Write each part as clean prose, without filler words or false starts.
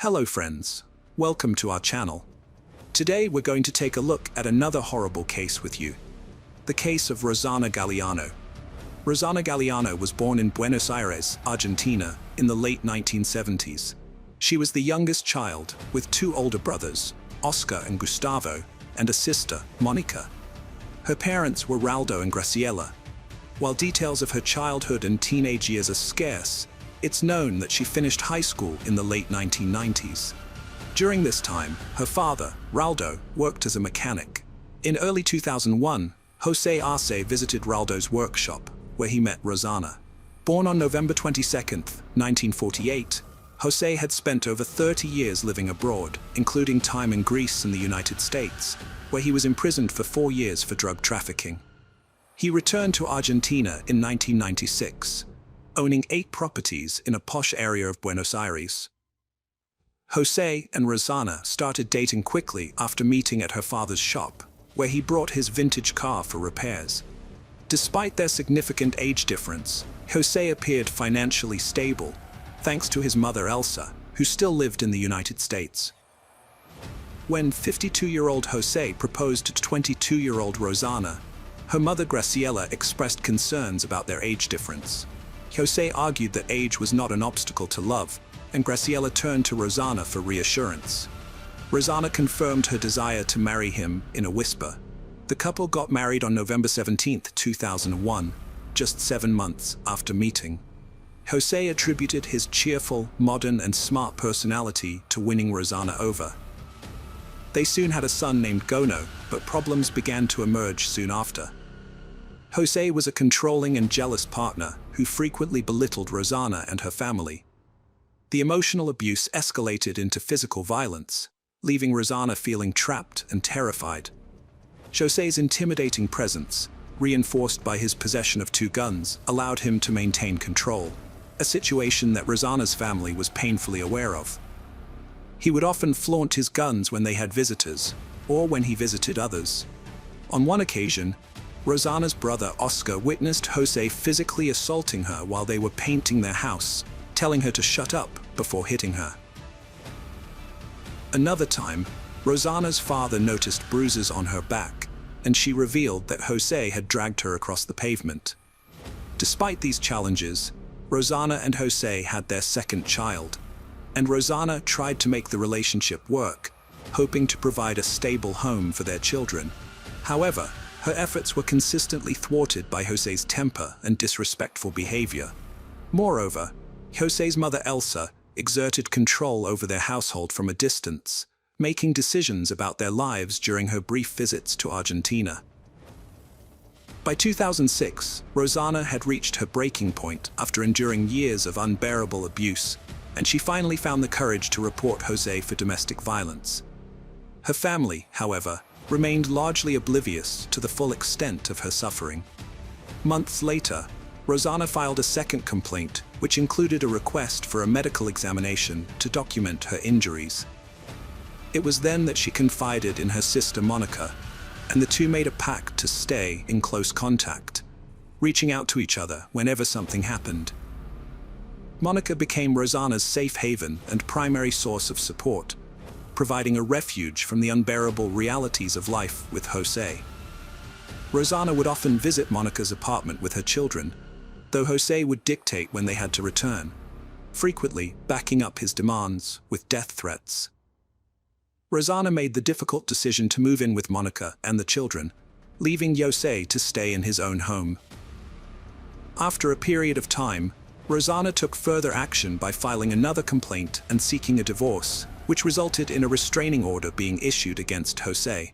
Hello friends, welcome to our channel. Today we're going to take a look at another horrible case with you. The case of Rosana Galliano. Rosana Galliano was born in Buenos Aires, Argentina, in the late 1970s. She was the youngest child, with two older brothers, Oscar and Gustavo, and a sister, Monica. Her parents were Raldo and Graciela. While details of her childhood and teenage years are scarce, it's known that she finished high school in the late 1990s. During this time, her father, Raldo, worked as a mechanic. In early 2001, José Arce visited Raldo's workshop, where he met Rosana. Born on November 22, 1948, José had spent over 30 years living abroad, including time in Greece and the United States, where he was imprisoned for 4 years for drug trafficking. He returned to Argentina in 1996, owning 8 properties in a posh area of Buenos Aires. José and Rosana started dating quickly after meeting at her father's shop, where he brought his vintage car for repairs. Despite their significant age difference, José appeared financially stable, thanks to his mother Elsa, who still lived in the United States. When 52-year-old José proposed to 22-year-old Rosana, her mother Graciela expressed concerns about their age difference. José argued that age was not an obstacle to love, and Graciela turned to Rosana for reassurance. Rosana confirmed her desire to marry him in a whisper. The couple got married on November 17, 2001, just 7 months after meeting. José attributed his cheerful, modern, and smart personality to winning Rosana over. They soon had a son named Gono, but problems began to emerge soon after. José was a controlling and jealous partner who frequently belittled Rosana and her family. The emotional abuse escalated into physical violence, leaving Rosana feeling trapped and terrified. José's intimidating presence, reinforced by his possession of 2 guns, allowed him to maintain control, a situation that Rosana's family was painfully aware of. He would often flaunt his guns when they had visitors, or when he visited others. On one occasion, Rosana's brother Oscar witnessed José physically assaulting her while they were painting their house, telling her to shut up before hitting her. Another time, Rosana's father noticed bruises on her back, and she revealed that José had dragged her across the pavement. Despite these challenges, Rosana and José had their second child, and Rosana tried to make the relationship work, hoping to provide a stable home for their children. However, her efforts were consistently thwarted by José's temper and disrespectful behavior. Moreover, José's mother Elsa exerted control over their household from a distance, making decisions about their lives during her brief visits to Argentina. By 2006, Rosana had reached her breaking point after enduring years of unbearable abuse, and she finally found the courage to report José for domestic violence. Her family, however, remained largely oblivious to the full extent of her suffering. Months later, Rosana filed a second complaint, which included a request for a medical examination to document her injuries. It was then that she confided in her sister Monica, and the two made a pact to stay in close contact, reaching out to each other whenever something happened. Monica became Rosana's safe haven and primary source of support, providing a refuge from the unbearable realities of life with José. Rosana would often visit Monica's apartment with her children, though José would dictate when they had to return, frequently backing up his demands with death threats. Rosana made the difficult decision to move in with Monica and the children, leaving José to stay in his own home. After a period of time, Rosana took further action by filing another complaint and seeking a divorce, which resulted in a restraining order being issued against José.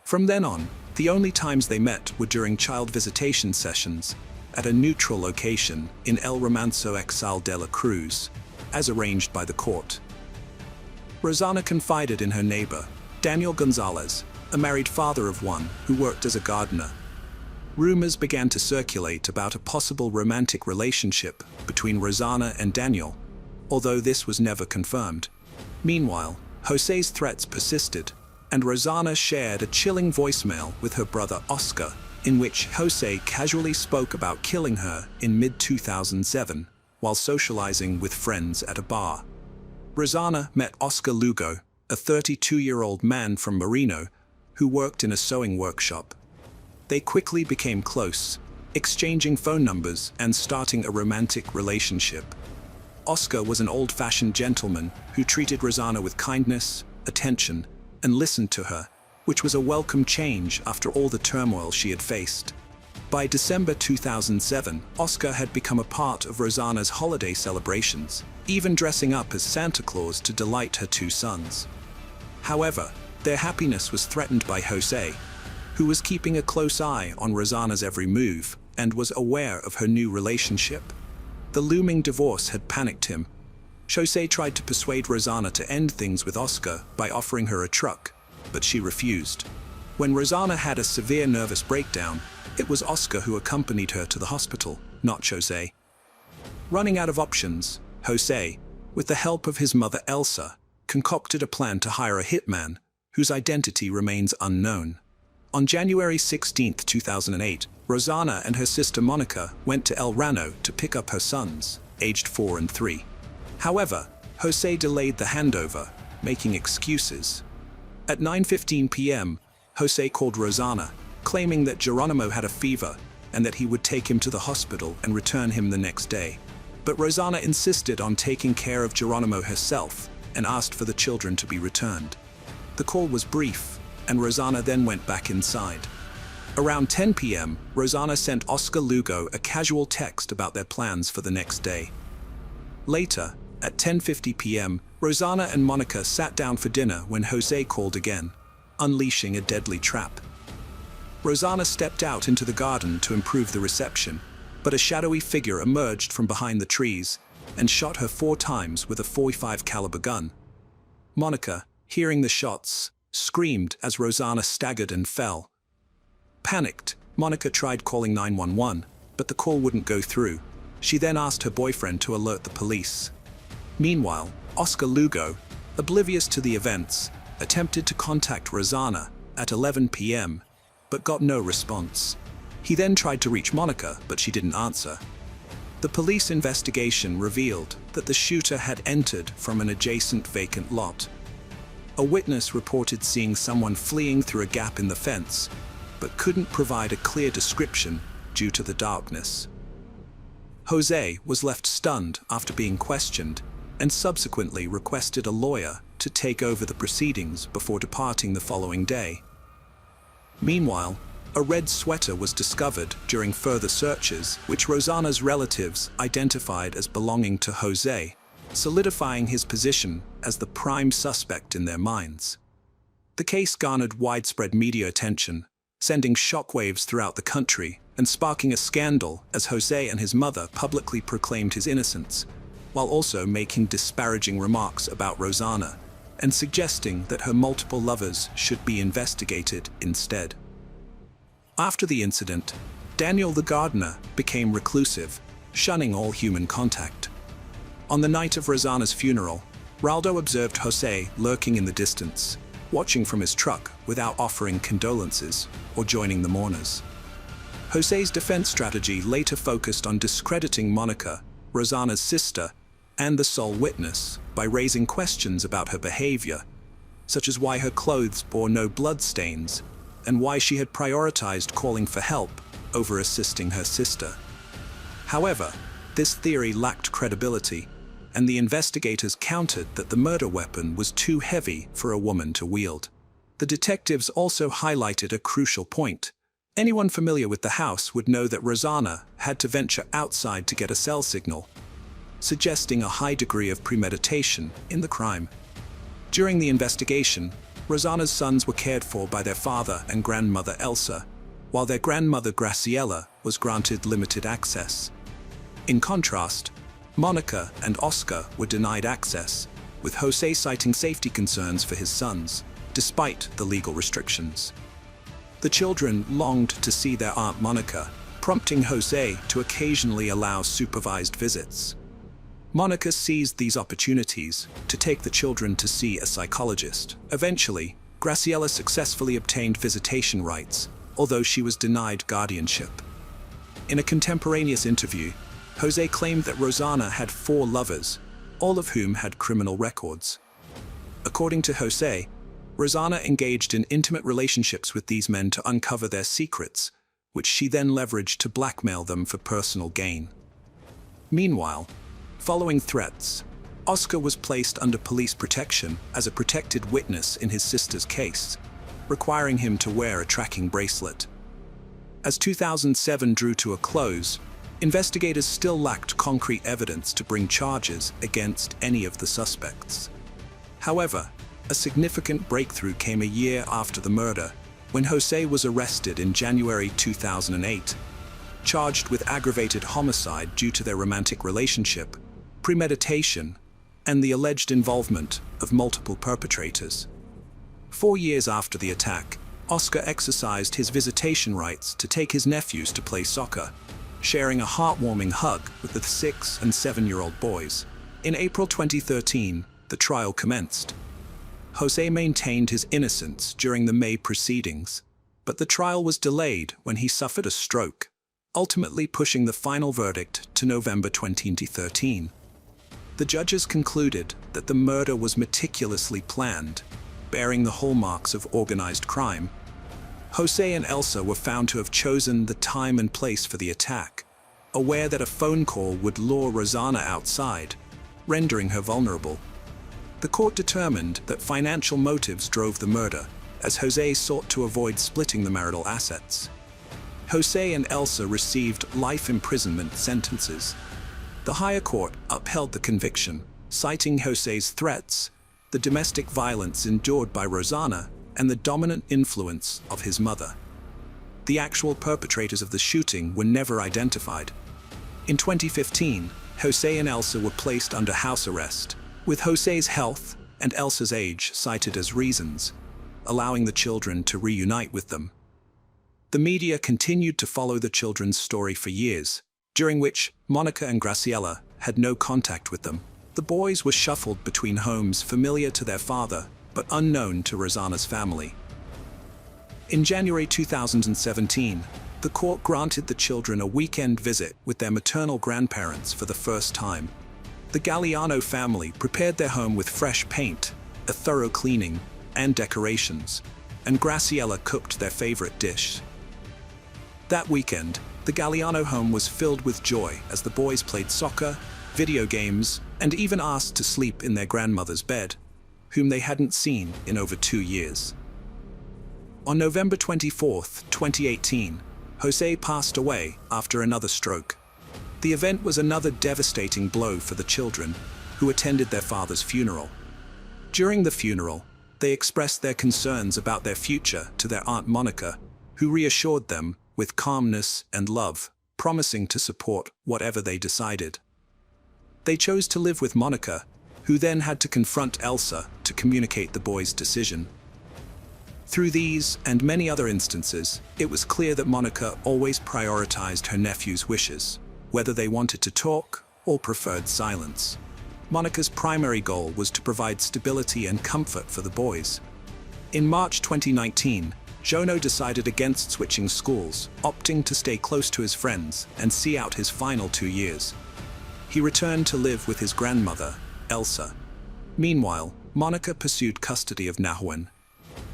From then on, the only times they met were during child visitation sessions at a neutral location in El Remanso Exal de la Cruz, as arranged by the court. Rosana confided in her neighbor, Daniel Gonzalez, a married father of 1 who worked as a gardener. Rumors began to circulate about a possible romantic relationship between Rosana and Daniel, although this was never confirmed. Meanwhile, José's threats persisted, and Rosana shared a chilling voicemail with her brother Oscar, in which José casually spoke about killing her in mid-2007 while socializing with friends at a bar. Rosana met Oscar Lugo, a 32-year-old man from Marino who worked in a sewing workshop. They quickly became close, exchanging phone numbers and starting a romantic relationship. Oscar was an old-fashioned gentleman who treated Rosana with kindness, attention, and listened to her, which was a welcome change after all the turmoil she had faced. By December 2007, Oscar had become a part of Rosana's holiday celebrations, even dressing up as Santa Claus to delight her two sons. However, their happiness was threatened by José, who was keeping a close eye on Rosana's every move and was aware of her new relationship. The looming divorce had panicked him. José tried to persuade Rosana to end things with Oscar by offering her a truck, but she refused. When Rosana had a severe nervous breakdown, it was Oscar who accompanied her to the hospital, not José. Running out of options, José, with the help of his mother Elsa, concocted a plan to hire a hitman whose identity remains unknown. On January 16, 2008, Rosana and her sister Monica went to El Rano to pick up her sons, aged 4 and 3. However, José delayed the handover, making excuses. At 9:15 p.m., José called Rosana, claiming that Geronimo had a fever and that he would take him to the hospital and return him the next day. But Rosana insisted on taking care of Geronimo herself and asked for the children to be returned. The call was brief, and Rosana then went back inside. Around 10 p.m., Rosana sent Oscar Lugo a casual text about their plans for the next day. Later, at 10:50 p.m., Rosana and Monica sat down for dinner when José called again, unleashing a deadly trap. Rosana stepped out into the garden to improve the reception, but a shadowy figure emerged from behind the trees and shot her 4 times with a .45 caliber gun. Monica, hearing the shots, screamed as Rosana staggered and fell. Panicked, Monica tried calling 911, but the call wouldn't go through. She then asked her boyfriend to alert the police. Meanwhile, Oscar Lugo, oblivious to the events, attempted to contact Rosana at 11 p.m., but got no response. He then tried to reach Monica, but she didn't answer. The police investigation revealed that the shooter had entered from an adjacent vacant lot. A witness reported seeing someone fleeing through a gap in the fence, but couldn't provide a clear description due to the darkness. José was left stunned after being questioned and subsequently requested a lawyer to take over the proceedings before departing the following day. Meanwhile, a red sweater was discovered during further searches, which Rosana's relatives identified as belonging to José, solidifying his position as the prime suspect in their minds. The case garnered widespread media attention, sending shockwaves throughout the country and sparking a scandal as José and his mother publicly proclaimed his innocence, while also making disparaging remarks about Rosana and suggesting that her multiple lovers should be investigated instead. After the incident, Daniel the gardener became reclusive, shunning all human contact. On the night of Rosana's funeral, Raldo observed José lurking in the distance, watching from his truck without offering condolences or joining the mourners. José's defense strategy later focused on discrediting Monica, Rosana's sister, and the sole witness by raising questions about her behavior, such as why her clothes bore no blood stains and why she had prioritized calling for help over assisting her sister. However, this theory lacked credibility, and the investigators countered that the murder weapon was too heavy for a woman to wield. The detectives also highlighted a crucial point. Anyone familiar with the house would know that Rosana had to venture outside to get a cell signal, suggesting a high degree of premeditation in the crime. During the investigation, Rosana's sons were cared for by their father and grandmother Elsa, while their grandmother Graciela was granted limited access. In contrast, Monica and Oscar were denied access, with José citing safety concerns for his sons, despite the legal restrictions. The children longed to see their Aunt Monica, prompting José to occasionally allow supervised visits. Monica seized these opportunities to take the children to see a psychologist. Eventually, Graciela successfully obtained visitation rights, although she was denied guardianship. In a contemporaneous interview, José claimed that Rosana had 4 lovers, all of whom had criminal records. According to José, Rosana engaged in intimate relationships with these men to uncover their secrets, which she then leveraged to blackmail them for personal gain. Meanwhile, following threats, Oscar was placed under police protection as a protected witness in his sister's case, requiring him to wear a tracking bracelet. As 2007 drew to a close, investigators still lacked concrete evidence to bring charges against any of the suspects. However, a significant breakthrough came a year after the murder, when José was arrested in January 2008, charged with aggravated homicide due to their romantic relationship, premeditation, and the alleged involvement of multiple perpetrators. 4 years after the attack, Oscar exercised his visitation rights to take his nephews to play soccer, sharing a heartwarming hug with the 6- and 7-year-old boys. In April 2013, the trial commenced. José maintained his innocence during the May proceedings, but the trial was delayed when he suffered a stroke, ultimately pushing the final verdict to November 2013. The judges concluded that the murder was meticulously planned, bearing the hallmarks of organized crime. José and Elsa were found to have chosen the time and place for the attack, aware that a phone call would lure Rosana outside, rendering her vulnerable. The court determined that financial motives drove the murder, as José sought to avoid splitting the marital assets. José and Elsa received life imprisonment sentences. The higher court upheld the conviction, citing José's threats, the domestic violence endured by Rosana, and the dominant influence of his mother. The actual perpetrators of the shooting were never identified. In 2015, José and Elsa were placed under house arrest, with José's health and Elsa's age cited as reasons, allowing the children to reunite with them. The media continued to follow the children's story for years, during which Monica and Graciela had no contact with them. The boys were shuffled between homes familiar to their father, but unknown to Rosana's family. In January 2017, the court granted the children a weekend visit with their maternal grandparents for the first time. The Galliano family prepared their home with fresh paint, a thorough cleaning, and decorations, and Graciela cooked their favorite dish. That weekend, the Galliano home was filled with joy as the boys played soccer, video games, and even asked to sleep in their grandmother's bed, whom they hadn't seen in over 2 years. On November 24, 2018, José passed away after another stroke. The event was another devastating blow for the children, who attended their father's funeral. During the funeral, they expressed their concerns about their future to their Aunt Monica, who reassured them with calmness and love, promising to support whatever they decided. They chose to live with Monica, who then had to confront Elsa to communicate the boys' decision. Through these and many other instances, it was clear that Monica always prioritized her nephew's wishes, whether they wanted to talk or preferred silence. Monica's primary goal was to provide stability and comfort for the boys. In March 2019, Jono decided against switching schools, opting to stay close to his friends and see out his final 2 years. He returned to live with his grandmother, Elsa. Meanwhile, Monica pursued custody of Nahuan.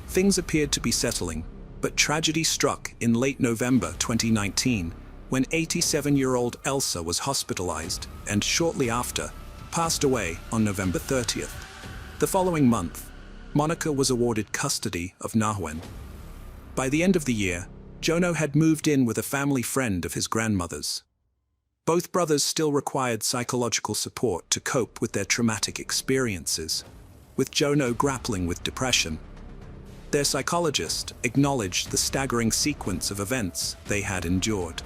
Things appeared to be settling, but tragedy struck in late November 2019, when 87-year-old Elsa was hospitalized and shortly after, passed away on November 30th. The following month, Monica was awarded custody of Nahuan. By the end of the year, Jono had moved in with a family friend of his grandmother's. Both brothers still required psychological support to cope with their traumatic experiences, with Jono grappling with depression. Their psychologist acknowledged the staggering sequence of events they had endured.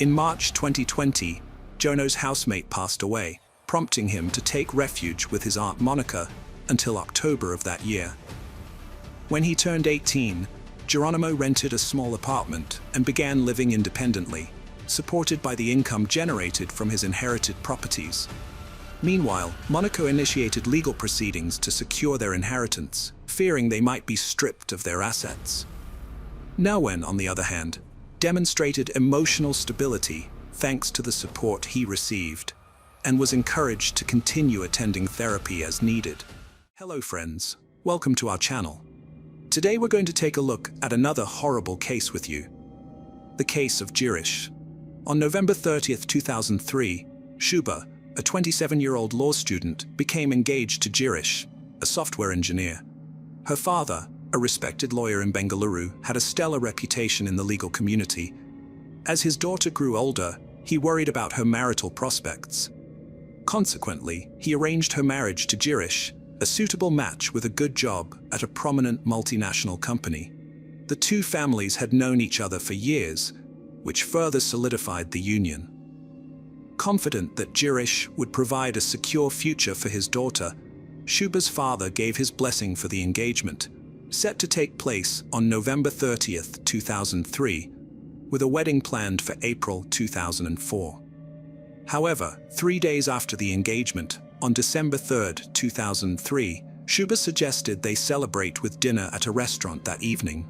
In March 2020, Jono's housemate passed away, prompting him to take refuge with his Aunt Monica until October of that year. When he turned 18, Geronimo rented a small apartment and began living independently, supported by the income generated from his inherited properties. Meanwhile, Monica initiated legal proceedings to secure their inheritance, fearing they might be stripped of their assets. Nahuan, on the other hand, demonstrated emotional stability thanks to the support he received. and was encouraged to continue attending therapy as needed. Hello friends, welcome to our channel. Today we're going to take a look at another horrible case with you. The case of Girish. On November 30th, 2003, Shuba, a 27-year-old law student, became engaged to Girish, a software engineer. Her father, a respected lawyer in Bengaluru, had a stellar reputation in the legal community. As his daughter grew older, he worried about her marital prospects. Consequently, he arranged her marriage to Girish, a suitable match with a good job at a prominent multinational company. The two families had known each other for years, which further solidified the union. Confident that Girish would provide a secure future for his daughter, Shuba's father gave his blessing for the engagement, set to take place on November 30th, 2003, with a wedding planned for April 2004. However, 3 days after the engagement, on December 3rd, 2003, Shuba suggested they celebrate with dinner at a restaurant that evening.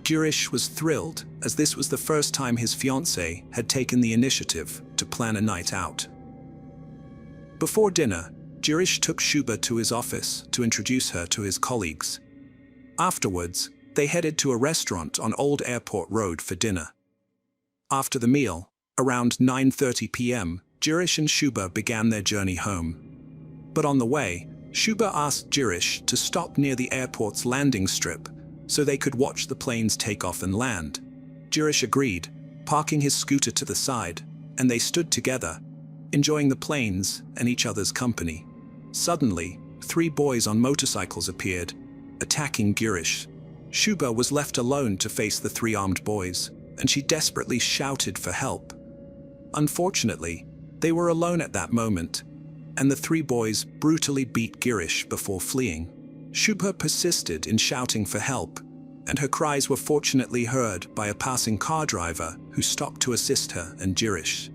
Girish was thrilled, as this was the first time his fiancée had taken the initiative to plan a night out. Before dinner, Girish took Shuba to his office to introduce her to his colleagues. Afterwards, they headed to a restaurant on Old Airport Road for dinner. After the meal, around 9:30 p.m., Girish and Shuba began their journey home. But on the way, Shuba asked Girish to stop near the airport's landing strip so they could watch the planes take off and land. Girish agreed, parking his scooter to the side, and they stood together, enjoying the planes and each other's company. Suddenly, 3 boys on motorcycles appeared, attacking Girish. Shuba was left alone to face the 3 armed boys, and she desperately shouted for help. Unfortunately, they were alone at that moment, and the 3 boys brutally beat Girish before fleeing. Shuba persisted in shouting for help, and her cries were fortunately heard by a passing car driver who stopped to assist her and Girish.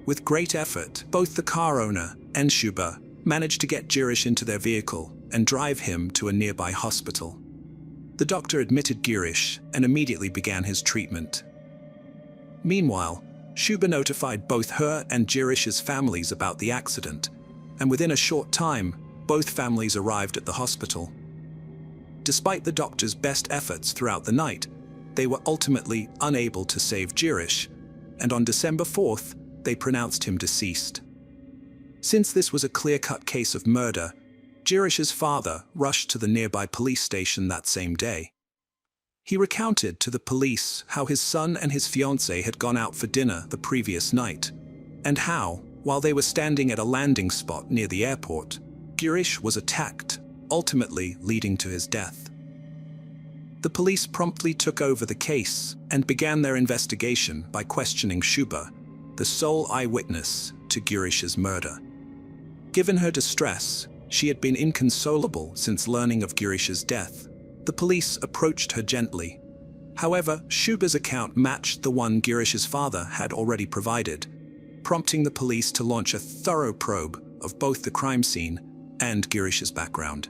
With great effort, both the car owner and Shuba managed to get Girish into their vehicle and drive him to a nearby hospital. The doctor admitted Girish and immediately began his treatment. Meanwhile, Shuba notified both her and Girish's families about the accident, and within a short time, both families arrived at the hospital. Despite the doctor's best efforts throughout the night, they were ultimately unable to save Girish, and on December 4th, they pronounced him deceased. Since this was a clear-cut case of murder, Girish's father rushed to the nearby police station that same day. He recounted to the police how his son and his fiancée had gone out for dinner the previous night, and how, while they were standing at a landing spot near the airport, Girish was attacked, ultimately leading to his death. The police promptly took over the case and began their investigation by questioning Shuba, the sole eyewitness to Girish's murder. Given her distress, she had been inconsolable since learning of Girish's death. The police approached her gently. However, Shuba's account matched the one Girish's father had already provided, prompting the police to launch a thorough probe of both the crime scene and Girish's background.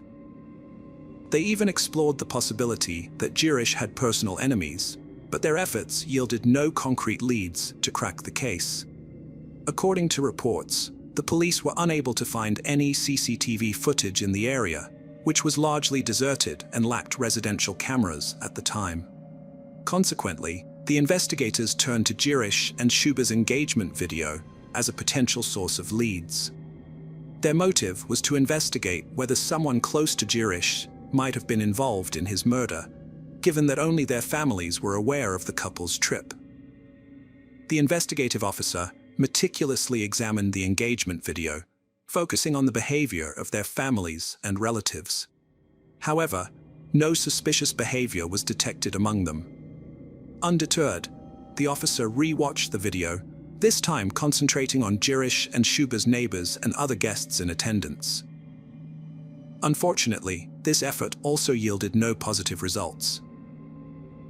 They even explored the possibility that Girish had personal enemies, but their efforts yielded no concrete leads to crack the case. According to reports, the police were unable to find any CCTV footage in the area, which was largely deserted and lacked residential cameras at the time. Consequently, the investigators turned to Girish and Shuba's engagement video as a potential source of leads. Their motive was to investigate whether someone close to Girish might have been involved in his murder, given that only their families were aware of the couple's trip. The investigative officer meticulously examined the engagement video, focusing on the behavior of their families and relatives. However, no suspicious behavior was detected among them. Undeterred, the officer re-watched the video, this time concentrating on Girish and Shuba's neighbors and other guests in attendance. Unfortunately, this effort also yielded no positive results.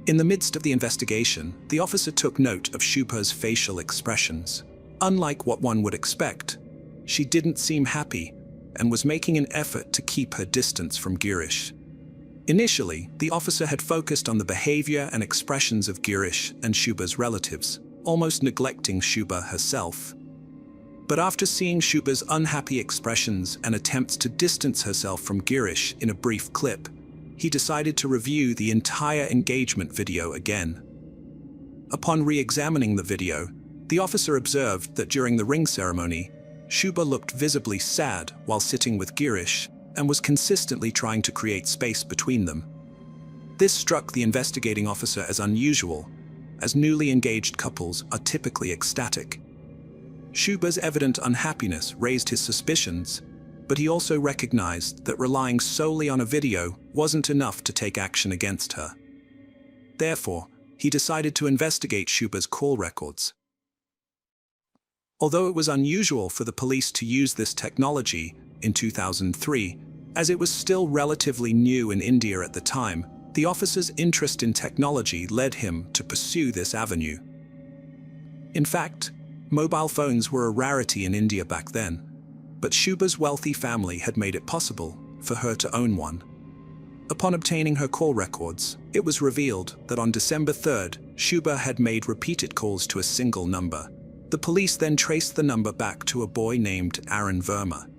In the midst of the investigation, the officer took note of Shuba's facial expressions. Unlike what one would expect, she didn't seem happy and was making an effort to keep her distance from Girish. Initially, the officer had focused on the behavior and expressions of Girish and Shuba's relatives, almost neglecting Shuba herself. But after seeing Shuba's unhappy expressions and attempts to distance herself from Girish in a brief clip, he decided to review the entire engagement video again. Upon re-examining the video, the officer observed that during the ring ceremony, Shuba looked visibly sad while sitting with Girish and was consistently trying to create space between them. This struck the investigating officer as unusual, as newly engaged couples are typically ecstatic. Shuba's evident unhappiness raised his suspicions, but he also recognized that relying solely on a video wasn't enough to take action against her. Therefore, he decided to investigate Shuba's call records. Although it was unusual for the police to use this technology in 2003, as it was still relatively new in India at the time, the officer's interest in technology led him to pursue this avenue. In fact, mobile phones were a rarity in India back then, but Shuba's wealthy family had made it possible for her to own one. Upon obtaining her call records, it was revealed that on December 3rd, Shuba had made repeated calls to a single number. The police then traced the number back to a boy named Aaron Verma.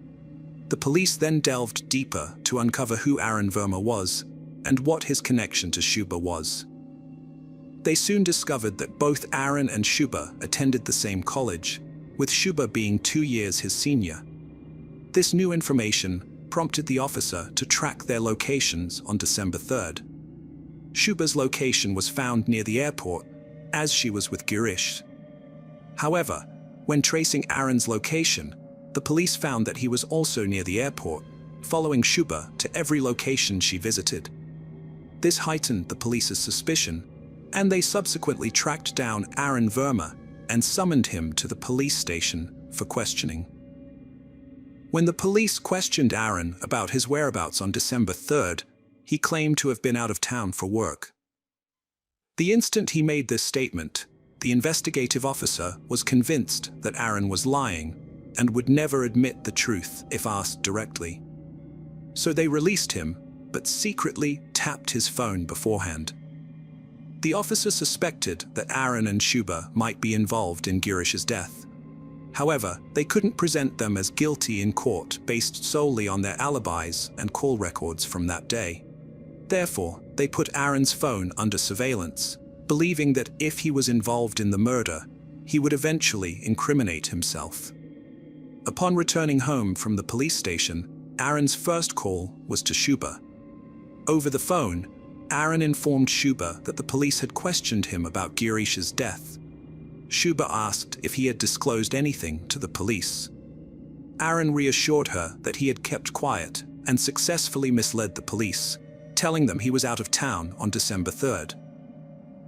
The police then delved deeper to uncover who Aaron Verma was and what his connection to Shuba was. They soon discovered that both Aaron and Shuba attended the same college, with Shuba being 2 years his senior. This new information prompted the officer to track their locations on December 3rd. Shuba's location was found near the airport, as she was with Girish. However, when tracing Aaron's location, the police found that he was also near the airport, following Shuba to every location she visited. This heightened the police's suspicion, and they subsequently tracked down Aaron Verma and summoned him to the police station for questioning. When the police questioned Aaron about his whereabouts on December 3rd, he claimed to have been out of town for work. The instant he made this statement, the investigative officer was convinced that Aaron was lying and would never admit the truth if asked directly. So they released him, but secretly tapped his phone beforehand. The officer suspected that Aaron and Shuba might be involved in Girish's death. However, they couldn't present them as guilty in court based solely on their alibis and call records from that day. Therefore, they put Aaron's phone under surveillance, believing that if he was involved in the murder, he would eventually incriminate himself. Upon returning home from the police station, Aaron's first call was to Shuba. Over the phone, Aaron informed Shuba that the police had questioned him about Girish's death. Shuba asked if he had disclosed anything to the police. Aaron reassured her that he had kept quiet and successfully misled the police, telling them he was out of town on December 3rd.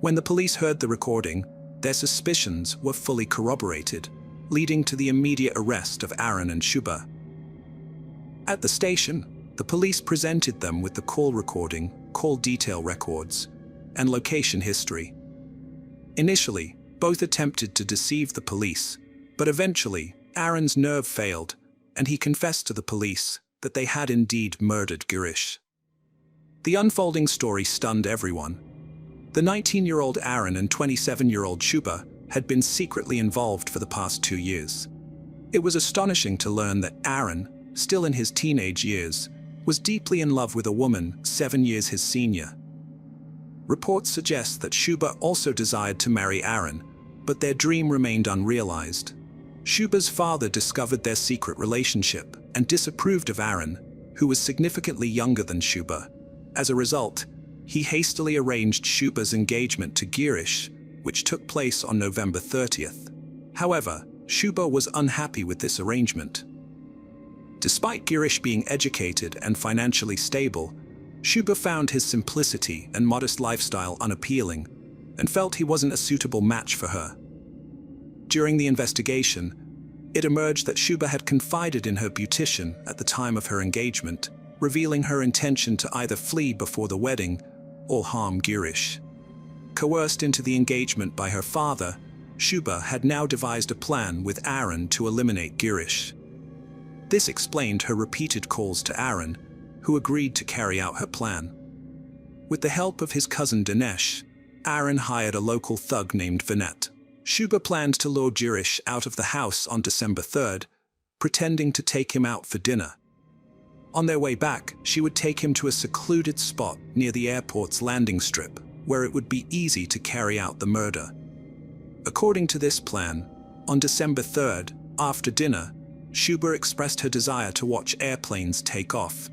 When the police heard the recording, their suspicions were fully corroborated, leading to the immediate arrest of Aaron and Shuba. At the station, the police presented them with the call recording, call detail records, and location history. Initially, both attempted to deceive the police, but eventually, Aaron's nerve failed, and he confessed to the police that they had indeed murdered Girish. The unfolding story stunned everyone. The 19-year-old Aaron and 27-year-old Shuba had been secretly involved for the past 2 years. It was astonishing to learn that Aaron, still in his teenage years, was deeply in love with a woman 7 years his senior. Reports suggest that Shuba also desired to marry Aaron, but their dream remained unrealized. Shuba's father discovered their secret relationship and disapproved of Aaron, who was significantly younger than Shuba. As a result, he hastily arranged Shuba's engagement to Girish, which took place on November 30th. However, Shuba was unhappy with this arrangement. Despite Girish being educated and financially stable, Shuba found his simplicity and modest lifestyle unappealing and felt he wasn't a suitable match for her. During the investigation, it emerged that Shuba had confided in her beautician at the time of her engagement, revealing her intention to either flee before the wedding or harm Girish. Coerced into the engagement by her father, Shuba had now devised a plan with Aaron to eliminate Girish. This explained her repeated calls to Aaron, who agreed to carry out her plan. With the help of his cousin Dinesh, Aaron hired a local thug named Vinette. Schuber planned to lure Jirish out of the house on December 3rd, pretending to take him out for dinner. On their way back, she would take him to a secluded spot near the airport's landing strip, where it would be easy to carry out the murder. According to this plan, on December 3rd, after dinner, Schuber expressed her desire to watch airplanes take off.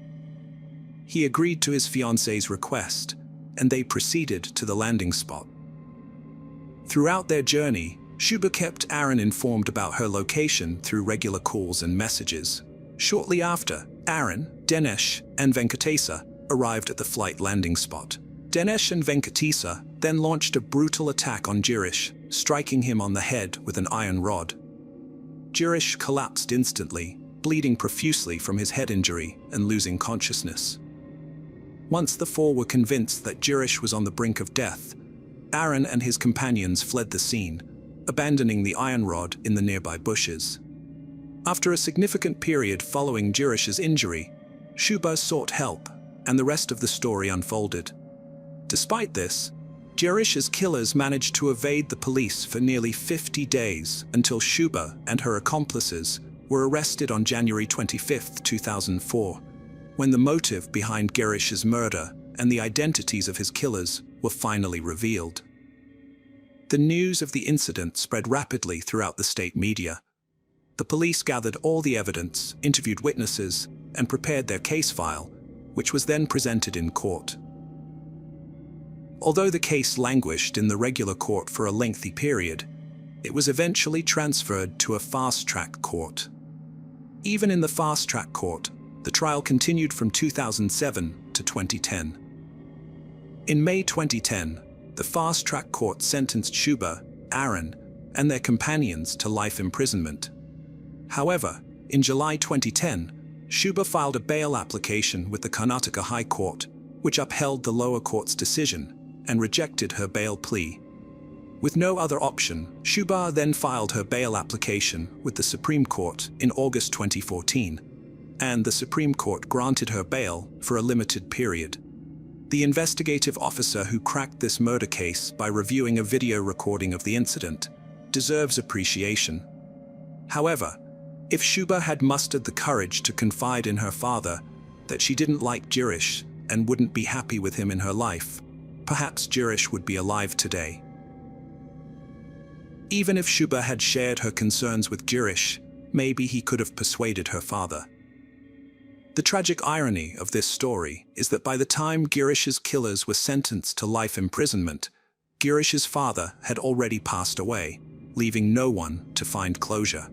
He agreed to his fiancée's request, and they proceeded to the landing spot. Throughout their journey, Schuber kept Aaron informed about her location through regular calls and messages. Shortly after, Aaron, Dinesh, and Venkatesa arrived at the flight landing spot. Dinesh and Venkatesa then launched a brutal attack on Jirish, striking him on the head with an iron rod. Jirish collapsed instantly, bleeding profusely from his head injury and losing consciousness. Once the four were convinced that Jirish was on the brink of death, Aaron and his companions fled the scene, abandoning the iron rod in the nearby bushes. After a significant period following Jirish's injury, Schuber sought help, and the rest of the story unfolded. Despite this, Jirish's killers managed to evade the police for nearly 50 days until Schuber and her accomplices were arrested on January 25, 2004, when the motive behind Jirish's murder and the identities of his killers were finally revealed. The news of the incident spread rapidly throughout the state media. The police gathered all the evidence, interviewed witnesses, and prepared their case file, which was then presented in court. Although the case languished in the regular court for a lengthy period, it was eventually transferred to a fast-track court. Even in the fast-track court, the trial continued from 2007 to 2010. In May 2010, the fast-track court sentenced Schuber, Aaron, and their companions to life imprisonment. However, in July 2010, Schuber filed a bail application with the Karnataka High Court, which upheld the lower court's decision and rejected her bail plea. With no other option, Schuber then filed her bail application with the Supreme Court in August 2014, and the Supreme Court granted her bail for a limited period. The investigative officer who cracked this murder case by reviewing a video recording of the incident deserves appreciation. However, if Schuber had mustered the courage to confide in her father that she didn't like Jirish and wouldn't be happy with him in her life, perhaps Jirish would be alive today. Even if Schuber had shared her concerns with Jirish, maybe he could have persuaded her father. The tragic irony of this story is that by the time Jirish's killers were sentenced to life imprisonment, Jirish's father had already passed away, leaving no one to find closure.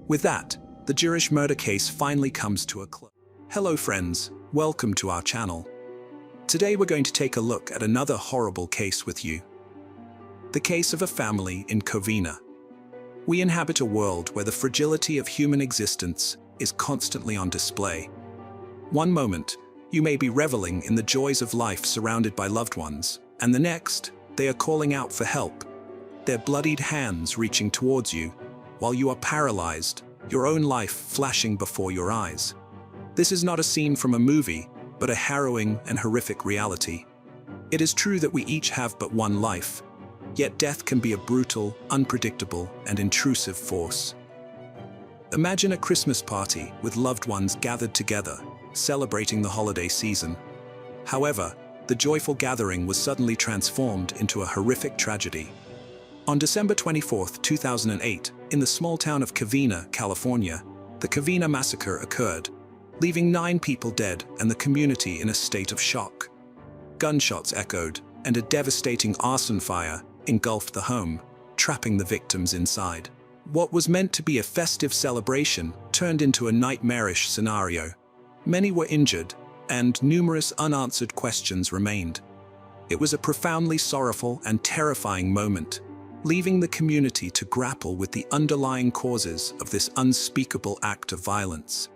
With that, the Jirish murder case finally comes to a close. Hello friends, welcome to our channel. Today we're going to take a look at another horrible case with you. The case of a family in Covina. We inhabit a world where the fragility of human existence is constantly on display. One moment, you may be reveling in the joys of life surrounded by loved ones, and the next, they are calling out for help, their bloodied hands reaching towards you, while you are paralyzed, your own life flashing before your eyes. This is not a scene from a movie, but a harrowing and horrific reality. It is true that we each have but one life, yet death can be a brutal, unpredictable, and intrusive force. Imagine a Christmas party with loved ones gathered together, celebrating the holiday season. However, the joyful gathering was suddenly transformed into a horrific tragedy. On December 24, 2008, in the small town of Covina, California, the Covina massacre occurred, leaving 9 people dead and the community in a state of shock. Gunshots echoed, and a devastating arson fire engulfed the home, trapping the victims inside. What was meant to be a festive celebration turned into a nightmarish scenario. Many were injured, and numerous unanswered questions remained. It was a profoundly sorrowful and terrifying moment, leaving the community to grapple with the underlying causes of this unspeakable act of violence.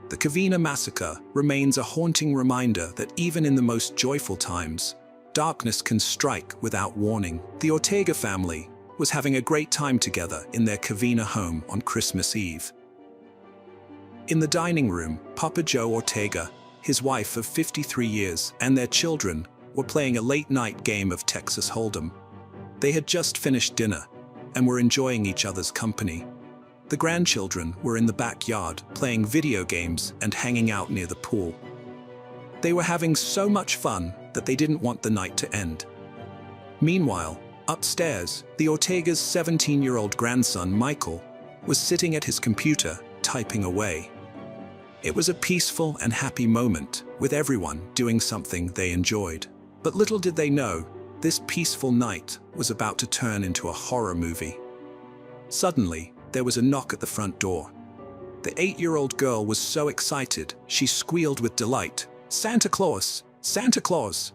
The Covina massacre remains a haunting reminder that even in the most joyful times, darkness can strike without warning. The Ortega family was having a great time together in their Covina home on Christmas Eve. In the dining room, Papa Joe Ortega, his wife of 53 years, and their children were playing a late-night game of Texas Hold'em. They had just finished dinner and were enjoying each other's company. The grandchildren were in the backyard playing video games and hanging out near the pool. They were having so much fun that they didn't want the night to end. Meanwhile, upstairs, the Ortega's 17-year-old grandson, Michael, was sitting at his computer, typing away. It was a peaceful and happy moment, with everyone doing something they enjoyed. But little did they know, this peaceful night was about to turn into a horror movie. Suddenly, there was a knock at the front door. The 8-year-old girl was so excited, she squealed with delight, "Santa Claus! Santa Claus!"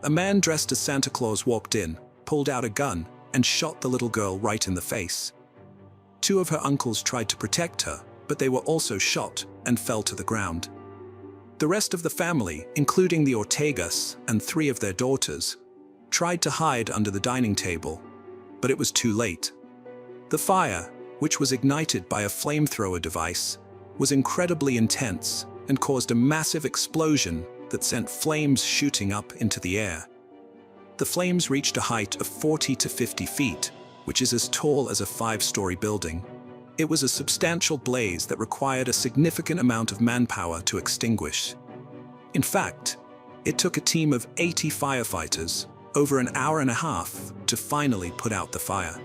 A man dressed as Santa Claus walked in, pulled out a gun, and shot the little girl right in the face. 2 of her uncles tried to protect her, but they were also shot and fell to the ground. The rest of the family, including the Ortegas and 3 of their daughters, tried to hide under the dining table, but it was too late. The fire, which was ignited by a flamethrower device, was incredibly intense and caused a massive explosion that sent flames shooting up into the air. The flames reached a height of 40 to 50 feet, which is as tall as a 5-story building. It was a substantial blaze that required a significant amount of manpower to extinguish. In fact, it took a team of 80 firefighters over an hour and a half to finally put out the fire.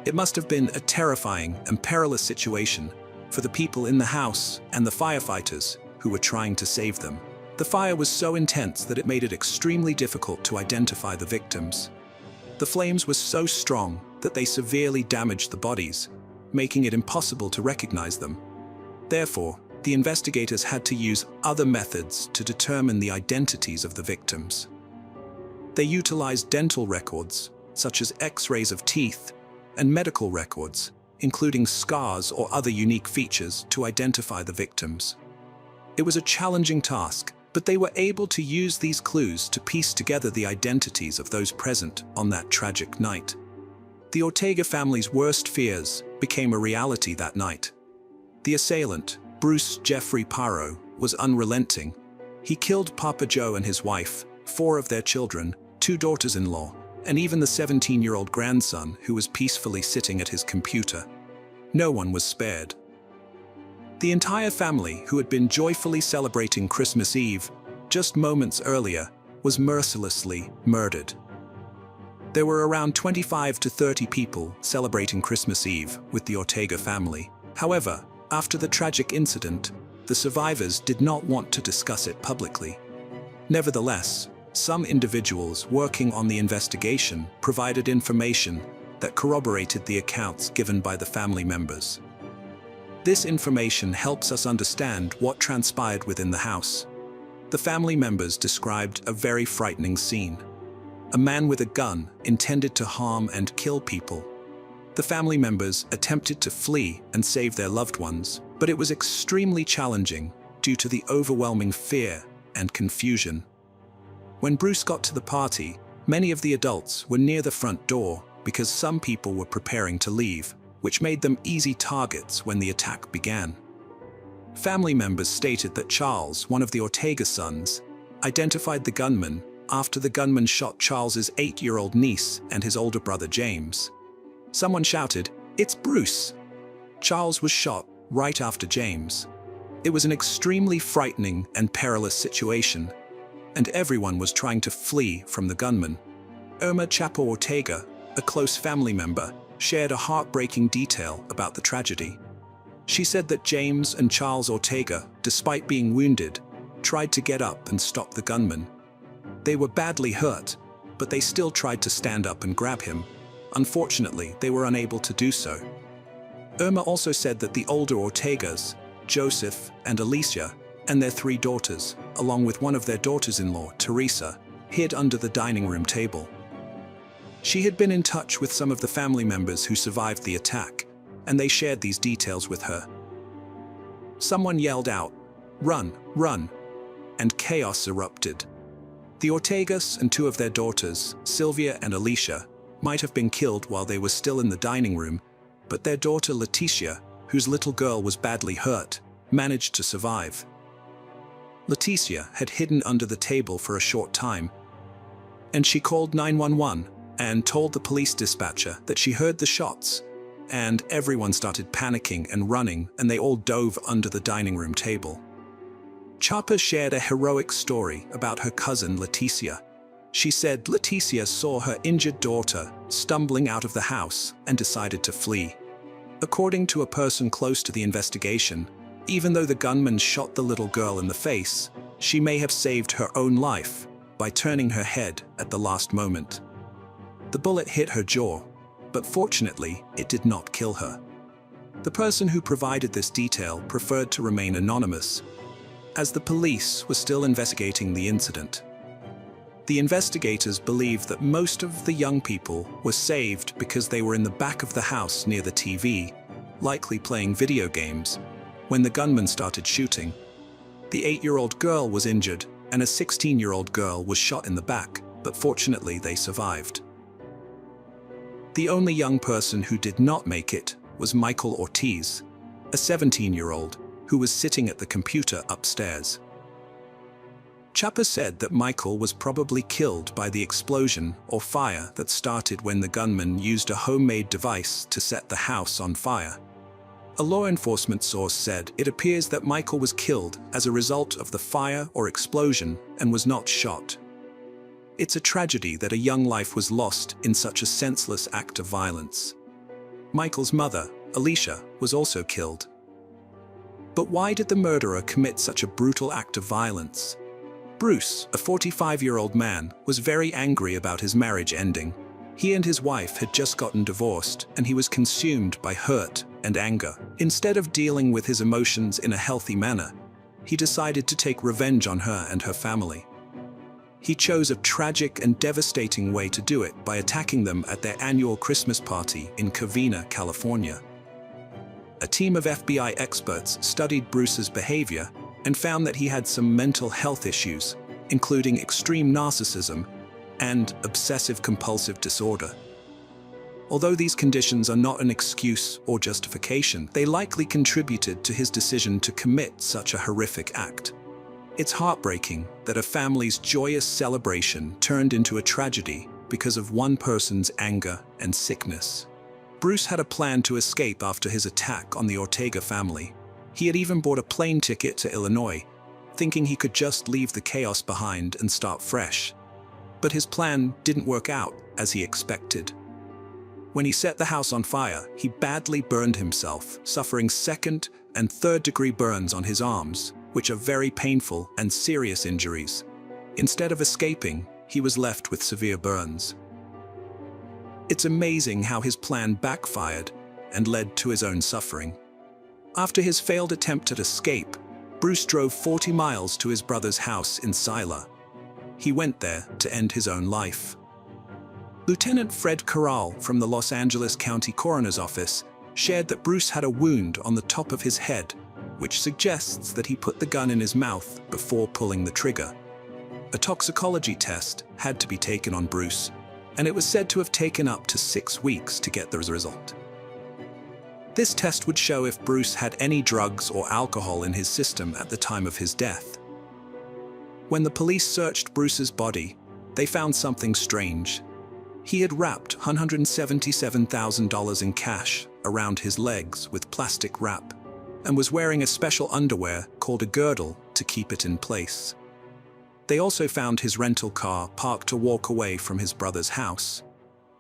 It must have been a terrifying and perilous situation for the people in the house and the firefighters who were trying to save them. The fire was so intense that it made it extremely difficult to identify the victims. The flames were so strong that they severely damaged the bodies, making it impossible to recognize them. Therefore, the investigators had to use other methods to determine the identities of the victims. They utilized dental records, such as X-rays of teeth, and medical records, including scars or other unique features, to identify the victims. It was a challenging task, but they were able to use these clues to piece together the identities of those present on that tragic night. The Ortega family's worst fears became a reality that night. The assailant, Bruce Jeffrey Parro, was unrelenting. He killed Papa Joe and his wife, 4 of their children, 2 daughters-in-law, and even the 17-year-old grandson who was peacefully sitting at his computer. No one was spared. The entire family, who had been joyfully celebrating Christmas Eve just moments earlier, was mercilessly murdered. There were around 25 to 30 people celebrating Christmas Eve with the Ortega family. However, after the tragic incident, the survivors did not want to discuss it publicly. Nevertheless, some individuals working on the investigation provided information that corroborated the accounts given by the family members. This information helps us understand what transpired within the house. The family members described a very frightening scene. A man with a gun intended to harm and kill people. The family members attempted to flee and save their loved ones, but it was extremely challenging due to the overwhelming fear and confusion. When Bruce got to the party, many of the adults were near the front door because some people were preparing to leave, which made them easy targets when the attack began. Family members stated that Charles, one of the Ortega sons, identified the gunman after the gunman shot Charles's 8-year-old niece and his older brother James. Someone shouted, "It's Bruce!" Charles was shot right after James. It was an extremely frightening and perilous situation, and everyone was trying to flee from the gunman. Irma Chapo Ortega, a close family member, shared a heartbreaking detail about the tragedy. She said that James and Charles Ortega, despite being wounded, tried to get up and stop the gunman. They were badly hurt, but they still tried to stand up and grab him. Unfortunately, they were unable to do so. Irma also said that the older Ortegas, Joseph and Alicia, and their 3 daughters, along with one of their daughters-in-law, Teresa, hid under the dining room table. She had been in touch with some of the family members who survived the attack, and they shared these details with her. Someone yelled out, "Run, run!" and chaos erupted. The Ortegas and 2 of their daughters, Sylvia and Alicia, might have been killed while they were still in the dining room, but their daughter Leticia, whose little girl was badly hurt, managed to survive. Leticia had hidden under the table for a short time, and she called 911 and told the police dispatcher that she heard the shots, and everyone started panicking and running, and they all dove under the dining room table. Chapa shared a heroic story about her cousin Leticia. She said Leticia saw her injured daughter stumbling out of the house and decided to flee. According to a person close to the investigation, even though the gunman shot the little girl in the face, she may have saved her own life by turning her head at the last moment. The bullet hit her jaw, but fortunately, it did not kill her. The person who provided this detail preferred to remain anonymous, as the police were still investigating the incident. The investigators believe that most of the young people were saved because they were in the back of the house near the TV, likely playing video games, when the gunman started shooting. The 8-year-old girl was injured, and a 16-year-old girl was shot in the back, but fortunately they survived. The only young person who did not make it was Michael Ortiz, a 17-year-old who was sitting at the computer upstairs. Chapa said that Michael was probably killed by the explosion or fire that started when the gunman used a homemade device to set the house on fire. A law enforcement source said it appears that Michael was killed as a result of the fire or explosion and was not shot. It's a tragedy that a young life was lost in such a senseless act of violence. Michael's mother, Alicia, was also killed. But why did the murderer commit such a brutal act of violence? Bruce, a 45-year-old man, was very angry about his marriage ending. He and his wife had just gotten divorced, and he was consumed by hurt and anger. Instead of dealing with his emotions in a healthy manner, he decided to take revenge on her and her family. He chose a tragic and devastating way to do it by attacking them at their annual Christmas party in Covina, California. A team of FBI experts studied Bruce's behavior and found that he had some mental health issues, including extreme narcissism and obsessive-compulsive disorder. Although these conditions are not an excuse or justification, they likely contributed to his decision to commit such a horrific act. It's heartbreaking that a family's joyous celebration turned into a tragedy because of one person's anger and sickness. Bruce had a plan to escape after his attack on the Ortega family. He had even bought a plane ticket to Illinois, thinking he could just leave the chaos behind and start fresh. But his plan didn't work out as he expected. When he set the house on fire, he badly burned himself, suffering second- and third-degree burns on his arms, which are very painful and serious injuries. Instead of escaping, he was left with severe burns. It's amazing how his plan backfired and led to his own suffering. After his failed attempt at escape, Bruce drove 40 miles to his brother's house in Sila. He went there to end his own life. Lieutenant Fred Corral from the Los Angeles County Coroner's Office shared that Bruce had a wound on the top of his head, which suggests that he put the gun in his mouth before pulling the trigger. A toxicology test had to be taken on Bruce, and it was said to have taken up to 6 weeks to get the result. This test would show if Bruce had any drugs or alcohol in his system at the time of his death. When the police searched Bruce's body, they found something strange. He had wrapped $177,000 in cash around his legs with plastic wrap, and was wearing a special underwear called a girdle to keep it in place. They also found his rental car parked a walk away from his brother's house.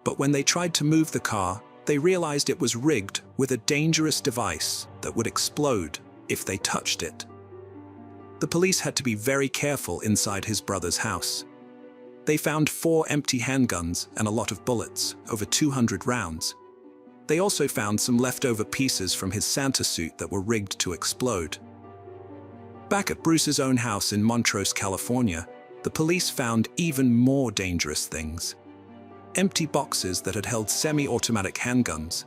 But when they tried to move the car, they realized it was rigged with a dangerous device that would explode if they touched it. The police had to be very careful inside his brother's house. They found 4 empty handguns and a lot of bullets, over 200 rounds. They also found some leftover pieces from his Santa suit that were rigged to explode. Back at Bruce's own house in Montrose, California, the police found even more dangerous things. Empty boxes that had held semi-automatic handguns,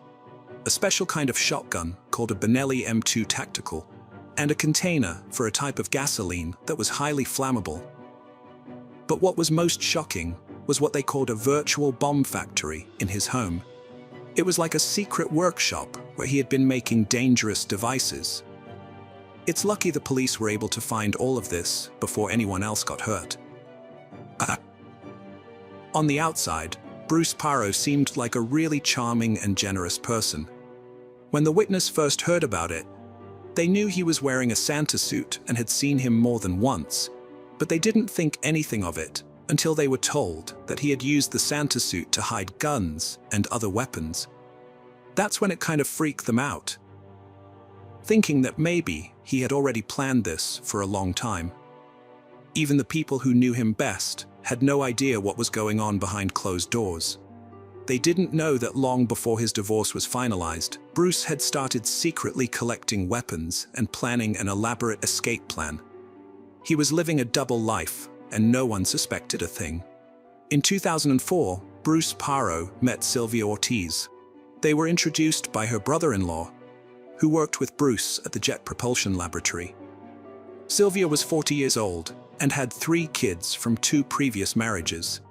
a special kind of shotgun called a Benelli M2 Tactical, and a container for a type of gasoline that was highly flammable. But what was most shocking was what they called a virtual bomb factory in his home. It was like a secret workshop where he had been making dangerous devices. It's lucky the police were able to find all of this before anyone else got hurt. On the outside, Bruce Parro seemed like a really charming and generous person. When the witness first heard about it, they knew he was wearing a Santa suit and had seen him more than once, but they didn't think anything of it until they were told that he had used the Santa suit to hide guns and other weapons. That's when it kind of freaked them out, thinking that maybe he had already planned this for a long time. Even the people who knew him best had no idea what was going on behind closed doors. They didn't know that long before his divorce was finalized, Bruce had started secretly collecting weapons and planning an elaborate escape plan. He was living a double life, and no one suspected a thing. In 2004, Bruce Parro met Sylvia Ortiz. They were introduced by her brother-in-law, who worked with Bruce at the Jet Propulsion Laboratory. Sylvia was 40 years old and had 3 kids from 2 previous marriages.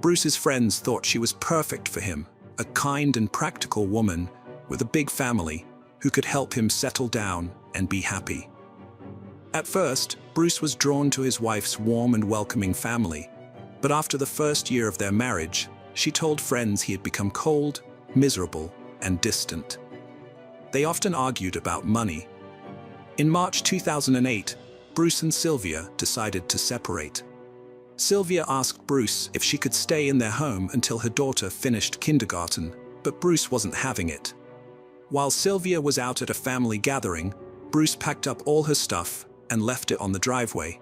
Bruce's friends thought she was perfect for him, a kind and practical woman with a big family who could help him settle down and be happy. At first, Bruce was drawn to his wife's warm and welcoming family, but after the first year of their marriage, she told friends he had become cold, miserable, and distant. They often argued about money. In March 2008, Bruce and Sylvia decided to separate. Sylvia asked Bruce if she could stay in their home until her daughter finished kindergarten, but Bruce wasn't having it. While Sylvia was out at a family gathering, Bruce packed up all her stuff and left it on the driveway.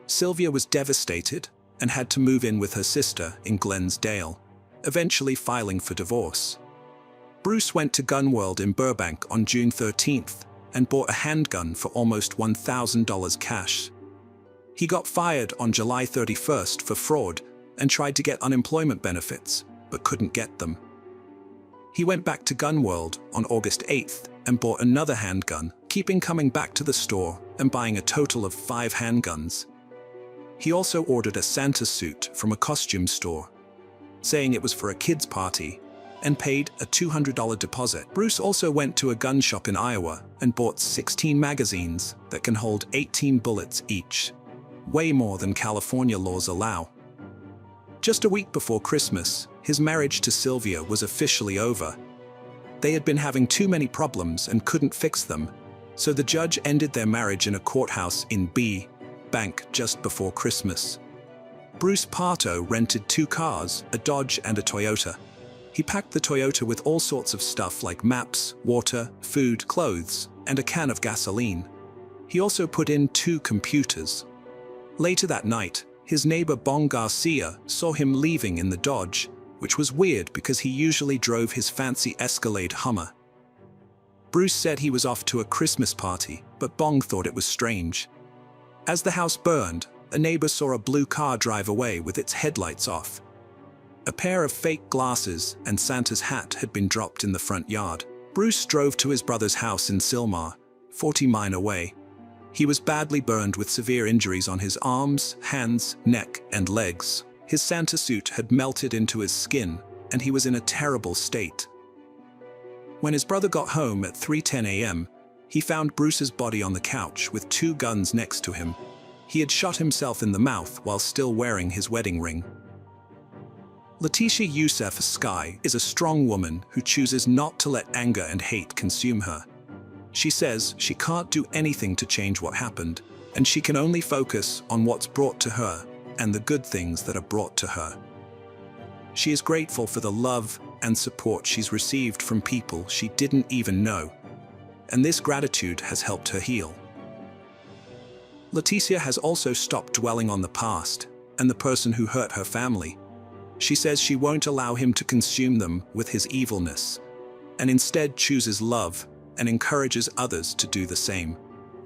Sylvia was devastated and had to move in with her sister in Glensdale, eventually filing for divorce. Bruce went to Gun World in Burbank on June 13th and bought a handgun for almost $1,000 cash. He got fired on July 31st for fraud and tried to get unemployment benefits, but couldn't get them. He went back to Gun World on August 8th and bought another handgun, keeping coming back to the store and buying a total of 5 handguns. He also ordered a Santa suit from a costume store, saying it was for a kid's party, and paid a $200 deposit. Bruce also went to a gun shop in Iowa and bought 16 magazines that can hold 18 bullets each, way more than California laws allow. Just a week before Christmas, his marriage to Sylvia was officially over. They had been having too many problems and couldn't fix them, so the judge ended their marriage in a courthouse in Burbank just before Christmas. Bruce Parro rented 2 cars, a Dodge and a Toyota. He packed the Toyota with all sorts of stuff like maps, water, food, clothes, and a can of gasoline. He also put in 2 computers. Later that night, his neighbor Bong Garcia saw him leaving in the Dodge, which was weird because he usually drove his fancy Escalade Hummer. Bruce said he was off to a Christmas party, but Bong thought it was strange. As the house burned, a neighbor saw a blue car drive away with its headlights off. A pair of fake glasses and Santa's hat had been dropped in the front yard. Bruce drove to his brother's house in Sylmar, 40 miles away. He was badly burned with severe injuries on his arms, hands, neck, and legs. His Santa suit had melted into his skin, and he was in a terrible state. When his brother got home at 3:10 a.m., he found Bruce's body on the couch with 2 guns next to him. He had shot himself in the mouth while still wearing his wedding ring. Letitia Youssef Sky is a strong woman who chooses not to let anger and hate consume her. She says she can't do anything to change what happened, and she can only focus on what's brought to her and the good things that are brought to her. She is grateful for the love and support she's received from people she didn't even know, and this gratitude has helped her heal. Leticia has also stopped dwelling on the past and the person who hurt her family. She says she won't allow him to consume them with his evilness, and instead chooses love and encourages others to do the same.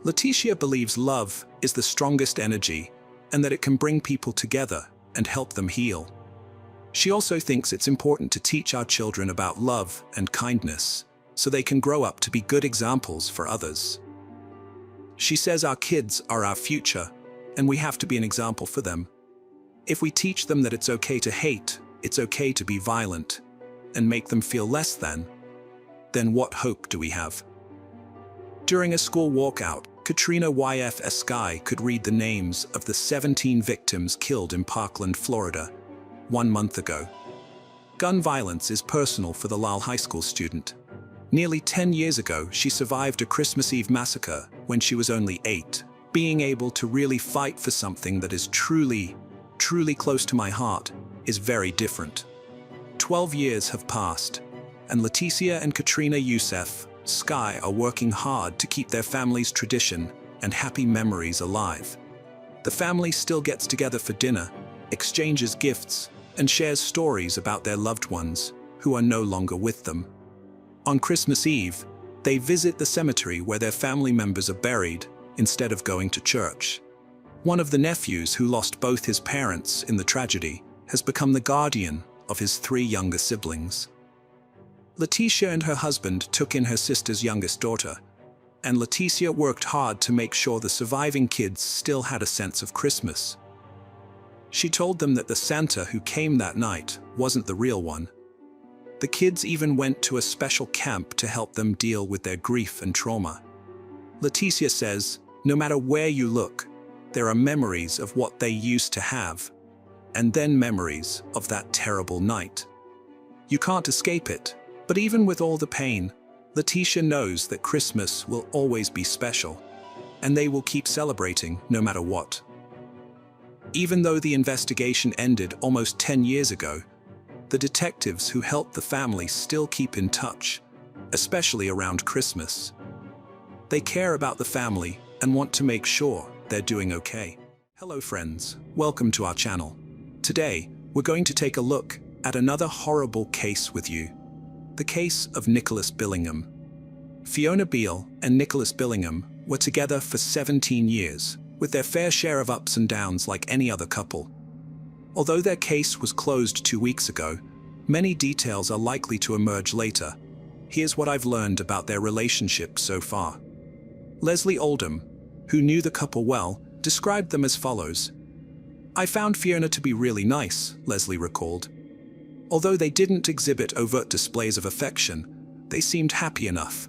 Leticia believes love is the strongest energy and that it can bring people together and help them heal. She also thinks it's important to teach our children about love and kindness so they can grow up to be good examples for others. She says our kids are our future, and we have to be an example for them. If we teach them that it's okay to hate, it's okay to be violent, and make them feel less than, then what hope do we have? During a school walkout, Katrina Y.F. Sky could read the names of the 17 victims killed in Parkland, Florida, 1 month ago. Gun violence is personal for the Lal High School student. Nearly 10 years ago, she survived a Christmas Eve massacre when she was only 8. Being able to really fight for something that is truly close to my heart is very different. 12 years have passed, and Leticia and Katrina Youssef, Sky, are working hard to keep their family's tradition and happy memories alive. The family still gets together for dinner, exchanges gifts, and shares stories about their loved ones who are no longer with them. On Christmas Eve, they visit the cemetery where their family members are buried instead of going to church. One of the nephews, who lost both his parents in the tragedy, has become the guardian of his 3 younger siblings. Leticia and her husband took in her sister's youngest daughter, and Leticia worked hard to make sure the surviving kids still had a sense of Christmas. She told them that the Santa who came that night wasn't the real one. The kids even went to a special camp to help them deal with their grief and trauma. Leticia says, no matter where you look, there are memories of what they used to have, and then memories of that terrible night. You can't escape it, but even with all the pain, Leticia knows that Christmas will always be special, and they will keep celebrating no matter what. Even though the investigation ended almost 10 years ago, the detectives who helped the family still keep in touch, especially around Christmas. They care about the family and want to make sure they're doing okay. Hello friends, welcome to our channel. Today, we're going to take a look at another horrible case with you. The case of Nicholas Billingham. Fiona Beale and Nicholas Billingham were together for 17 years, with their fair share of ups and downs like any other couple. Although their case was closed 2 weeks ago, many details are likely to emerge later. Here's what I've learned about their relationship so far. Leslie Oldham, who knew the couple well, described them as follows. I found Fiona to be really nice, Leslie recalled. Although they didn't exhibit overt displays of affection, they seemed happy enough.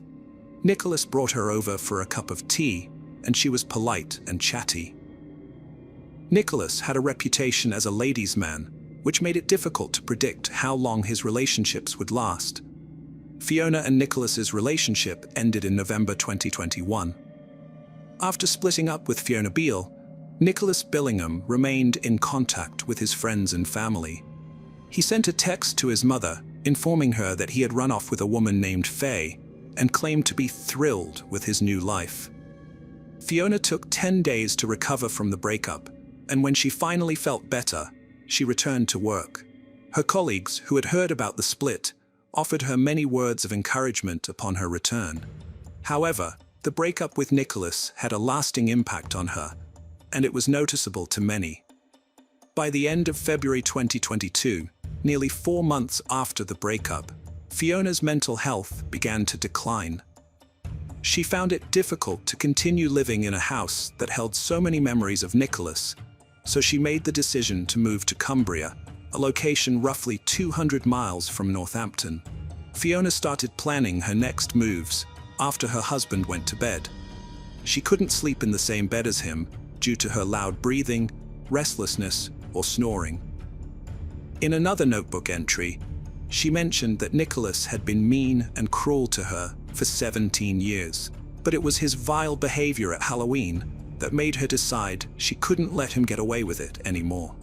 Nicholas brought her over for a cup of tea, and she was polite and chatty. Nicholas had a reputation as a ladies' man, which made it difficult to predict how long his relationships would last. Fiona and Nicholas's relationship ended in November 2021. After splitting up with Fiona Beale, Nicholas Billingham remained in contact with his friends and family. He sent a text to his mother, informing her that he had run off with a woman named Faye, and claimed to be thrilled with his new life. Fiona took 10 days to recover from the breakup, and when she finally felt better, she returned to work. Her colleagues, who had heard about the split, offered her many words of encouragement upon her return. However, the breakup with Nicholas had a lasting impact on her, and it was noticeable to many. By the end of February 2022, nearly 4 months after the breakup, Fiona's mental health began to decline. She found it difficult to continue living in a house that held so many memories of Nicholas, so she made the decision to move to Cumbria, a location roughly 200 miles from Northampton. Fiona started planning her next moves after her husband went to bed. She couldn't sleep in the same bed as him due to her loud breathing, restlessness, or snoring. In another notebook entry, she mentioned that Nicholas had been mean and cruel to her for 17 years, but it was his vile behavior at Halloween that made her decide she couldn't let him get away with it anymore.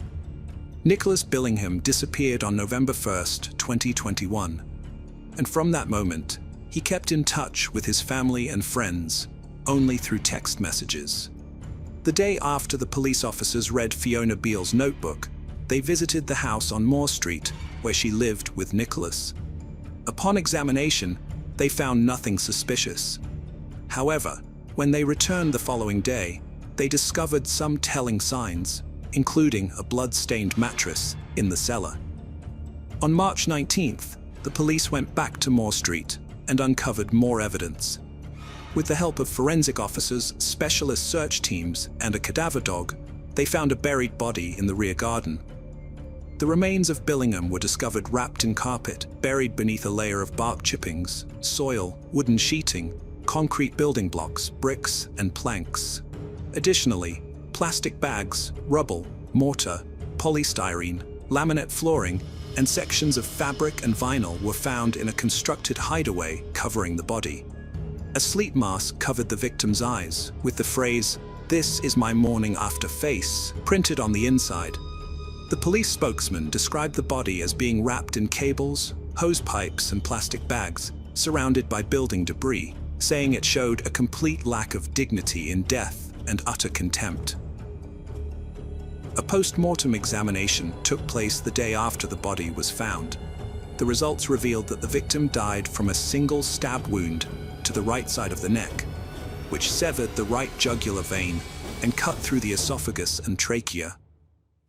Nicholas Billingham disappeared on November 1st, 2021, and from that moment, he kept in touch with his family and friends only through text messages. The day after the police officers read Fiona Beale's notebook, they visited the house on Moore Street where she lived with Nicholas. Upon examination, they found nothing suspicious. However, when they returned the following day, they discovered some telling signs, including a blood-stained mattress in the cellar. On March 19th, the police went back to Moore Street and uncovered more evidence. With the help of forensic officers, specialist search teams, and a cadaver dog, they found a buried body in the rear garden. The remains of Billingham were discovered wrapped in carpet, buried beneath a layer of bark chippings, soil, wooden sheeting, concrete building blocks, bricks, and planks. Additionally, plastic bags, rubble, mortar, polystyrene, laminate flooring, and sections of fabric and vinyl were found in a constructed hideaway covering the body. A sleep mask covered the victim's eyes, with the phrase, "This is my morning after face," printed on the inside. The police spokesman described the body as being wrapped in cables, hose pipes, and plastic bags, surrounded by building debris, saying it showed a complete lack of dignity in death and utter contempt. A post-mortem examination took place the day after the body was found. The results revealed that the victim died from a single stab wound to the right side of the neck, which severed the right jugular vein and cut through the esophagus and trachea.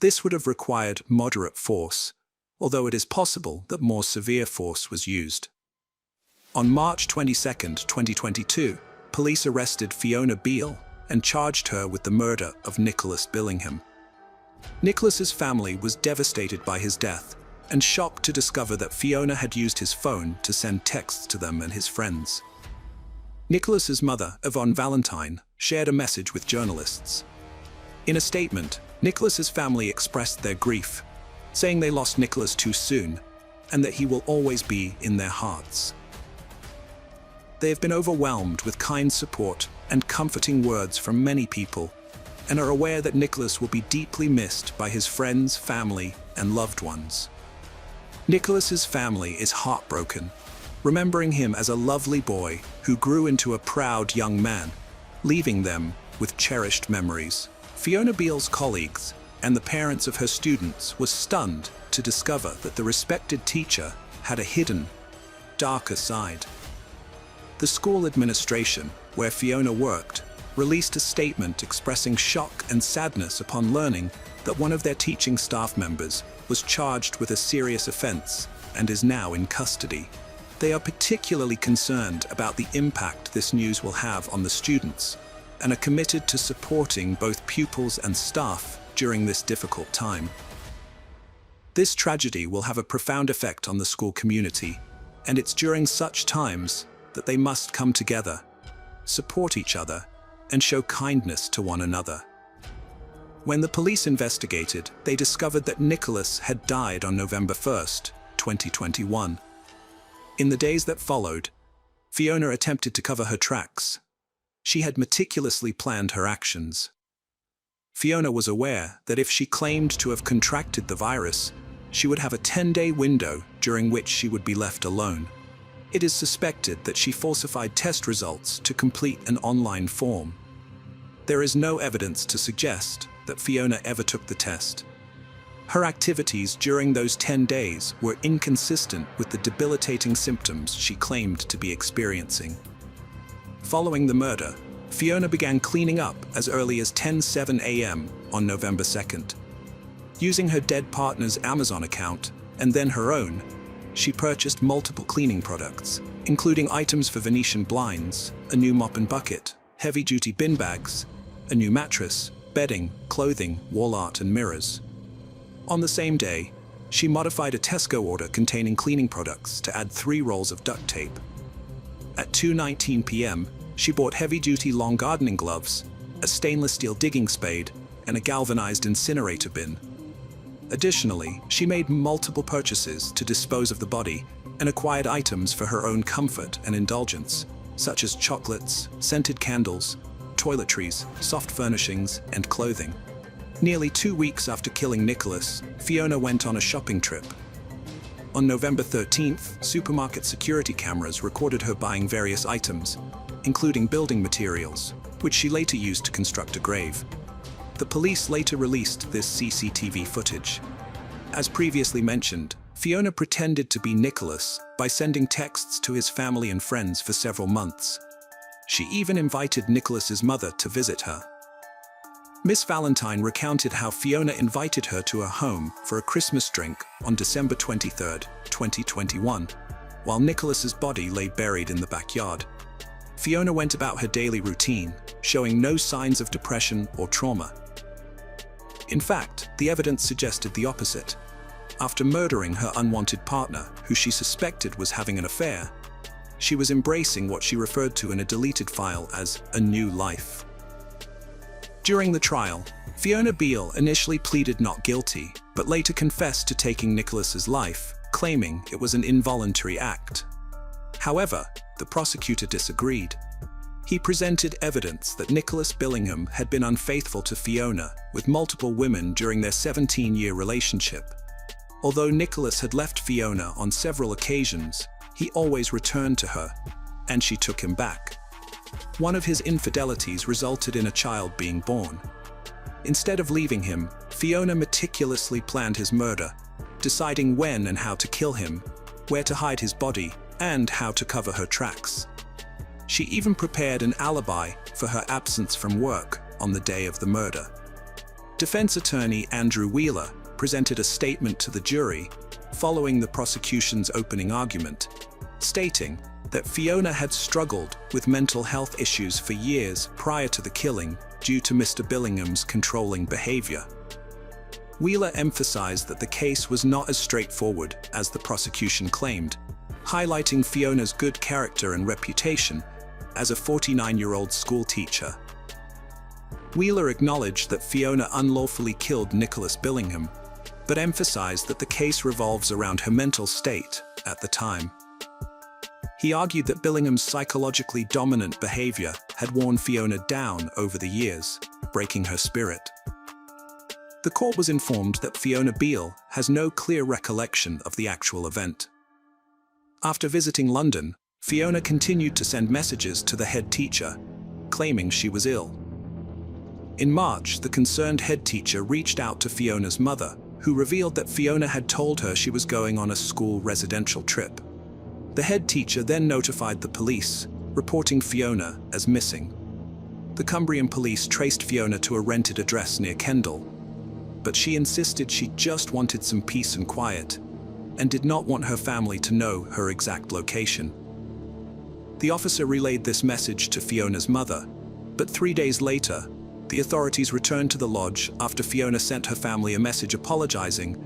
This would have required moderate force, although it is possible that more severe force was used. On March 22, 2022, police arrested Fiona Beale and charged her with the murder of Nicholas Billingham. Nicholas's family was devastated by his death and shocked to discover that Fiona had used his phone to send texts to them and his friends. Nicholas's mother, Yvonne Valentine, shared a message with journalists. In a statement, Nicholas's family expressed their grief, saying they lost Nicholas too soon and that he will always be in their hearts. They have been overwhelmed with kind support and comforting words from many people and are aware that Nicholas will be deeply missed by his friends, family, and loved ones. Nicholas's family is heartbroken, remembering him as a lovely boy who grew into a proud young man, leaving them with cherished memories. Fiona Beale's colleagues and the parents of her students were stunned to discover that the respected teacher had a hidden, darker side. The school administration, where Fiona worked, released a statement expressing shock and sadness upon learning that one of their teaching staff members was charged with a serious offense and is now in custody. They are particularly concerned about the impact this news will have on the students and are committed to supporting both pupils and staff during this difficult time. This tragedy will have a profound effect on the school community, and it's during such times that they must come together, support each other, and show kindness to one another. When the police investigated, they discovered that Nicholas had died on November 1st, 2021. In the days that followed, Fiona attempted to cover her tracks. She had meticulously planned her actions. Fiona was aware that if she claimed to have contracted the virus, she would have a 10-day window during which she would be left alone. It is suspected that she falsified test results to complete an online form. There is no evidence to suggest that Fiona ever took the test. Her activities during those 10 days were inconsistent with the debilitating symptoms she claimed to be experiencing. Following the murder, Fiona began cleaning up as early as 10:07 a.m. on November 2nd. Using her dead partner's Amazon account, and then her own, she purchased multiple cleaning products, including items for Venetian blinds, a new mop and bucket, heavy-duty bin bags, a new mattress, bedding, clothing, wall art, and mirrors. On the same day, she modified a Tesco order containing cleaning products to add 3 rolls of duct tape. At 2:19 p.m., she bought heavy-duty long gardening gloves, a stainless steel digging spade, and a galvanized incinerator bin. Additionally, she made multiple purchases to dispose of the body and acquired items for her own comfort and indulgence, such as chocolates, scented candles, toiletries, soft furnishings, and clothing. Nearly 2 weeks after killing Nicholas, Fiona went on a shopping trip. On November 13th, supermarket security cameras recorded her buying various items, including building materials, which she later used to construct a grave. The police later released this CCTV footage. As previously mentioned, Fiona pretended to be Nicholas by sending texts to his family and friends for several months. She even invited Nicholas's mother to visit her. Miss Valentine recounted how Fiona invited her to her home for a Christmas drink on December 23, 2021, while Nicholas's body lay buried in the backyard. Fiona went about her daily routine, showing no signs of depression or trauma. In fact, the evidence suggested the opposite. After murdering her unwanted partner, who she suspected was having an affair, she was embracing what she referred to in a deleted file as a new life. During the trial, Fiona Beale initially pleaded not guilty, but later confessed to taking Nicholas's life, claiming it was an involuntary act. However, the prosecutor disagreed. He presented evidence that Nicholas Billingham had been unfaithful to Fiona with multiple women during their 17-year relationship. Although Nicholas had left Fiona on several occasions, he always returned to her, and she took him back. One of his infidelities resulted in a child being born. Instead of leaving him, Fiona meticulously planned his murder, deciding when and how to kill him, where to hide his body, and how to cover her tracks. She even prepared an alibi for her absence from work on the day of the murder. Defense attorney Andrew Wheeler presented a statement to the jury following the prosecution's opening argument, stating that Fiona had struggled with mental health issues for years prior to the killing due to Mr. Billingham's controlling behavior. Wheeler emphasized that the case was not as straightforward as the prosecution claimed, highlighting Fiona's good character and reputation as a 49-year-old school teacher. Wheeler acknowledged that Fiona unlawfully killed Nicholas Billingham, but emphasized that the case revolves around her mental state at the time. He argued that Billingham's psychologically dominant behavior had worn Fiona down over the years, breaking her spirit. The court was informed that Fiona Beale has no clear recollection of the actual event. After visiting London, Fiona continued to send messages to the head teacher, claiming she was ill. In March, the concerned head teacher reached out to Fiona's mother, who revealed that Fiona had told her she was going on a school residential trip. The head teacher then notified the police, reporting Fiona as missing. The Cumbrian police traced Fiona to a rented address near Kendal, but she insisted she just wanted some peace and quiet, and did not want her family to know her exact location. The officer relayed this message to Fiona's mother, but 3 days later, the authorities returned to the lodge after Fiona sent her family a message apologizing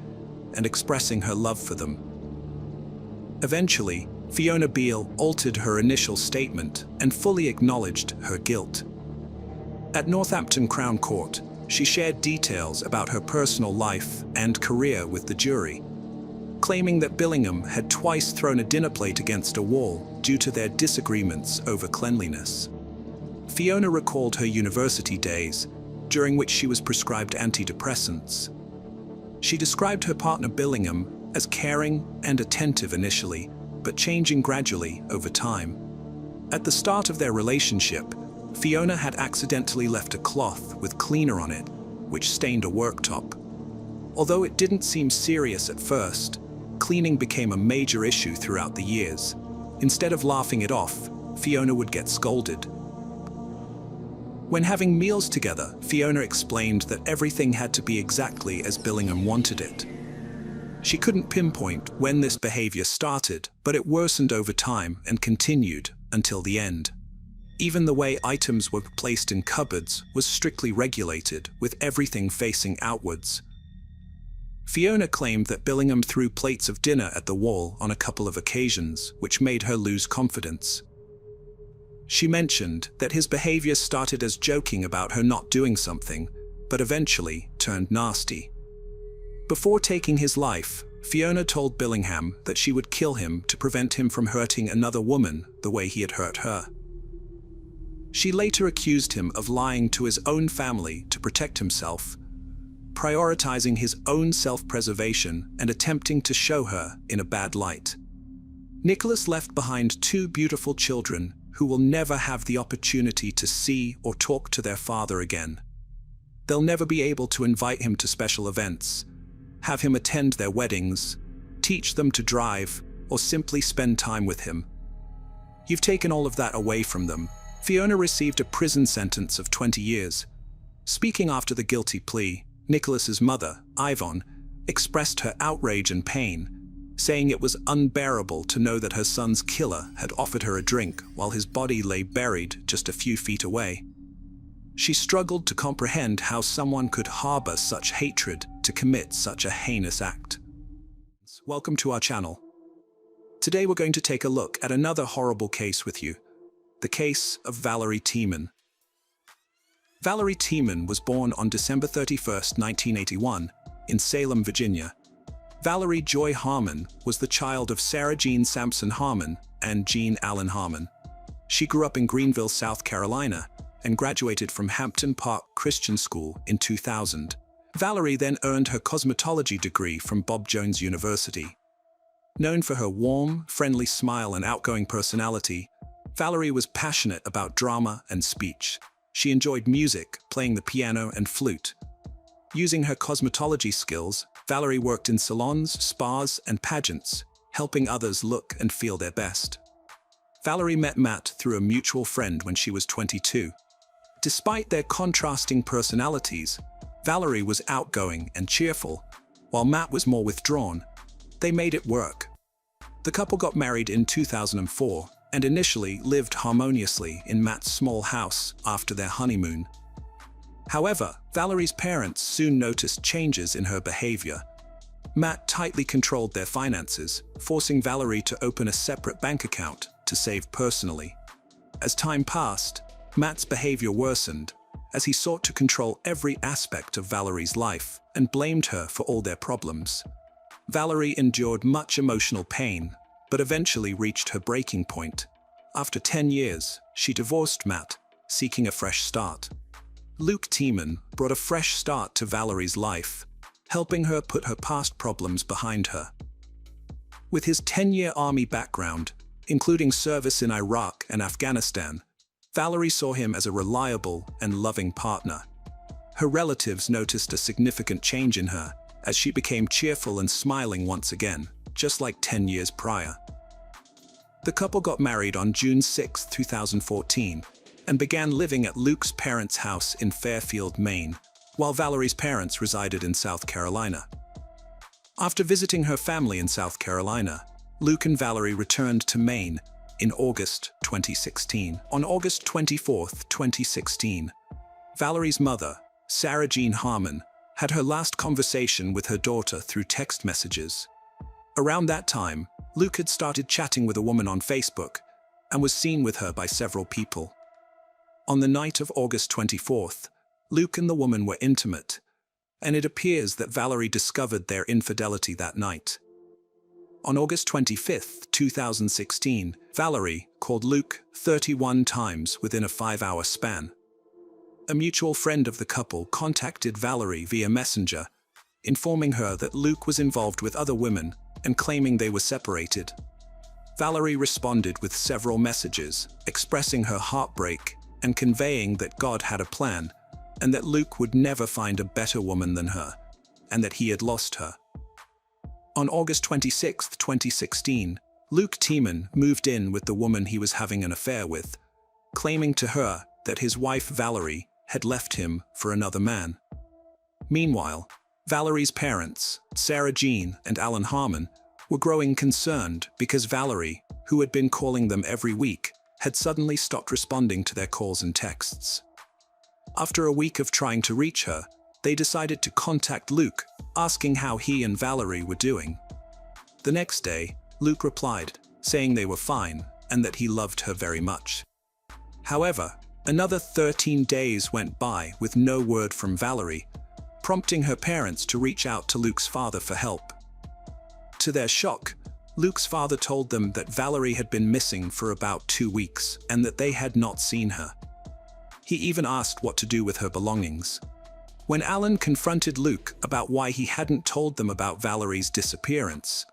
and expressing her love for them. Eventually, Fiona Beale altered her initial statement and fully acknowledged her guilt. At Northampton Crown Court, she shared details about her personal life and career with the jury, claiming that Billingham had twice thrown a dinner plate against a wall due to their disagreements over cleanliness. Fiona recalled her university days, during which she was prescribed antidepressants. She described her partner Billingham as caring and attentive initially, but changing gradually over time. At the start of their relationship, Fiona had accidentally left a cloth with cleaner on it, which stained a worktop. Although it didn't seem serious at first, cleaning became a major issue throughout the years. Instead of laughing it off, Fiona would get scolded. When having meals together, Fiona explained that everything had to be exactly as Billingham wanted it. She couldn't pinpoint when this behavior started, but it worsened over time and continued until the end. Even the way items were placed in cupboards was strictly regulated, with everything facing outwards. Fiona claimed that Billingham threw plates of dinner at the wall on a couple of occasions, which made her lose confidence. She mentioned that his behavior started as joking about her not doing something, but eventually turned nasty. Before taking his life, Fiona told Billingham that she would kill him to prevent him from hurting another woman the way he had hurt her. She later accused him of lying to his own family to protect himself, prioritizing his own self-preservation and attempting to show her in a bad light. Nicholas left behind 2 beautiful children who will never have the opportunity to see or talk to their father again. They'll never be able to invite him to special events, have him attend their weddings, teach them to drive, or simply spend time with him. You've taken all of that away from them. Fiona received a prison sentence of 20 years. Speaking after the guilty plea, Nicholas's mother, Yvonne, expressed her outrage and pain, saying it was unbearable to know that her son's killer had offered her a drink while his body lay buried just a few feet away. She struggled to comprehend how someone could harbor such hatred to commit such a heinous act. Welcome to our channel. Today we're going to take a look at another horrible case with you, the case of Valerie Tiemann. Valerie Tiemann was born on December 31, 1981, in Salem, Virginia. Valerie Joy Harmon was the child of Sarah Jean Sampson Harmon and Jean Allen Harmon. She grew up in Greenville, South Carolina, and graduated from Hampton Park Christian School in 2000. Valerie then earned her cosmetology degree from Bob Jones University. Known for her warm, friendly smile and outgoing personality, Valerie was passionate about drama and speech. She enjoyed music, playing the piano and flute. Using her cosmetology skills, Valerie worked in salons, spas, and pageants, helping others look and feel their best. Valerie met Matt through a mutual friend when she was 22. Despite their contrasting personalities, Valerie was outgoing and cheerful, while Matt was more withdrawn. They made it work. The couple got married in 2004 and initially lived harmoniously in Matt's small house after their honeymoon. However, Valerie's parents soon noticed changes in her behavior. Matt tightly controlled their finances, forcing Valerie to open a separate bank account to save personally. As time passed, Matt's behavior worsened as he sought to control every aspect of Valerie's life and blamed her for all their problems. Valerie endured much emotional pain, but eventually reached her breaking point. After 10 years, she divorced Matt, seeking a fresh start. Luke Tiemann brought a fresh start to Valerie's life, helping her put her past problems behind her. With his 10-year Army background, including service in Iraq and Afghanistan, Valerie saw him as a reliable and loving partner. Her relatives noticed a significant change in her as she became cheerful and smiling once again, just like 10 years prior. The couple got married on June 6, 2014, and began living at Luke's parents' house in Fairfield, Maine, while Valerie's parents resided in South Carolina. After visiting her family in South Carolina, Luke and Valerie returned to Maine in August 2016. On August 24, 2016, Valerie's mother, Sarah Jean Harmon, had her last conversation with her daughter through text messages. Around that time, Luke had started chatting with a woman on Facebook and was seen with her by several people. On the night of August 24th, Luke and the woman were intimate, and it appears that Valerie discovered their infidelity that night. On August 25, 2016, Valerie called Luke 31 times within a 5-hour span. A mutual friend of the couple contacted Valerie via Messenger, informing her that Luke was involved with other women and claiming they were separated. Valerie responded with several messages, expressing her heartbreak and conveying that God had a plan, and that Luke would never find a better woman than her, and that he had lost her. On August 26, 2016, Luke Tiemann moved in with the woman he was having an affair with, claiming to her that his wife Valerie had left him for another man. Meanwhile, Valerie's parents, Sarah Jean and Alan Harmon, were growing concerned because Valerie, who had been calling them every week, had suddenly stopped responding to their calls and texts. After a week of trying to reach her, they decided to contact Luke, asking how he and Valerie were doing. The next day, Luke replied, saying they were fine and that he loved her very much. However, another 13 days went by with no word from Valerie, prompting her parents to reach out to Luke's father for help. To their shock, Luke's father told them that Valerie had been missing for about 2 weeks and that they had not seen her. He even asked what to do with her belongings. When Alan confronted Luke about why he hadn't told them about Valerie's disappearance,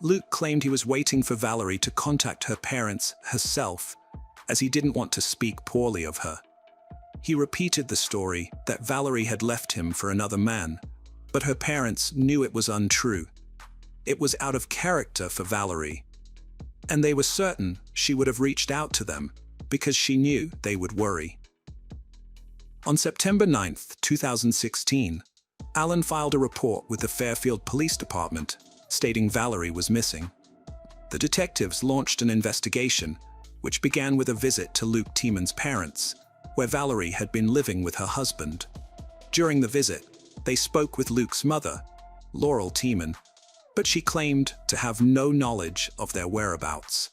Luke claimed he was waiting for Valerie to contact her parents herself, as he didn't want to speak poorly of her. He repeated the story that Valerie had left him for another man, but her parents knew it was untrue. It was out of character for Valerie, and they were certain she would have reached out to them because she knew they would worry. On September 9, 2016, Alan filed a report with the Fairfield Police Department stating Valerie was missing. The detectives launched an investigation, which began with a visit to Luke Tiemann's parents, where Valerie had been living with her husband. During the visit, they spoke with Luke's mother, Laurel Tiemann, but she claimed to have no knowledge of their whereabouts.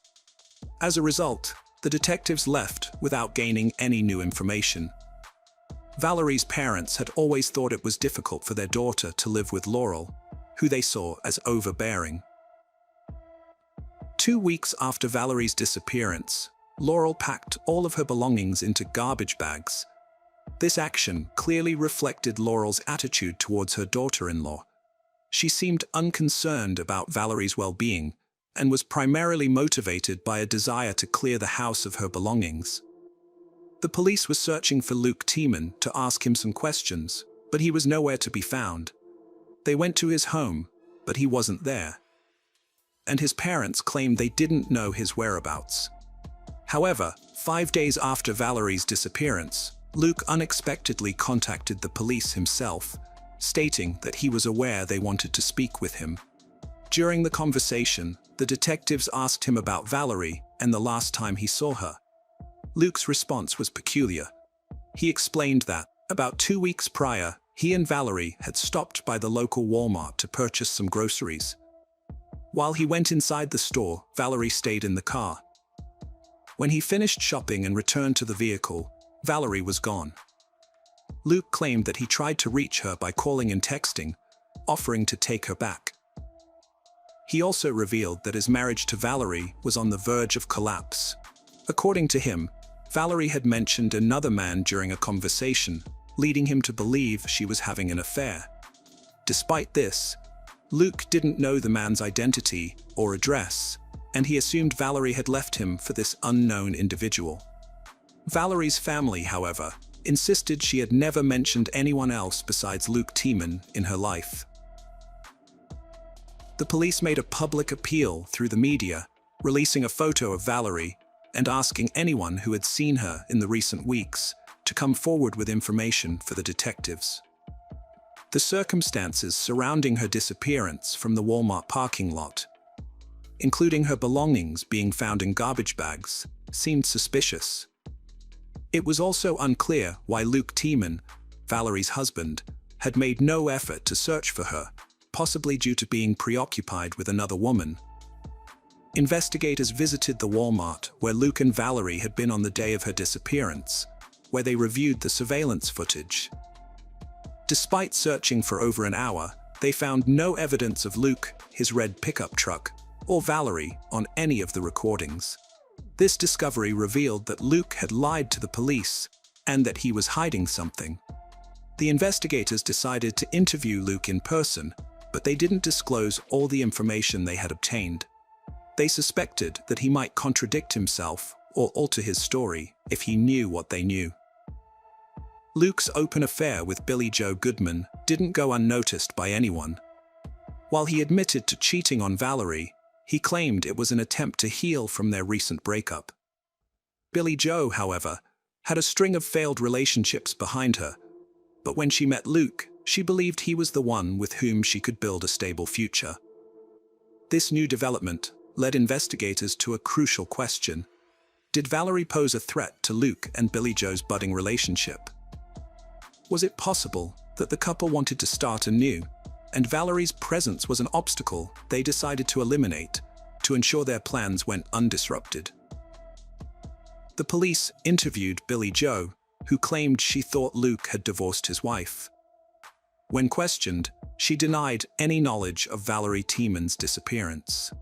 As a result, the detectives left without gaining any new information. Valerie's parents had always thought it was difficult for their daughter to live with Laurel, who they saw as overbearing. 2 weeks after Valerie's disappearance, Laurel packed all of her belongings into garbage bags. This action clearly reflected Laurel's attitude towards her daughter-in-law. She seemed unconcerned about Valerie's well-being and was primarily motivated by a desire to clear the house of her belongings. The police were searching for Luke Tiemann to ask him some questions, but he was nowhere to be found. They went to his home, but he wasn't there. And his parents claimed they didn't know his whereabouts. However, 5 days after Valerie's disappearance, Luke unexpectedly contacted the police himself, stating that he was aware they wanted to speak with him. During the conversation, the detectives asked him about Valerie and the last time he saw her. Luke's response was peculiar. He explained that, about 2 weeks prior, he and Valerie had stopped by the local Walmart to purchase some groceries. While he went inside the store, Valerie stayed in the car. When he finished shopping and returned to the vehicle, Valerie was gone. Luke claimed that he tried to reach her by calling and texting, offering to take her back. He also revealed that his marriage to Valerie was on the verge of collapse. According to him, Valerie had mentioned another man during a conversation, leading him to believe she was having an affair. Despite this, Luke didn't know the man's identity or address, and he assumed Valerie had left him for this unknown individual. Valerie's family, however, insisted she had never mentioned anyone else besides Luke Tiemann in her life. The police made a public appeal through the media, releasing a photo of Valerie and asking anyone who had seen her in the recent weeks to come forward with information for the detectives. The circumstances surrounding her disappearance from the Walmart parking lot, including her belongings being found in garbage bags, seemed suspicious. It was also unclear why Luke Tiemann, Valerie's husband, had made no effort to search for her, possibly due to being preoccupied with another woman. Investigators visited the Walmart where Luke and Valerie had been on the day of her disappearance, where they reviewed the surveillance footage. Despite searching for over an hour, they found no evidence of Luke, his red pickup truck, or Valerie on any of the recordings. This discovery revealed that Luke had lied to the police and that he was hiding something. The investigators decided to interview Luke in person, but they didn't disclose all the information they had obtained. They suspected that he might contradict himself or alter his story if he knew what they knew. Luke's open affair with Billie Jo Goodman didn't go unnoticed by anyone. While he admitted to cheating on Valerie, he claimed it was an attempt to heal from their recent breakup. Billie Jo, however, had a string of failed relationships behind her, but when she met Luke, she believed he was the one with whom she could build a stable future. This new development led investigators to a crucial question. Did Valerie pose a threat to Luke and Billie Jo's budding relationship? Was it possible that the couple wanted to start anew, and Valerie's presence was an obstacle they decided to eliminate to ensure their plans went undisrupted? The police interviewed Billie Jo, who claimed she thought Luke had divorced his wife. When questioned, she denied any knowledge of Valerie Tiemann's disappearance.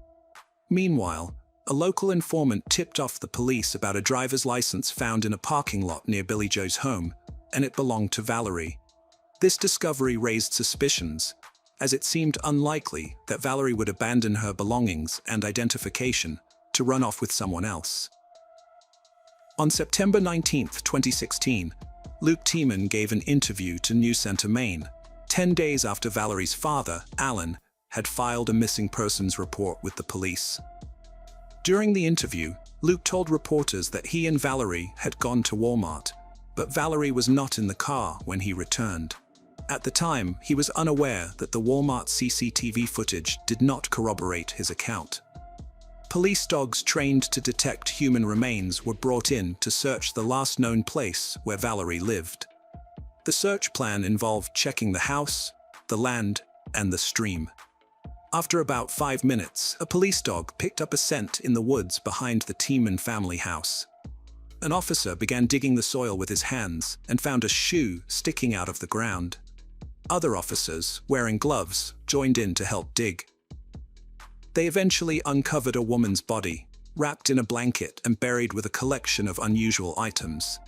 Meanwhile, a local informant tipped off the police about a driver's license found in a parking lot near Billie Jo's home, and it belonged to Valerie. This discovery raised suspicions, as it seemed unlikely that Valerie would abandon her belongings and identification to run off with someone else. On September 19, 2016, Luke Tiemann gave an interview to News Center, Maine, 10 days after Valerie's father, Alan, had filed a missing persons report with the police. During the interview, Luke told reporters that he and Valerie had gone to Walmart, but Valerie was not in the car when he returned. At the time, he was unaware that the Walmart CCTV footage did not corroborate his account. Police dogs trained to detect human remains were brought in to search the last known place where Valerie lived. The search plan involved checking the house, the land, and the stream. After about 5 minutes, a police dog picked up a scent in the woods behind the Tiemann family house. An officer began digging the soil with his hands and found a shoe sticking out of the ground. Other officers, wearing gloves, joined in to help dig. They eventually uncovered a woman's body, wrapped in a blanket and buried with a collection of unusual items.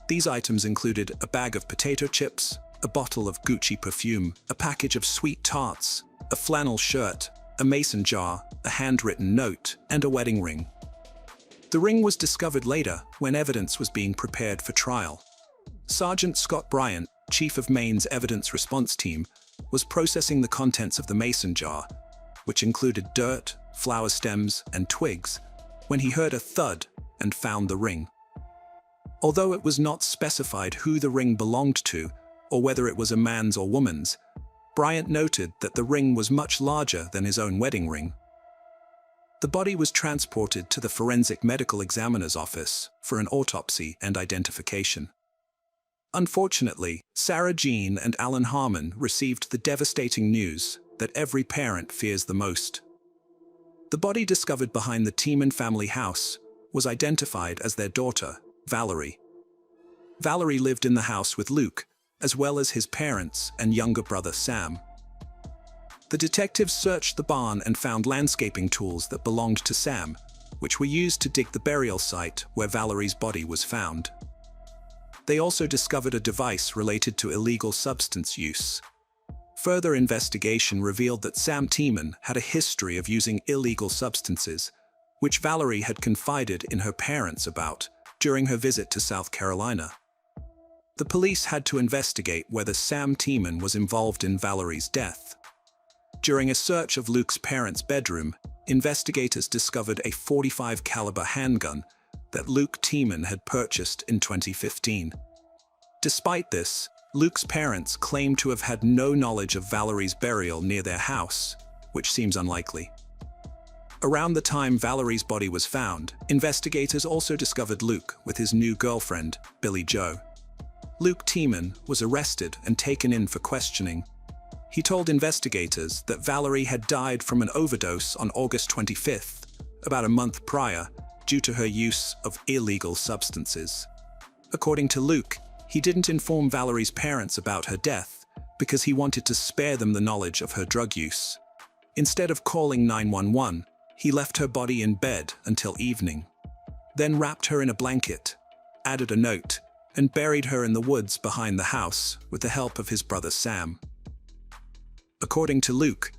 These items included a bag of potato chips, a bottle of Gucci perfume, a package of sweet tarts, a flannel shirt, a mason jar, a handwritten note, and a wedding ring. The ring was discovered later when evidence was being prepared for trial. Sergeant Scott Bryant, chief of Maine's evidence response team, was processing the contents of the mason jar, which included dirt, flower stems, and twigs, when he heard a thud and found the ring. Although it was not specified who the ring belonged to, or whether it was a man's or woman's, Bryant noted that the ring was much larger than his own wedding ring. The body was transported to the forensic medical examiner's office for an autopsy and identification. Unfortunately, Sarah Jean and Alan Harmon received the devastating news that every parent fears the most. The body discovered behind the Tiemann family house was identified as their daughter, Valerie. Valerie lived in the house with Luke, as well as his parents and younger brother Sam. The detectives searched the barn and found landscaping tools that belonged to Sam, which were used to dig the burial site where Valerie's body was found. They also discovered a device related to illegal substance use. Further investigation revealed that Sam Tiemann had a history of using illegal substances, which Valerie had confided in her parents about during her visit to South Carolina. The police had to investigate whether Sam Tiemann was involved in Valerie's death. During a search of Luke's parents' bedroom, investigators discovered a .45 caliber handgun that Luke Tiemann had purchased in 2015. Despite this, Luke's parents claimed to have had no knowledge of Valerie's burial near their house, which seems unlikely. Around the time Valerie's body was found, investigators also discovered Luke with his new girlfriend, Billie Joe. Luke Tiemann was arrested and taken in for questioning. He told investigators that Valerie had died from an overdose on August 25th, about a month prior, due to her use of illegal substances. According to Luke, he didn't inform Valerie's parents about her death because he wanted to spare them the knowledge of her drug use. Instead of calling 911, he left her body in bed until evening, then wrapped her in a blanket, added a note, and buried her in the woods behind the house with the help of his brother Sam. According to Luke,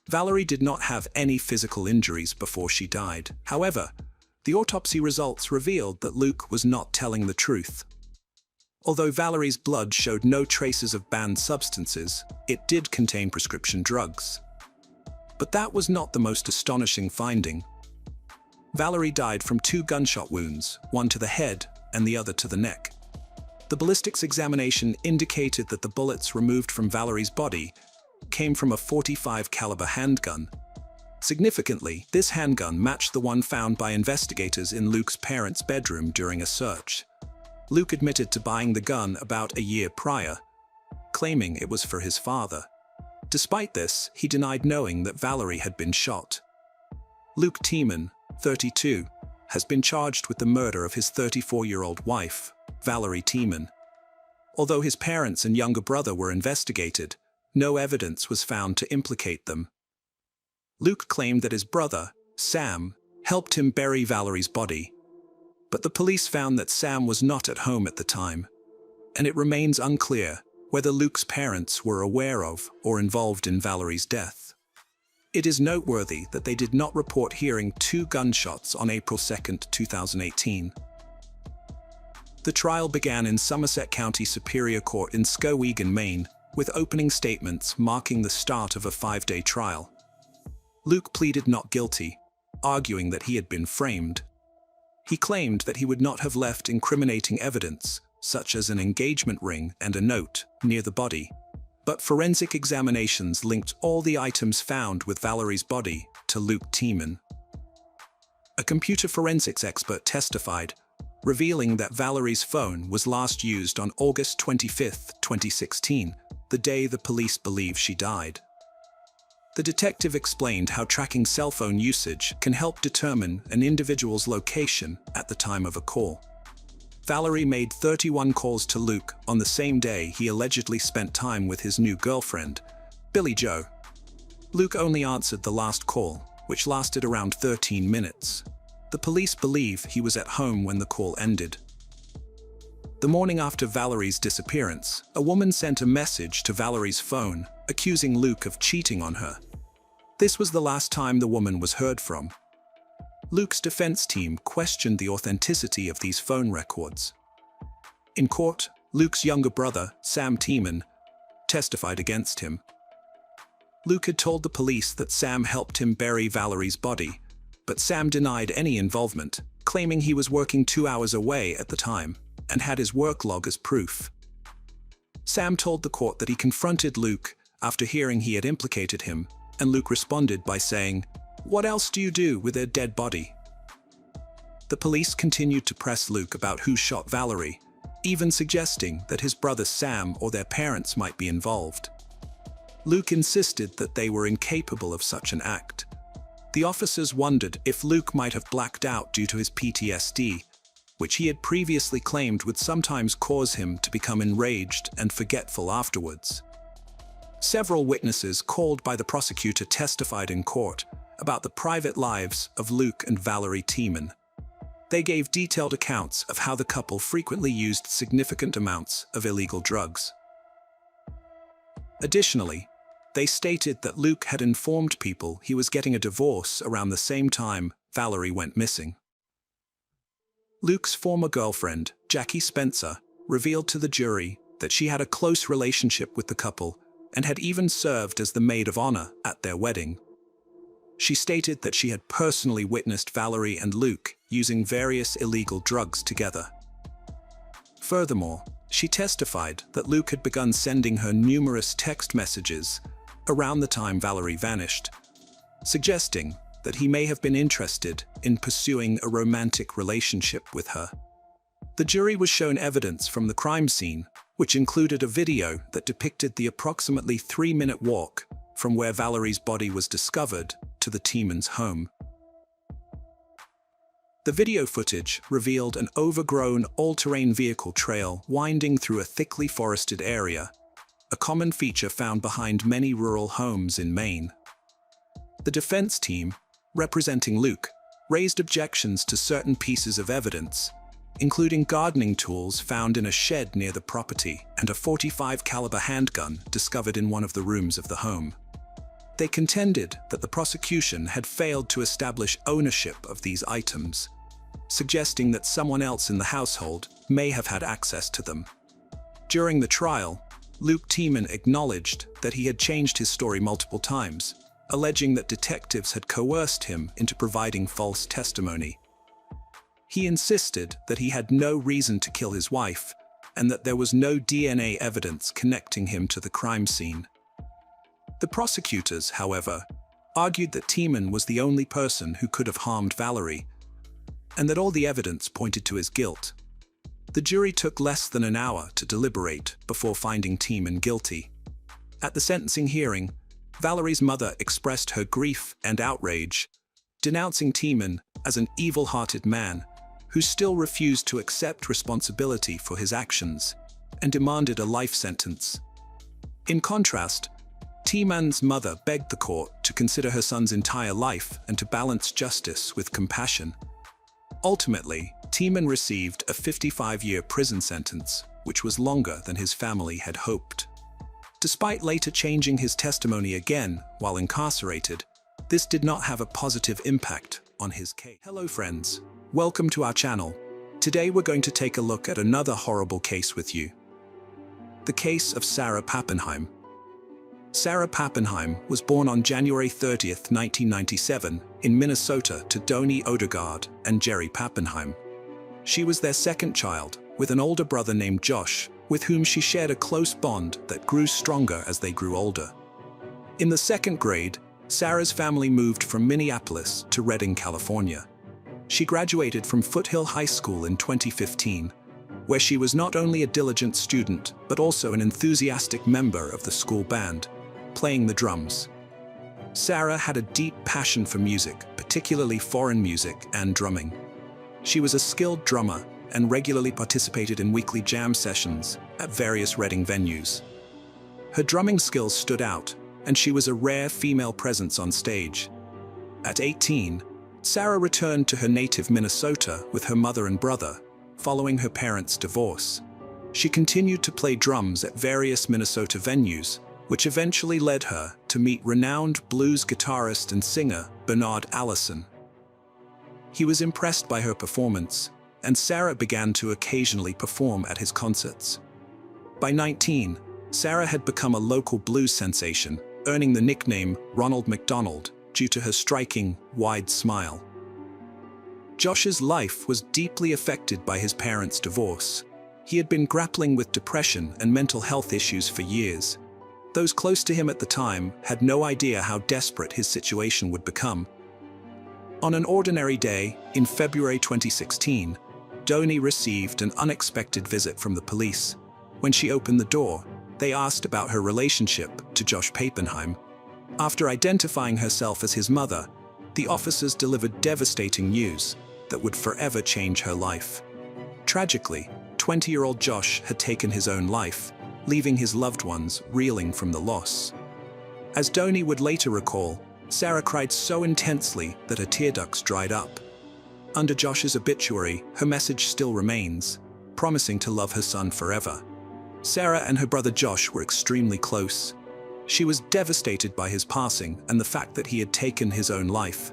Valerie did not have any physical injuries before she died. However, the autopsy results revealed that Luke was not telling the truth. Although Valerie's blood showed no traces of banned substances, it did contain prescription drugs. But that was not the most astonishing finding. Valerie died from 2 gunshot wounds, one to the head and the other to the neck. The ballistics examination indicated that the bullets removed from Valerie's body came from a .45 caliber handgun. Significantly, this handgun matched the one found by investigators in Luke's parents' bedroom during a search. Luke admitted to buying the gun about a year prior, claiming it was for his father. Despite this, he denied knowing that Valerie had been shot. Luke Tiemann, 32, has been charged with the murder of his 34-year-old wife, Valerie Tiemann. Although his parents and younger brother were investigated, no evidence was found to implicate them. Luke claimed that his brother, Sam, helped him bury Valerie's body, but the police found that Sam was not at home at the time, and it remains unclear whether Luke's parents were aware of or involved in Valerie's death. It is noteworthy that they did not report hearing 2 gunshots on April 2, 2018. The trial began in Somerset County Superior Court in Skowhegan, Maine, with opening statements marking the start of a 5-day trial. Luke pleaded not guilty, arguing that he had been framed. He claimed that he would not have left incriminating evidence, such as an engagement ring and a note, near the body. But forensic examinations linked all the items found with Valerie's body to Luke Tiemann. A computer forensics expert testified, revealing that Valerie's phone was last used on August 25, 2016, the day the police believe she died. The detective explained how tracking cell phone usage can help determine an individual's location at the time of a call. Valerie made 31 calls to Luke on the same day he allegedly spent time with his new girlfriend, Billy Joe. Luke only answered the last call, which lasted around 13 minutes. The police believe he was at home when the call ended. The morning after Valerie's disappearance, a woman sent a message to Valerie's phone, accusing Luke of cheating on her. This was the last time the woman was heard from. Luke's defense team questioned the authenticity of these phone records. In court, Luke's younger brother, Sam Tiemann, testified against him. Luke had told the police that Sam helped him bury Valerie's body, but Sam denied any involvement, claiming he was working 2 hours away at the time and had his work log as proof. Sam told the court that he confronted Luke after hearing he had implicated him, and Luke responded by saying, "What else do you do with a dead body?" The police continued to press Luke about who shot Valerie, even suggesting that his brother Sam or their parents might be involved. Luke insisted that they were incapable of such an act. The officers wondered if Luke might have blacked out due to his PTSD, which he had previously claimed would sometimes cause him to become enraged and forgetful afterwards. Several witnesses called by the prosecutor testified in court about the private lives of Luke and Valerie Tiemann. They gave detailed accounts of how the couple frequently used significant amounts of illegal drugs. Additionally, they stated that Luke had informed people he was getting a divorce around the same time Valerie went missing. Luke's former girlfriend, Jackie Spencer, revealed to the jury that she had a close relationship with the couple and had even served as the maid of honor at their wedding. She stated that she had personally witnessed Valerie and Luke using various illegal drugs together. Furthermore, she testified that Luke had begun sending her numerous text messages around the time Valerie vanished, suggesting that he may have been interested in pursuing a romantic relationship with her. The jury was shown evidence from the crime scene, which included a video that depicted the approximately 3-minute walk from where Valerie's body was discovered to the Tiemann's home. The video footage revealed an overgrown, all-terrain vehicle trail winding through a thickly forested area, a common feature found behind many rural homes in Maine. The defense team, representing Luke, raised objections to certain pieces of evidence, including gardening tools found in a shed near the property and a .45 caliber handgun discovered in one of the rooms of the home. They contended that the prosecution had failed to establish ownership of these items, suggesting that someone else in the household may have had access to them. During the trial, Luke Tiemann acknowledged that he had changed his story multiple times, alleging that detectives had coerced him into providing false testimony. He insisted that he had no reason to kill his wife and that there was no DNA evidence connecting him to the crime scene. The prosecutors, however, argued that Tiemann was the only person who could have harmed Valerie, and that all the evidence pointed to his guilt. The jury took less than an hour to deliberate before finding Tiemann guilty. At the sentencing hearing, Valerie's mother expressed her grief and outrage, denouncing Tiemann as an evil-hearted man who still refused to accept responsibility for his actions and demanded a life sentence. In contrast, Tiemann's mother begged the court to consider her son's entire life and to balance justice with compassion. Ultimately, Tiemann received a 55-year prison sentence, which was longer than his family had hoped. Despite later changing his testimony again while incarcerated, this did not have a positive impact on his case. Hello friends, welcome to our channel. Today we're going to take a look at another horrible case with you. The case of Sarah Pappenheim. Sarah Pappenheim was born on January 30th, 1997, in Minnesota to Donnie Odegaard and Jerry Pappenheim. She was their second child, with an older brother named Josh, with whom she shared a close bond that grew stronger as they grew older. In the second grade, Sarah's family moved from Minneapolis to Redding, California. She graduated from Foothill High School in 2015, where she was not only a diligent student, but also an enthusiastic member of the school band, playing the drums. Sarah had a deep passion for music, particularly foreign music and drumming. She was a skilled drummer and regularly participated in weekly jam sessions at various Reading venues. Her drumming skills stood out, and she was a rare female presence on stage. At 18, Sarah returned to her native Minnesota with her mother and brother, following her parents' divorce. She continued to play drums at various Minnesota venues, which eventually led her to meet renowned blues guitarist and singer Bernard Allison. He was impressed by her performance, and Sarah began to occasionally perform at his concerts. By 19, Sarah had become a local blues sensation, earning the nickname Ronald McDonald due to her striking, wide smile. Josh's life was deeply affected by his parents' divorce. He had been grappling with depression and mental health issues for years. Those close to him at the time had no idea how desperate his situation would become. On an ordinary day, in February 2016, Doni received an unexpected visit from the police. When she opened the door, they asked about her relationship to Josh Pappenheim. After identifying herself as his mother, the officers delivered devastating news that would forever change her life. Tragically, 20-year-old Josh had taken his own life, leaving his loved ones reeling from the loss. As Doni would later recall, Sarah cried so intensely that her tear ducts dried up. Under Josh's obituary, her message still remains, promising to love her son forever. Sarah and her brother Josh were extremely close. She was devastated by his passing and the fact that he had taken his own life.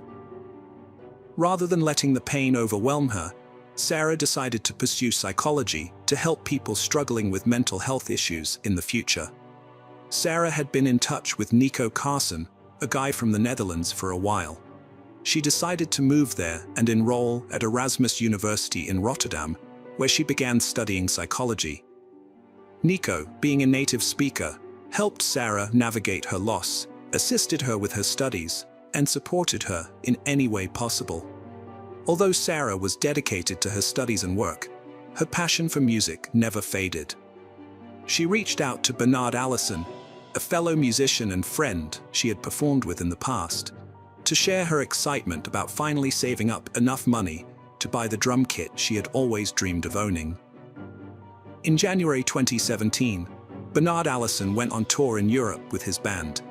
Rather than letting the pain overwhelm her, Sarah decided to pursue psychology to help people struggling with mental health issues in the future. Sarah had been in touch with Nico Carson, a guy from the Netherlands, for a while. She decided to move there and enroll at Erasmus University in Rotterdam, where she began studying psychology. Nico, being a native speaker, helped Sarah navigate her loss, assisted her with her studies, and supported her in any way possible. Although Sarah was dedicated to her studies and work, her passion for music never faded. She reached out to Bernard Allison, a fellow musician and friend she had performed with in the past, to share her excitement about finally saving up enough money to buy the drum kit she had always dreamed of owning. In January 2017, Bernard Allison went on tour in Europe with his band.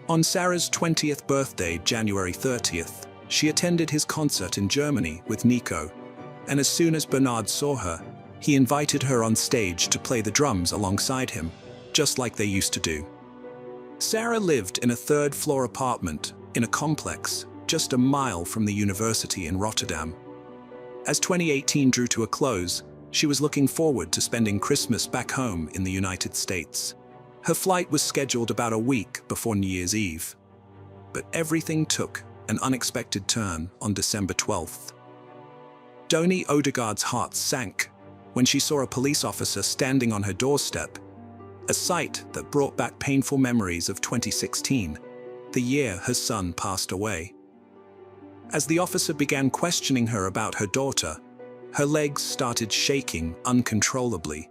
On Sarah's 20th birthday, January 30th, she attended his concert in Germany with Nico, and as soon as Bernard saw her, he invited her on stage to play the drums alongside him, just like they used to do. Sarah lived in a third-floor apartment in a complex just a mile from the university in Rotterdam. As 2018 drew to a close, she was looking forward to spending Christmas back home in the United States. Her flight was scheduled about a week before New Year's Eve, but everything took an unexpected turn on December 12th. Doni Odegaard's heart sank when she saw a police officer standing on her doorstep, a sight that brought back painful memories of 2016, the year her son passed away. As the officer began questioning her about her daughter, her legs started shaking uncontrollably.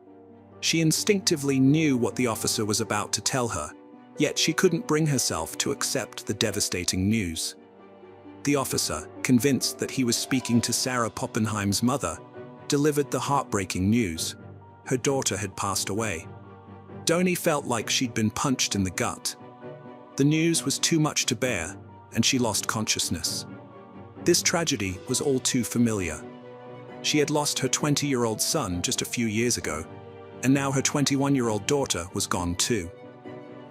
She instinctively knew what the officer was about to tell her, yet she couldn't bring herself to accept the devastating news. The officer, convinced that he was speaking to Sarah Poppenheim's mother, delivered the heartbreaking news. Her daughter had passed away. Doni felt like she'd been punched in the gut. The news was too much to bear, and she lost consciousness. This tragedy was all too familiar. She had lost her 20-year-old son just a few years ago, and now her 21-year-old daughter was gone too.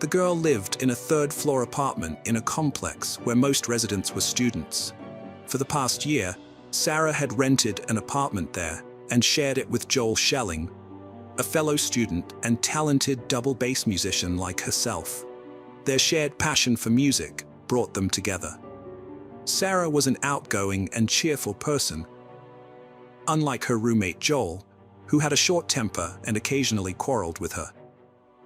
The girl lived in a third-floor apartment in a complex where most residents were students. For the past year, Sarah had rented an apartment there and shared it with Joel Schelling, a fellow student and talented double bass musician like herself. Their shared passion for music brought them together. Sarah was an outgoing and cheerful person, unlike her roommate Joel, who had a short temper and occasionally quarreled with her.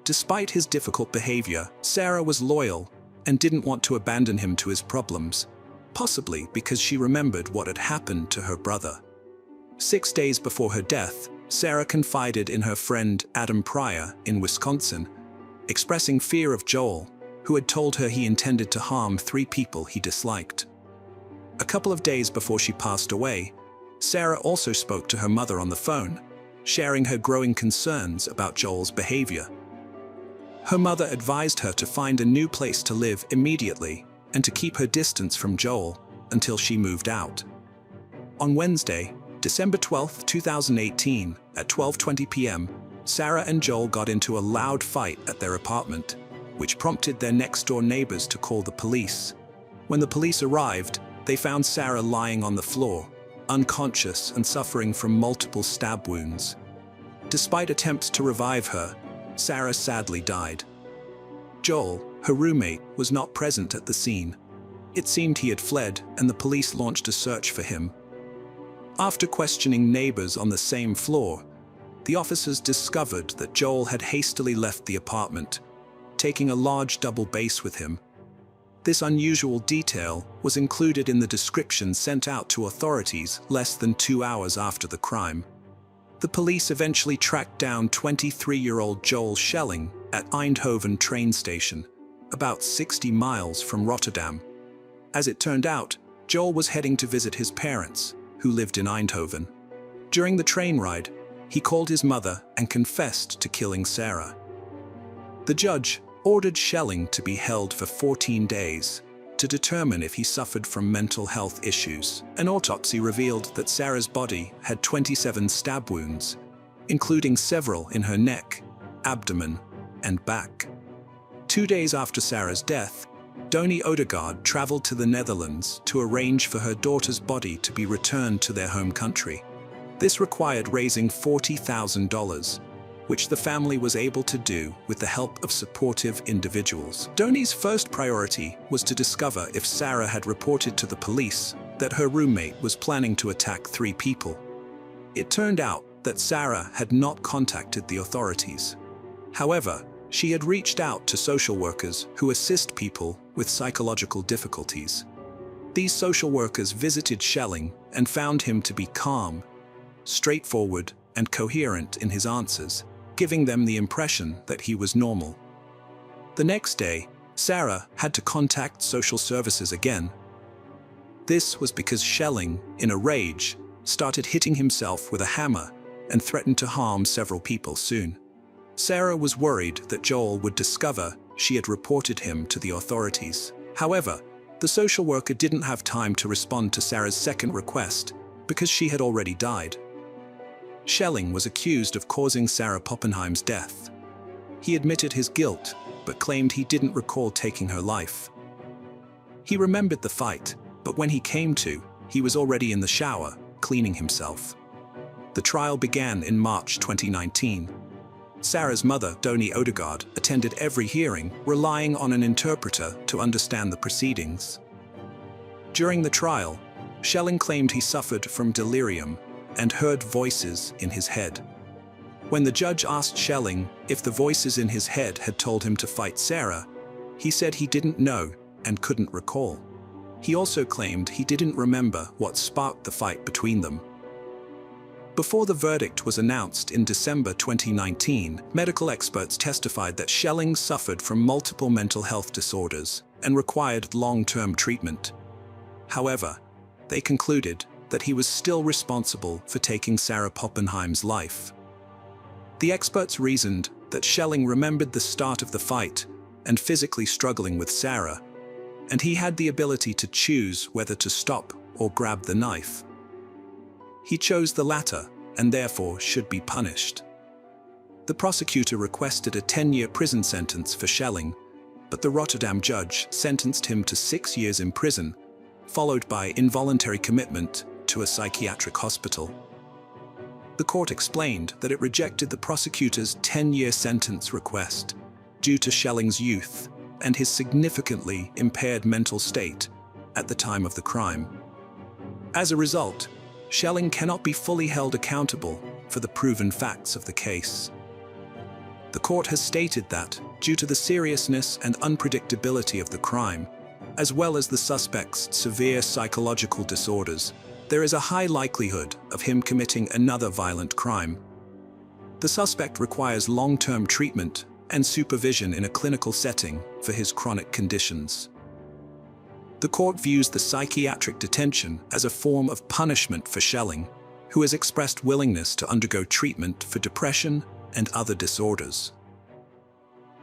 Despite his difficult behavior, Sarah was loyal and didn't want to abandon him to his problems, possibly because she remembered what had happened to her brother. 6 days before her death, Sarah confided in her friend Adam Pryor in Wisconsin, expressing fear of Joel, who had told her he intended to harm 3 people he disliked. A couple of days before she passed away, Sarah also spoke to her mother on the phone, sharing her growing concerns about Joel's behavior. Her mother advised her to find a new place to live immediately and to keep her distance from Joel until she moved out. On Wednesday, December 12, 2018, at 12:20 p.m., Sarah and Joel got into a loud fight at their apartment, which prompted their next-door neighbors to call the police. When the police arrived, they found Sarah lying on the floor, unconscious and suffering from multiple stab wounds. Despite attempts to revive her, Sarah sadly died. Joel, her roommate, was not present at the scene. It seemed he had fled, and the police launched a search for him. After questioning neighbors on the same floor, the officers discovered that Joel had hastily left the apartment, taking a large double bass with him. This unusual detail was included in the description sent out to authorities less than 2 hours after the crime. The police eventually tracked down 23-year-old Joel Schelling at Eindhoven train station, about 60 miles from Rotterdam. As it turned out, Joel was heading to visit his parents, who lived in Eindhoven. During the train ride, he called his mother and confessed to killing Sarah. The judge ordered Schelling to be held for 14 days to determine if he suffered from mental health issues. An autopsy revealed that Sarah's body had 27 stab wounds, including several in her neck, abdomen, and back. 2 days after Sarah's death, Doni Odegaard traveled to the Netherlands to arrange for her daughter's body to be returned to their home country. This required raising $40,000, which the family was able to do with the help of supportive individuals. Doni's first priority was to discover if Sarah had reported to the police that her roommate was planning to attack 3 people. It turned out that Sarah had not contacted the authorities. However, she had reached out to social workers who assist people with psychological difficulties. These social workers visited Schelling and found him to be calm, straightforward, and coherent in his answers, giving them the impression that he was normal. The next day, Sarah had to contact social services again. This was because Schelling, in a rage, started hitting himself with a hammer and threatened to harm several people soon. Sarah was worried that Joel would discover she had reported him to the authorities. However, the social worker didn't have time to respond to Sarah's second request because she had already died. Schelling was accused of causing Sarah Poppenheim's death. He admitted his guilt, but claimed he didn't recall taking her life. He remembered the fight, but when he came to, he was already in the shower, cleaning himself. The trial began in March 2019. Sarah's mother, Doni Odegaard, attended every hearing, relying on an interpreter to understand the proceedings. During the trial, Schelling claimed he suffered from delirium and heard voices in his head. When the judge asked Schelling if the voices in his head had told him to fight Sarah, he said he didn't know and couldn't recall. He also claimed he didn't remember what sparked the fight between them. Before the verdict was announced in December 2019, medical experts testified that Schelling suffered from multiple mental health disorders and required long-term treatment. However, they concluded that he was still responsible for taking Sarah Poppenheim's life. The experts reasoned that Schelling remembered the start of the fight and physically struggling with Sarah, and he had the ability to choose whether to stop or grab the knife. He chose the latter and therefore should be punished. The prosecutor requested a 10-year prison sentence for Schelling, but the Rotterdam judge sentenced him to 6 years in prison, followed by involuntary commitment to a psychiatric hospital. The court explained that it rejected the prosecutor's 10-year sentence request due to Schelling's youth and his significantly impaired mental state at the time of the crime. As a result, Schelling cannot be fully held accountable for the proven facts of the case. The court has stated that, due to the seriousness and unpredictability of the crime, as well as the suspect's severe psychological disorders, there is a high likelihood of him committing another violent crime. The suspect requires long-term treatment and supervision in a clinical setting for his chronic conditions. The court views the psychiatric detention as a form of punishment for Schelling, who has expressed willingness to undergo treatment for depression and other disorders.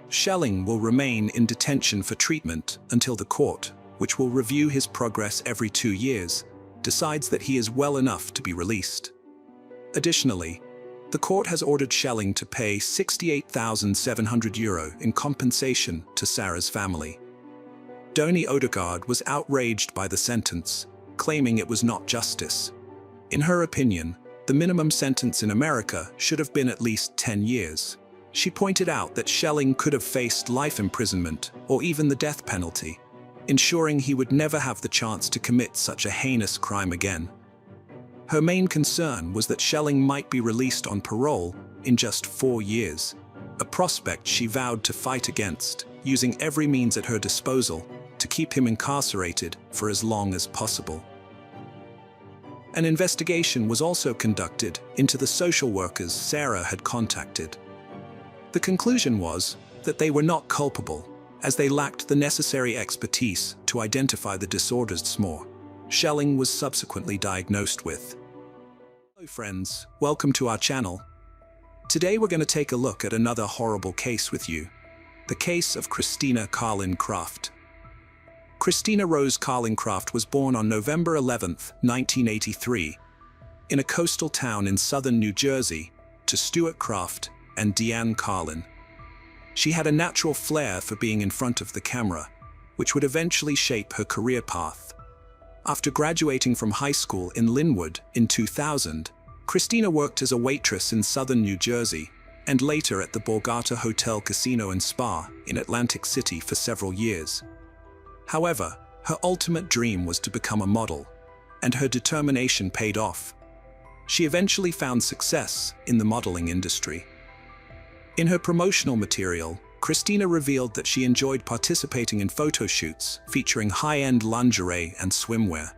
Schelling will remain in detention for treatment until the court, which will review his progress every 2 years, decides that he is well enough to be released. Additionally, the court has ordered Schelling to pay €68,700 in compensation to Sarah's family. Doni Odegaard was outraged by the sentence, claiming it was not justice. In her opinion, the minimum sentence in America should have been at least 10 years. She pointed out that Schelling could have faced life imprisonment or even the death penalty, ensuring he would never have the chance to commit such a heinous crime again. Her main concern was that Schelling might be released on parole in just 4 years, a prospect she vowed to fight against, using every means at her disposal to keep him incarcerated for as long as possible. An investigation was also conducted into the social workers Sarah had contacted. The conclusion was that they were not culpable, as they lacked the necessary expertise to identify the disorders Schelling was subsequently diagnosed with. Hello friends, welcome to our channel. Today we're going to take a look at another horrible case with you, the case of Christina Carlin-Craft. Christina Rose Carlin-Craft was born on November 11, 1983, in a coastal town in southern New Jersey, to Stuart Craft and Deanne Carlin. She had a natural flair for being in front of the camera, which would eventually shape her career path. After graduating from high school in Linwood in 2000, Christina worked as a waitress in southern New Jersey and later at the Borgata Hotel Casino and Spa in Atlantic City for several years. However, her ultimate dream was to become a model, and her determination paid off. She eventually found success in the modeling industry. In her promotional material, Christina revealed that she enjoyed participating in photo shoots featuring high-end lingerie and swimwear.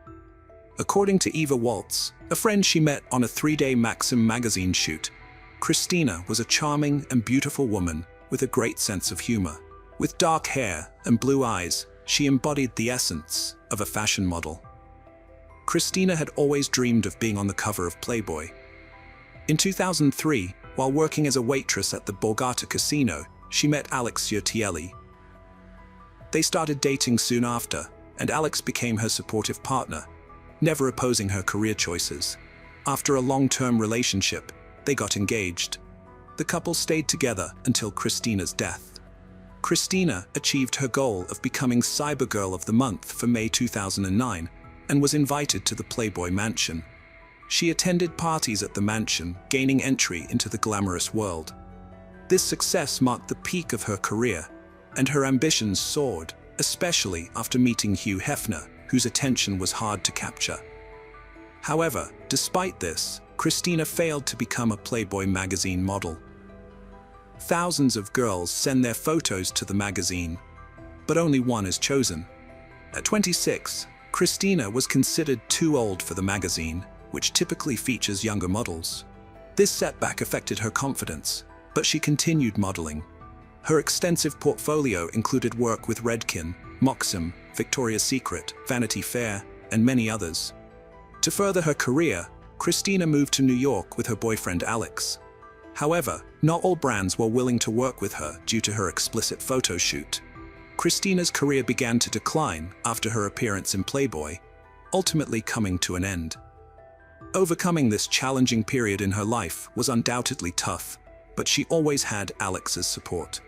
According to Eva Waltz, a friend she met on a 3-day Maxim magazine shoot, Christina was a charming and beautiful woman with a great sense of humor. With dark hair and blue eyes, she embodied the essence of a fashion model. Christina had always dreamed of being on the cover of Playboy. In 2003, while working as a waitress at the Borgata Casino, she met Alex Urtielli. They started dating soon after, and Alex became her supportive partner, never opposing her career choices. After a long-term relationship, they got engaged. The couple stayed together until Christina's death. Christina achieved her goal of becoming Cyber Girl of the Month for May 2009 and was invited to the Playboy Mansion. She attended parties at the mansion, gaining entry into the glamorous world. This success marked the peak of her career, and her ambitions soared, especially after meeting Hugh Hefner, whose attention was hard to capture. However, despite this, Christina failed to become a Playboy magazine model. Thousands of girls send their photos to the magazine, but only one is chosen. At 26, Christina was considered too old for the magazine, which typically features younger models. This setback affected her confidence, but she continued modeling. Her extensive portfolio included work with Redken, Maxim, Victoria's Secret, Vanity Fair, and many others. To further her career, Christina moved to New York with her boyfriend Alex. However, not all brands were willing to work with her due to her explicit photo shoot. Christina's career began to decline after her appearance in Playboy, ultimately coming to an end. Overcoming this challenging period in her life was undoubtedly tough, but she always had Alex's support.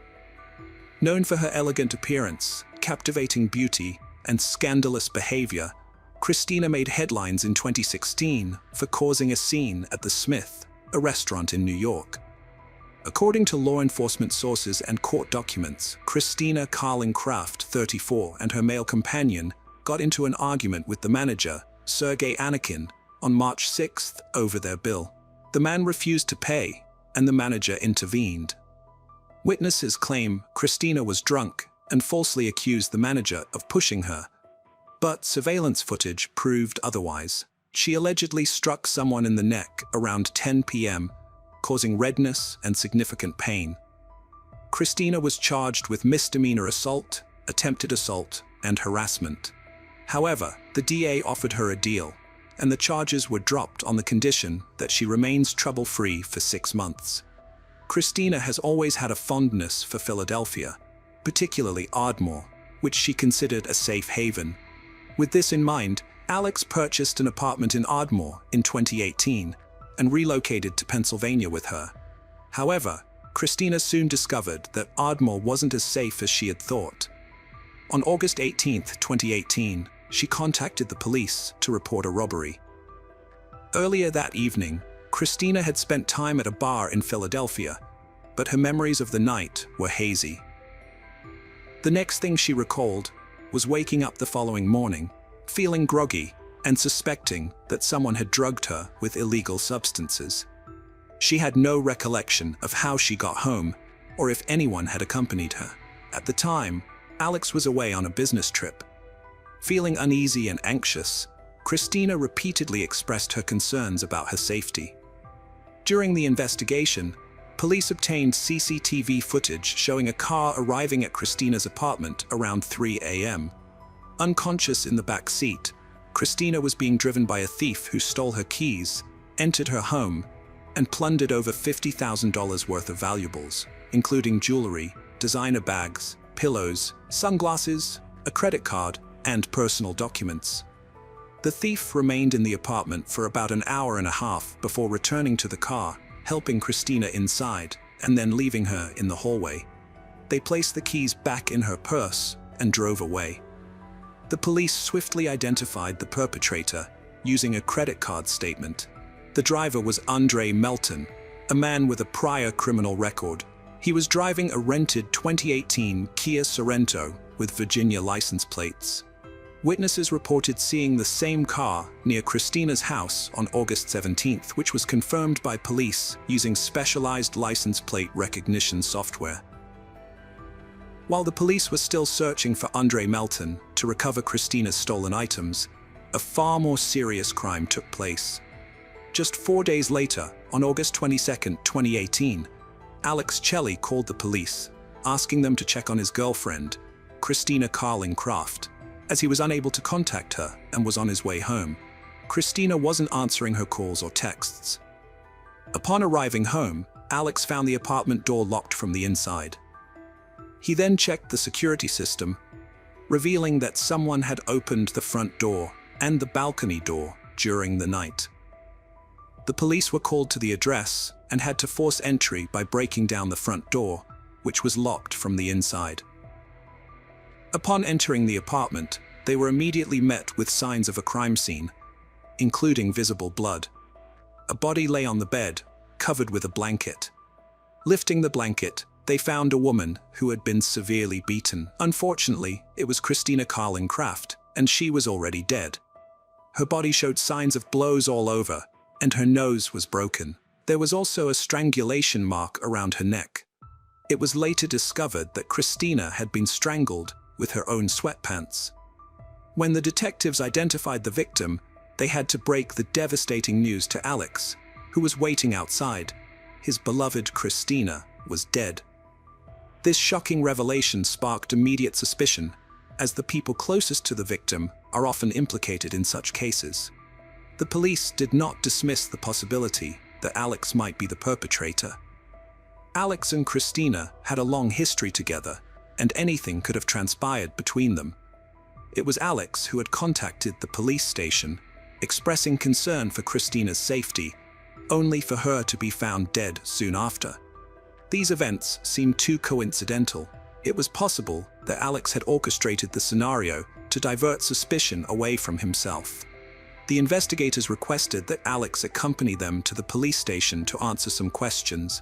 Known for her elegant appearance, captivating beauty, and scandalous behavior, Christina made headlines in 2016 for causing a scene at the Smith, a restaurant in New York. According to law enforcement sources and court documents, Christina Carlin-Craft, 34, and her male companion got into an argument with the manager, Sergei Anakin, on March 6th over their bill. The man refused to pay, and the manager intervened. Witnesses claim Christina was drunk and falsely accused the manager of pushing her, but surveillance footage proved otherwise. She allegedly struck someone in the neck around 10 p.m., causing redness and significant pain. Christina was charged with misdemeanor assault, attempted assault, and harassment. However, the DA offered her a deal, and the charges were dropped on the condition that she remains trouble-free for 6 months. Christina has always had a fondness for Philadelphia, particularly Ardmore, which she considered a safe haven. With this in mind, Alex purchased an apartment in Ardmore in 2018 and relocated to Pennsylvania with her. However, Christina soon discovered that Ardmore wasn't as safe as she had thought. On August 18, 2018, she contacted the police to report a robbery. Earlier that evening, Christina had spent time at a bar in Philadelphia, but her memories of the night were hazy. The next thing she recalled was waking up the following morning, feeling groggy and suspecting that someone had drugged her with illegal substances. She had no recollection of how she got home or if anyone had accompanied her. At the time, Alex was away on a business trip. Feeling uneasy and anxious, Christina repeatedly expressed her concerns about her safety. During the investigation, police obtained CCTV footage showing a car arriving at Christina's apartment around 3 a.m. Unconscious in the back seat, Christina was being driven by a thief who stole her keys, entered her home, and plundered over $50,000 worth of valuables, including jewelry, designer bags, pillows, sunglasses, a credit card, and personal documents. The thief remained in the apartment for about an hour and a half before returning to the car, helping Christina inside, and then leaving her in the hallway. They placed the keys back in her purse and drove away. The police swiftly identified the perpetrator using a credit card statement. The driver was Andre Melton, a man with a prior criminal record. He was driving a rented 2018 Kia Sorento with Virginia license plates. Witnesses reported seeing the same car near Christina's house on August 17th, which was confirmed by police using specialized license plate recognition software. While the police were still searching for Andre Melton to recover Christina's stolen items, a far more serious crime took place. Just 4 days later, on August 22, 2018, Alex Celli called the police, asking them to check on his girlfriend, Christina Carling-Craft, as he was unable to contact her and was on his way home. Christina wasn't answering her calls or texts. Upon arriving home, Alex found the apartment door locked from the inside. He then checked the security system, revealing that someone had opened the front door and the balcony door during the night. The police were called to the address and had to force entry by breaking down the front door, which was locked from the inside. Upon entering the apartment, they were immediately met with signs of a crime scene, including visible blood. A body lay on the bed, covered with a blanket. Lifting the blanket, they found a woman who had been severely beaten. Unfortunately, it was Christina Carling-Craft, and she was already dead. Her body showed signs of blows all over, and her nose was broken. There was also a strangulation mark around her neck. It was later discovered that Christina had been strangled with her own sweatpants. When the detectives identified the victim, they had to break the devastating news to Alex, who was waiting outside. His beloved Christina was dead. This shocking revelation sparked immediate suspicion, as the people closest to the victim are often implicated in such cases. The police did not dismiss the possibility that Alex might be the perpetrator. Alex and Christina had a long history together, and anything could have transpired between them. It was Alex who had contacted the police station, expressing concern for Christina's safety, only for her to be found dead soon after. These events seemed too coincidental. It was possible that Alex had orchestrated the scenario to divert suspicion away from himself. The investigators requested that Alex accompany them to the police station to answer some questions.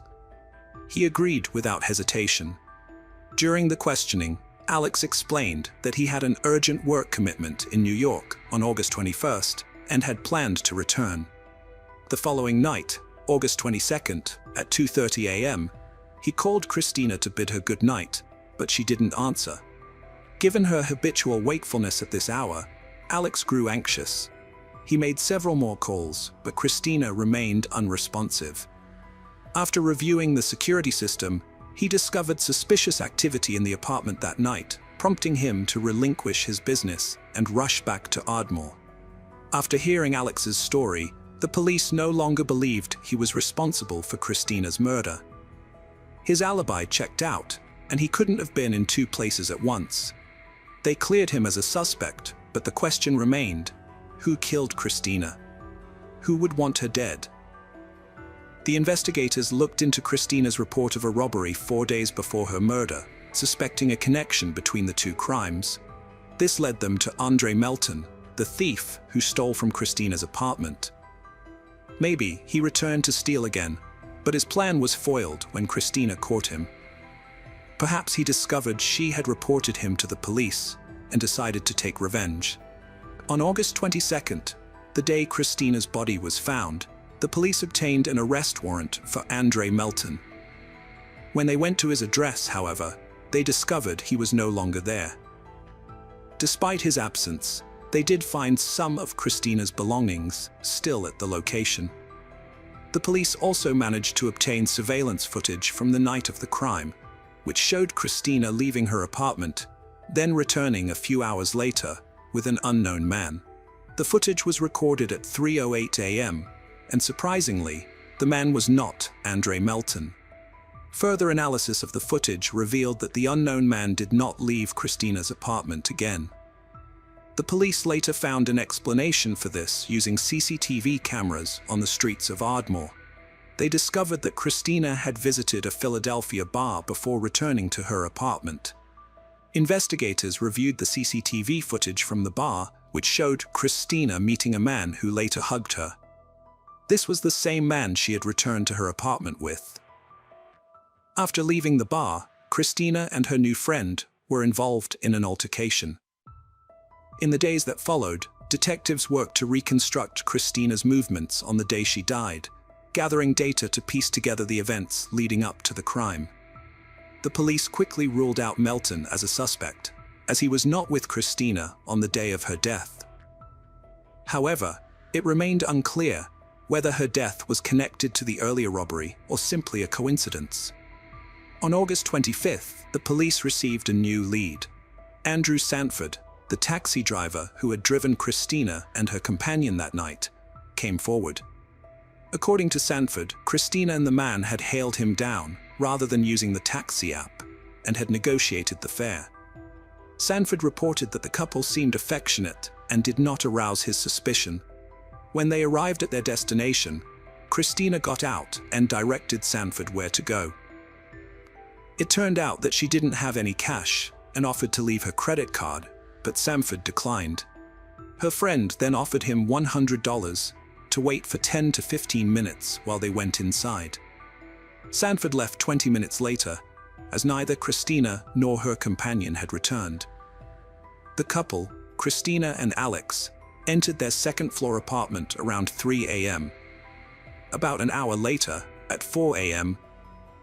He agreed without hesitation. During the questioning, Alex explained that he had an urgent work commitment in New York on August 21st and had planned to return. The following night, August 22nd, at 2:30 a.m., he called Christina to bid her good night, but she didn't answer. Given her habitual wakefulness at this hour, Alex grew anxious. He made several more calls, but Christina remained unresponsive. After reviewing the security system, he discovered suspicious activity in the apartment that night, prompting him to relinquish his business and rush back to Ardmore. After hearing Alex's story, the police no longer believed he was responsible for Christina's murder. His alibi checked out, and he couldn't have been in two places at once. They cleared him as a suspect, but the question remained: who killed Christina? Who would want her dead? The investigators looked into Christina's report of a robbery 4 days before her murder, suspecting a connection between the two crimes. This led them to Andre Melton, the thief who stole from Christina's apartment. Maybe he returned to steal again, but his plan was foiled when Christina caught him. Perhaps he discovered she had reported him to the police and decided to take revenge. On August 22nd, the day Christina's body was found, the police obtained an arrest warrant for Andre Melton. When they went to his address, however, they discovered he was no longer there. Despite his absence, they did find some of Christina's belongings still at the location. The police also managed to obtain surveillance footage from the night of the crime, which showed Christina leaving her apartment, then returning a few hours later with an unknown man. The footage was recorded at 3:08 a.m., and surprisingly, the man was not Andre Melton. Further analysis of the footage revealed that the unknown man did not leave Christina's apartment again. The police later found an explanation for this using CCTV cameras on the streets of Ardmore. They discovered that Christina had visited a Philadelphia bar before returning to her apartment. Investigators reviewed the CCTV footage from the bar, which showed Christina meeting a man who later hugged her. This was the same man she had returned to her apartment with. After leaving the bar, Christina and her new friend were involved in an altercation. In the days that followed, detectives worked to reconstruct Christina's movements on the day she died, gathering data to piece together the events leading up to the crime. The police quickly ruled out Melton as a suspect, as he was not with Christina on the day of her death. However, it remained unclear whether her death was connected to the earlier robbery or simply a coincidence. On August 25th, the police received a new lead. Andrew Sanford, the taxi driver who had driven Christina and her companion that night, came forward. According to Sanford, Christina and the man had hailed him down rather than using the taxi app and had negotiated the fare. Sanford reported that the couple seemed affectionate and did not arouse his suspicion. When they arrived at their destination, Christina got out and directed Sanford where to go. It turned out that she didn't have any cash and offered to leave her credit card, but Sanford declined. Her friend then offered him $100 to wait for 10 to 15 minutes while they went inside. Sanford left 20 minutes later, as neither Christina nor her companion had returned. The couple, Christina and Alex, entered their second-floor apartment around 3 a.m. About an hour later, at 4 a.m.,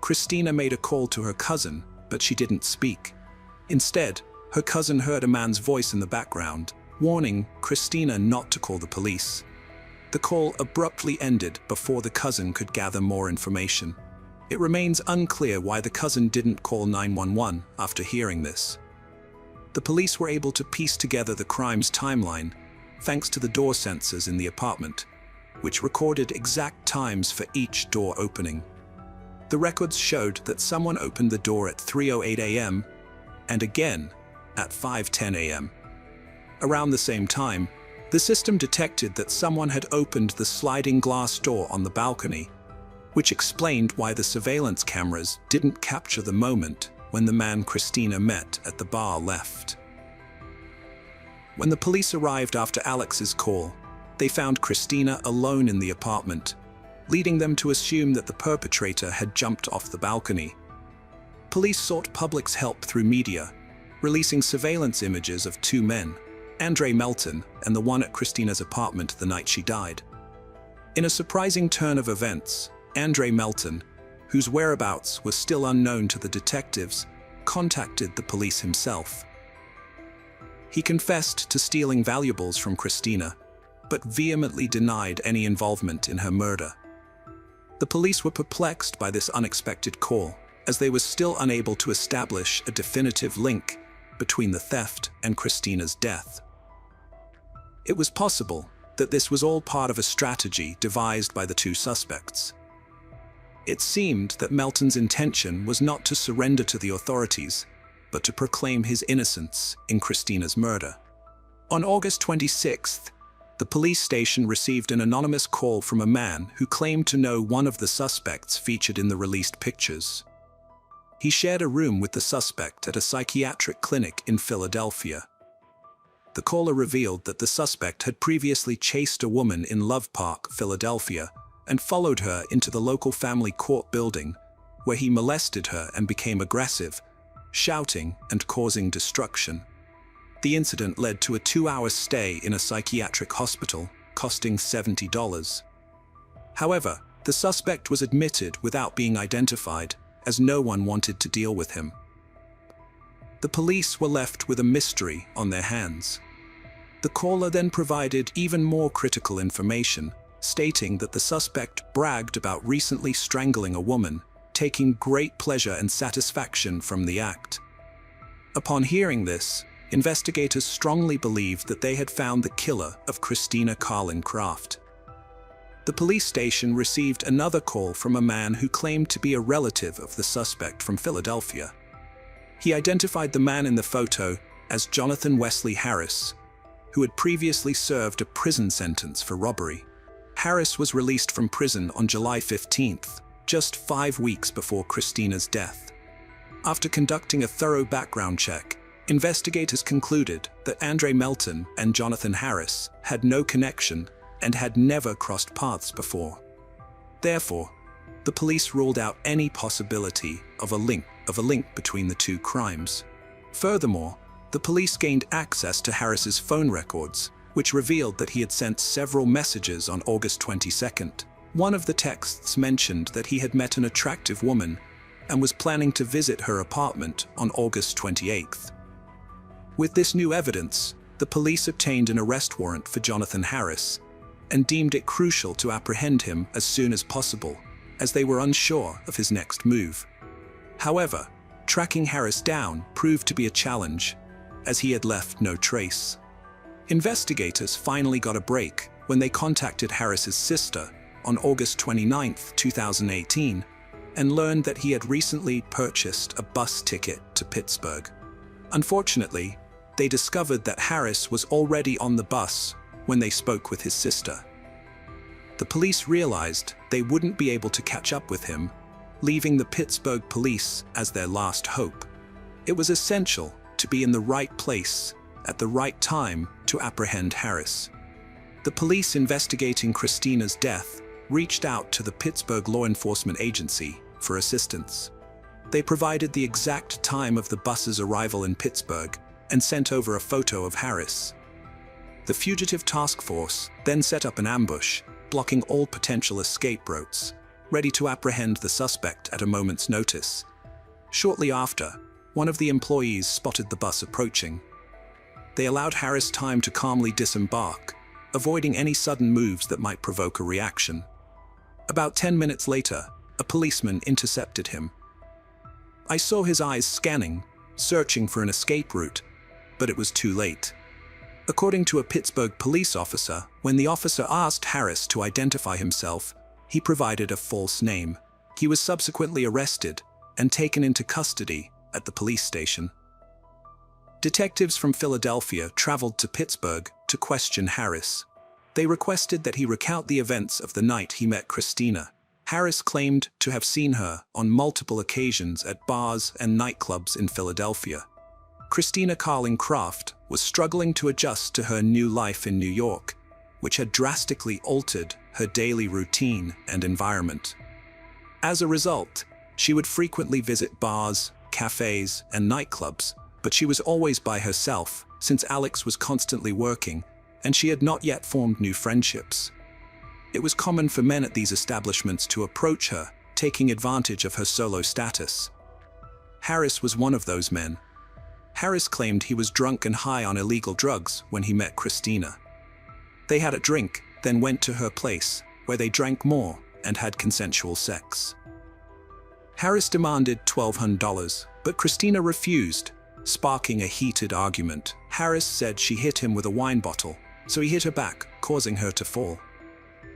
Christina made a call to her cousin, but she didn't speak. Instead, her cousin heard a man's voice in the background, warning Christina not to call the police. The call abruptly ended before the cousin could gather more information. It remains unclear why the cousin didn't call 911 after hearing this. The police were able to piece together the crime's timeline thanks to the door sensors in the apartment, which recorded exact times for each door opening. The records showed that someone opened the door at 3:08 a.m. and again at 5:10 a.m. Around the same time, the system detected that someone had opened the sliding glass door on the balcony, which explained why the surveillance cameras didn't capture the moment when the man Christina met at the bar left. When the police arrived after Alex's call, they found Christina alone in the apartment, leading them to assume that the perpetrator had jumped off the balcony. Police sought public's help through media, releasing surveillance images of two men, Andre Melton and the one at Christina's apartment the night she died. In a surprising turn of events, Andre Melton, whose whereabouts were still unknown to the detectives, contacted the police himself. He confessed to stealing valuables from Christina, but vehemently denied any involvement in her murder. The police were perplexed by this unexpected call, as they were still unable to establish a definitive link between the theft and Christina's death. It was possible that this was all part of a strategy devised by the two suspects. It seemed that Melton's intention was not to surrender to the authorities, but to proclaim his innocence in Christina's murder. On August 26th, the police station received an anonymous call from a man who claimed to know one of the suspects featured in the released pictures. He shared a room with the suspect at a psychiatric clinic in Philadelphia. The caller revealed that the suspect had previously chased a woman in Love Park, Philadelphia, and followed her into the local family court building, where he molested her and became aggressive, shouting and causing destruction. The incident led to a 2-hour stay in a psychiatric hospital, costing $70. However, the suspect was admitted without being identified, as no one wanted to deal with him. The police were left with a mystery on their hands. The caller then provided even more critical information, stating that the suspect bragged about recently strangling a woman, taking great pleasure and satisfaction from the act. Upon hearing this, investigators strongly believed that they had found the killer of Christina Carlin Craft. The police station received another call from a man who claimed to be a relative of the suspect from Philadelphia. He identified the man in the photo as Jonathan Wesley Harris, who had previously served a prison sentence for robbery. Harris was released from prison on July 15th, just 5 weeks before Christina's death. After conducting a thorough background check, investigators concluded that Andre Melton and Jonathan Harris had no connection and had never crossed paths before. Therefore, the police ruled out any possibility of a link between the two crimes. Furthermore, the police gained access to Harris's phone records, which revealed that he had sent several messages on August 22nd. One of the texts mentioned that he had met an attractive woman and was planning to visit her apartment on August 28th. With this new evidence, the police obtained an arrest warrant for Jonathan Harris and deemed it crucial to apprehend him as soon as possible, as they were unsure of his next move. However, tracking Harris down proved to be a challenge, as he had left no trace. Investigators finally got a break when they contacted Harris's sister on August 29, 2018, and learned that he had recently purchased a bus ticket to Pittsburgh. Unfortunately, they discovered that Harris was already on the bus when they spoke with his sister. The police realized they wouldn't be able to catch up with him, leaving the Pittsburgh police as their last hope. It was essential to be in the right place at the right time to apprehend Harris. The police investigating Christina's death reached out to the Pittsburgh Law Enforcement Agency for assistance. They provided the exact time of the bus's arrival in Pittsburgh and sent over a photo of Harris. The fugitive task force then set up an ambush, blocking all potential escape routes, ready to apprehend the suspect at a moment's notice. Shortly after, one of the employees spotted the bus approaching. They allowed Harris time to calmly disembark, avoiding any sudden moves that might provoke a reaction. About 10 minutes later, a policeman intercepted him. I saw his eyes scanning, searching for an escape route, but it was too late. According to a Pittsburgh police officer, when the officer asked Harris to identify himself, he provided a false name. He was subsequently arrested and taken into custody at the police station. Detectives from Philadelphia traveled to Pittsburgh to question Harris. They requested that he recount the events of the night he met Christina. Harris claimed to have seen her on multiple occasions at bars and nightclubs in Philadelphia. Christina Carlin Craft was struggling to adjust to her new life in New York, which had drastically altered her daily routine and environment. As a result, she would frequently visit bars, cafes, and nightclubs, but she was always by herself since Alex was constantly working and she had not yet formed new friendships. It was common for men at these establishments to approach her, taking advantage of her solo status. Harris was one of those men. Harris claimed he was drunk and high on illegal drugs when he met Christina. They had a drink, then went to her place, where they drank more and had consensual sex. Harris demanded $1,200, but Christina refused, sparking a heated argument. Harris said she hit him with a wine bottle, so he hit her back, causing her to fall.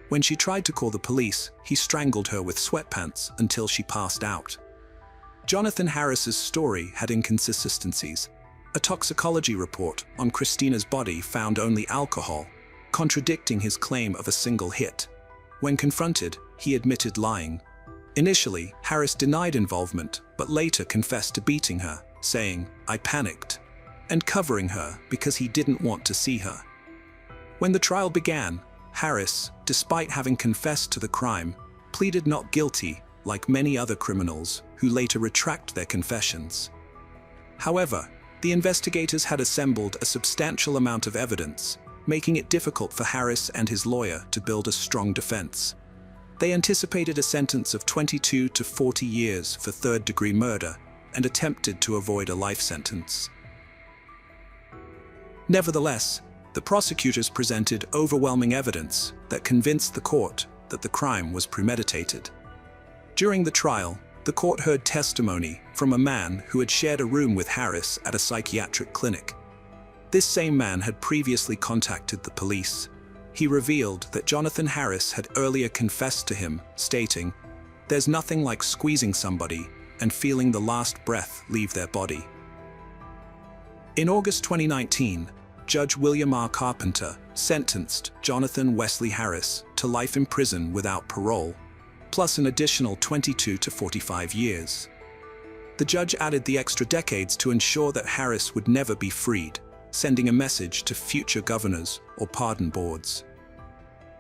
When she tried to call the police, he strangled her with sweatpants until she passed out. Jonathan Harris's story had inconsistencies. A toxicology report on Christina's body found only alcohol, contradicting his claim of a single hit. When confronted, he admitted lying. Initially, Harris denied involvement, but later confessed to beating her, saying, "I panicked," and covering her because he didn't want to see her. When the trial began, Harris, despite having confessed to the crime, pleaded not guilty, like many other criminals who later retract their confessions. However, the investigators had assembled a substantial amount of evidence, making it difficult for Harris and his lawyer to build a strong defense. They anticipated a sentence of 22 to 40 years for third-degree murder and attempted to avoid a life sentence. Nevertheless, the prosecutors presented overwhelming evidence that convinced the court that the crime was premeditated. During the trial, the court heard testimony from a man who had shared a room with Harris at a psychiatric clinic. This same man had previously contacted the police. He revealed that Jonathan Harris had earlier confessed to him, stating, "There's nothing like squeezing somebody and feeling the last breath leave their body." In August 2019, Judge William R. Carpenter sentenced Jonathan Wesley Harris to life in prison without parole, plus an additional 22 to 45 years. The judge added the extra decades to ensure that Harris would never be freed, sending a message to future governors or pardon boards.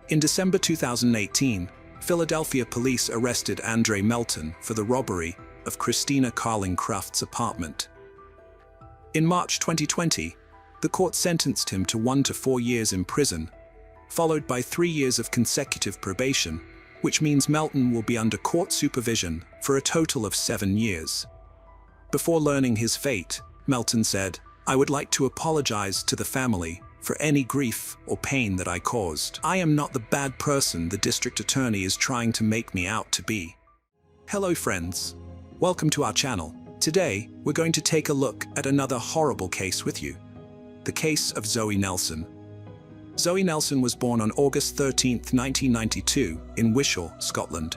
In December 2018, Philadelphia police arrested Andre Melton for the robbery of Christina Carling Craft's apartment. In March 2020, the court sentenced him to 1 to 4 years in prison, followed by 3 years of consecutive probation, which means Melton will be under court supervision for a total of 7 years. Before learning his fate, Melton said, "I would like to apologize to the family for any grief or pain that I caused. I am not the bad person the district attorney is trying to make me out to be." Hello friends, welcome to our channel. Today, we're going to take a look at another horrible case with you. The case of Zoe Nelson. Zoe Nelson was born on August 13, 1992 in Wishaw, Scotland.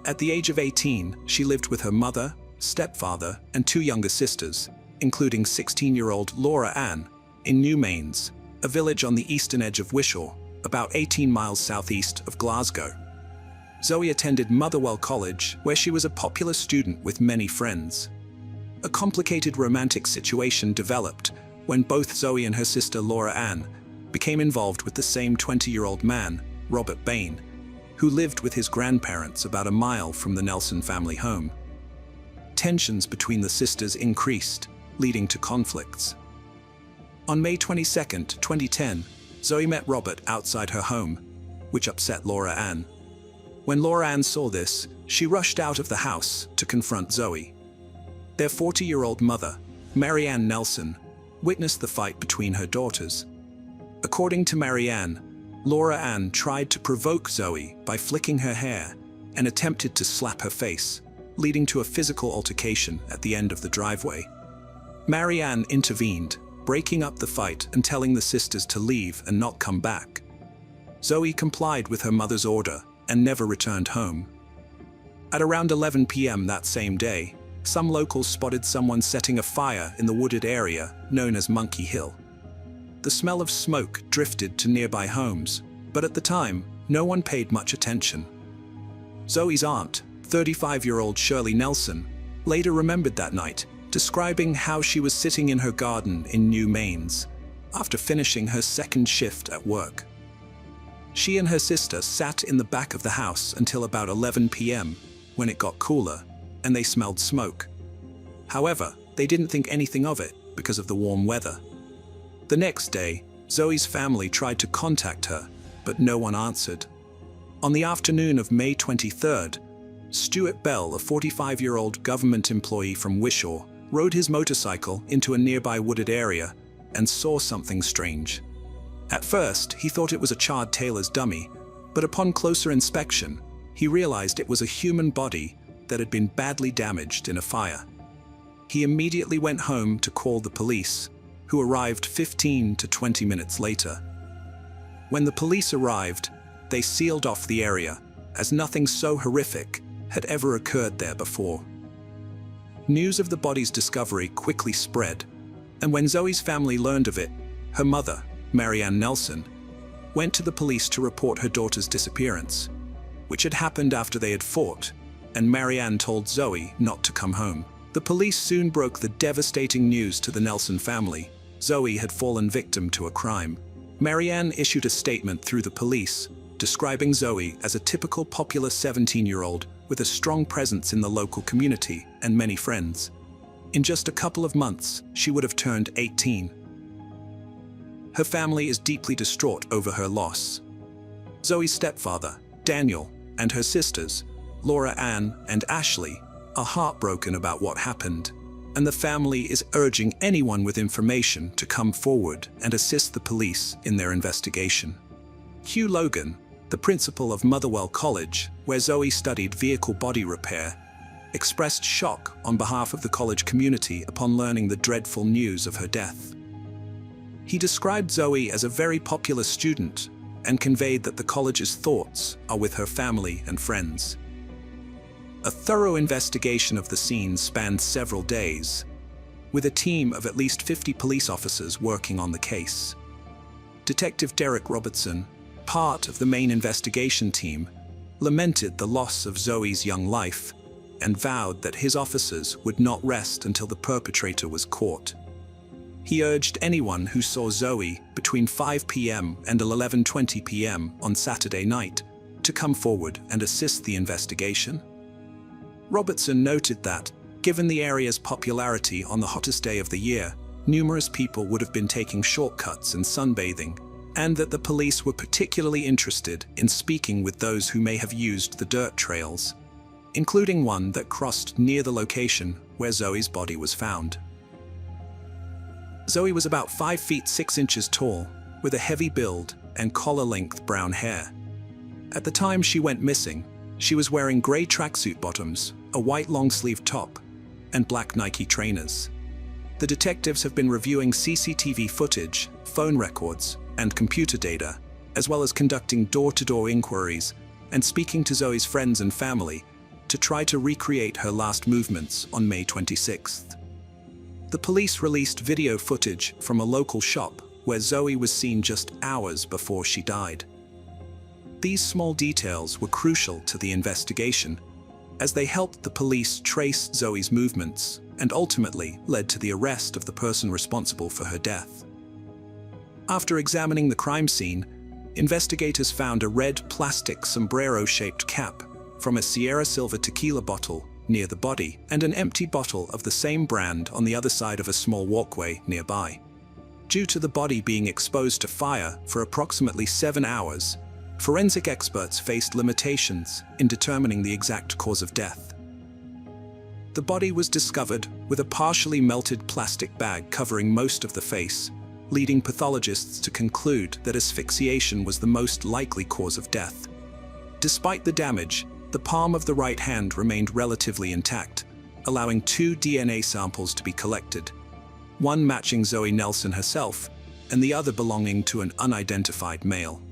At the age of 18, she lived with her mother, stepfather, and 2 younger sisters, including 16-year-old Laura Ann, in New Mains, a village on the eastern edge of Wishaw, about 18 miles southeast of Glasgow. Zoe attended Motherwell College, where she was a popular student with many friends. A complicated romantic situation developed when both Zoe and her sister Laura Ann became involved with the same 20-year-old man, Robert Bain, who lived with his grandparents about a mile from the Nelson family home. Tensions between the sisters increased, leading to conflicts. On May 22, 2010, Zoe met Robert outside her home, which upset Laura Ann. When Laura Ann saw this, she rushed out of the house to confront Zoe. Their 40-year-old mother, Mary Ann Nelson, witnessed the fight between her daughters. According to Mary Ann, Laura Ann tried to provoke Zoe by flicking her hair and attempted to slap her face, leading to a physical altercation at the end of the driveway. Mary Ann intervened, breaking up the fight and telling the sisters to leave and not come back. Zoe complied with her mother's order and never returned home. At around 11 p.m. that same day, some locals spotted someone setting a fire in the wooded area known as Monkey Hill. The smell of smoke drifted to nearby homes, but at the time, no one paid much attention. Zoe's aunt, 35-year-old Shirley Nelson, later remembered that night, describing how she was sitting in her garden in New Mains after finishing her second shift at work. She and her sister sat in the back of the house until about 11 p.m. when it got cooler and they smelled smoke. However, they didn't think anything of it because of the warm weather. The next day, Zoe's family tried to contact her, but no one answered. On the afternoon of May 23rd, Stuart Bell, a 45-year-old government employee from Wishaw, rode his motorcycle into a nearby wooded area and saw something strange. At first, he thought it was a charred tailor's dummy, but upon closer inspection, he realized it was a human body that had been badly damaged in a fire. he immediately went home to call the police, who arrived 15 to 20 minutes later. When the police arrived, they sealed off the area, as nothing so horrific had ever occurred there before. News of the body's discovery quickly spread, and when Zoe's family learned of it, her mother, Marianne Nelson, went to the police to report her daughter's disappearance, which had happened after they had fought, and Marianne told Zoe not to come home. The police soon broke the devastating news to the Nelson family. Zoe had fallen victim to a crime. Marianne issued a statement through the police, describing Zoe as a typical popular 17-year-old with a strong presence in the local community and many friends. In just a couple of months, she would have turned 18. Her family is deeply distraught over her loss. Zoe's stepfather, Daniel, and her sisters, Laura Ann and Ashley, are heartbroken about what happened, and the family is urging anyone with information to come forward and assist the police in their investigation. Hugh Logan, the principal of Motherwell College, where Zoe studied vehicle body repair, expressed shock on behalf of the college community upon learning the dreadful news of her death. He described Zoe as a very popular student and conveyed that the college's thoughts are with her family and friends. A thorough investigation of the scene spanned several days, with a team of at least 50 police officers working on the case. Detective Derek Robertson, part of the main investigation team, lamented the loss of Zoe's young life and vowed that his officers would not rest until the perpetrator was caught. He urged anyone who saw Zoe between 5 p.m. and 11:20 p.m. on Saturday night to come forward and assist the investigation. Robertson noted that, given the area's popularity on the hottest day of the year, numerous people would have been taking shortcuts and sunbathing, and that the police were particularly interested in speaking with those who may have used the dirt trails, including one that crossed near the location where Zoe's body was found. Zoe was about 5 feet 6 inches tall, with a heavy build and collar-length brown hair. At the time she went missing, she was wearing gray tracksuit bottoms, a white long-sleeved top, and black Nike trainers. The detectives have been reviewing CCTV footage, phone records, and computer data, as well as conducting door-to-door inquiries and speaking to Zoe's friends and family to try to recreate her last movements on May 26th. The police released video footage from a local shop where Zoe was seen just hours before she died. These small details were crucial to the investigation, as they helped the police trace Zoe's movements and ultimately led to the arrest of the person responsible for her death. After examining the crime scene, investigators found a red plastic sombrero-shaped cap from a Sierra Silver tequila bottle near the body and an empty bottle of the same brand on the other side of a small walkway nearby. Due to the body being exposed to fire for approximately 7 hours, forensic experts faced limitations in determining the exact cause of death. The body was discovered with a partially melted plastic bag covering most of the face, leading pathologists to conclude that asphyxiation was the most likely cause of death. Despite the damage, the palm of the right hand remained relatively intact, allowing 2 DNA samples to be collected, one matching Zoe Nelson herself, and the other belonging to an unidentified male.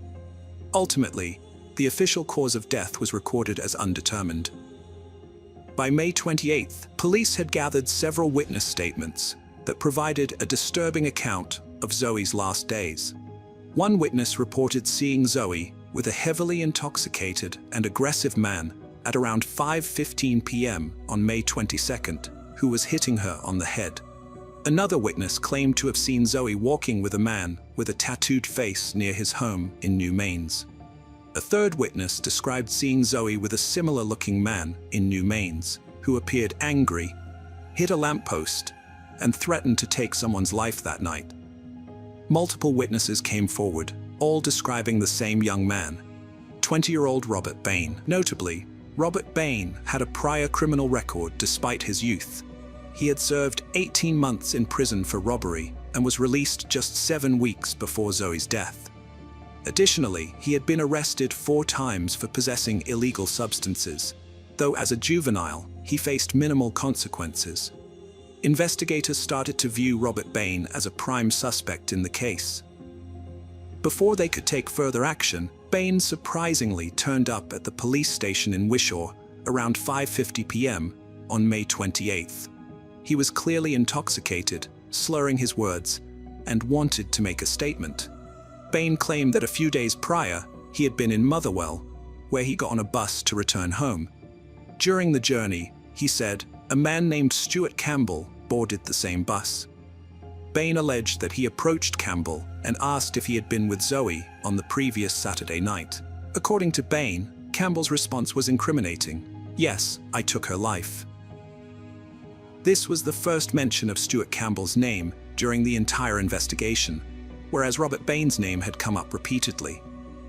Ultimately, the official cause of death was recorded as undetermined. By May 28th, police had gathered several witness statements that provided a disturbing account of Zoe's last days. One witness reported seeing Zoe with a heavily intoxicated and aggressive man at around 5:15 p.m. on May 22nd, who was hitting her on the head. Another witness claimed to have seen Zoe walking with a man with a tattooed face near his home in New Mains. A third witness described seeing Zoe with a similar-looking man in New Mains, who appeared angry, hit a lamppost, and threatened to take someone's life that night. Multiple witnesses came forward, all describing the same young man, 20-year-old Robert Bain. Notably, Robert Bain had a prior criminal record despite his youth. He had served 18 months in prison for robbery and was released just 7 weeks before Zoe's death. Additionally, he had been arrested 4 times for possessing illegal substances, though as a juvenile, he faced minimal consequences. investigators started to view Robert Bain as a prime suspect in the case. Before they could take further action, Bain surprisingly turned up at the police station in Wishaw around 5:50 p.m. on May 28th. He was clearly intoxicated, slurring his words, and wanted to make a statement. Bain claimed that a few days prior, he had been in Motherwell, where he got on a bus to return home. During the journey, he said, a man named Stuart Campbell boarded the same bus. Bain alleged that he approached Campbell and asked if he had been with Zoe on the previous Saturday night. According to Bain, Campbell's response was incriminating. Yes, I took her life. This was the first mention of Stuart Campbell's name during the entire investigation, whereas Robert Bain's name had come up repeatedly.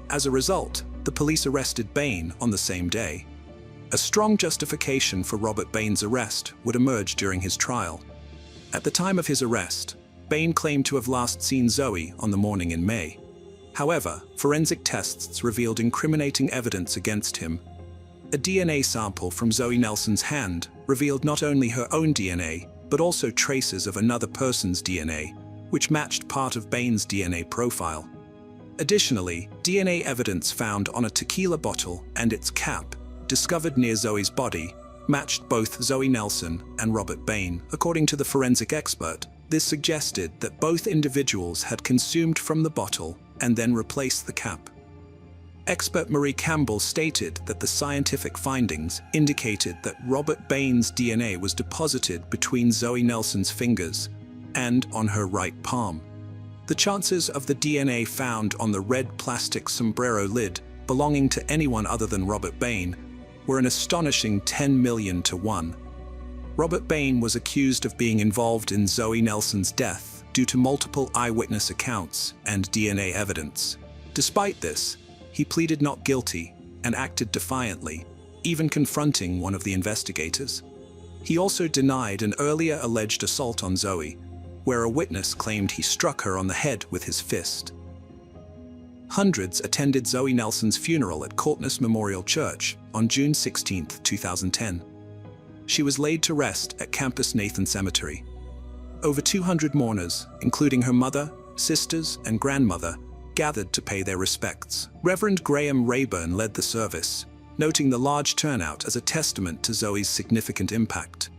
As a result, the police arrested Bain on the same day. A strong justification for Robert Bain's arrest would emerge during his trial. At the time of his arrest, Bain claimed to have last seen Zoe on the morning in May. However, forensic tests revealed incriminating evidence against him. A DNA sample from Zoe Nelson's hand revealed not only her own DNA, but also traces of another person's DNA, which matched part of Bain's DNA profile. Additionally, DNA evidence found on a tequila bottle and its cap, discovered near Zoe's body, matched both Zoe Nelson and Robert Bain. According to the forensic expert, this suggested that both individuals had consumed from the bottle and then replaced the cap. Expert Marie Campbell stated that the scientific findings indicated that Robert Bain's DNA was deposited between Zoe Nelson's fingers and on her right palm. The chances of the DNA found on the red plastic sombrero lid belonging to anyone other than Robert Bain were an astonishing 10 million to 1. Robert Bain was accused of being involved in Zoe Nelson's death due to multiple eyewitness accounts and DNA evidence. Despite this, he pleaded not guilty and acted defiantly, even confronting one of the investigators. He also denied an earlier alleged assault on Zoe, where a witness claimed he struck her on the head with his fist. Hundreds attended Zoe Nelson's funeral at Courtness Memorial Church on June 16, 2010. She was laid to rest at Campus Nathan Cemetery. Over 200 mourners, including her mother, sisters, and grandmother, gathered to pay their respects. Reverend Graham Rayburn led the service, noting the large turnout as a testament to Zoe's significant impact.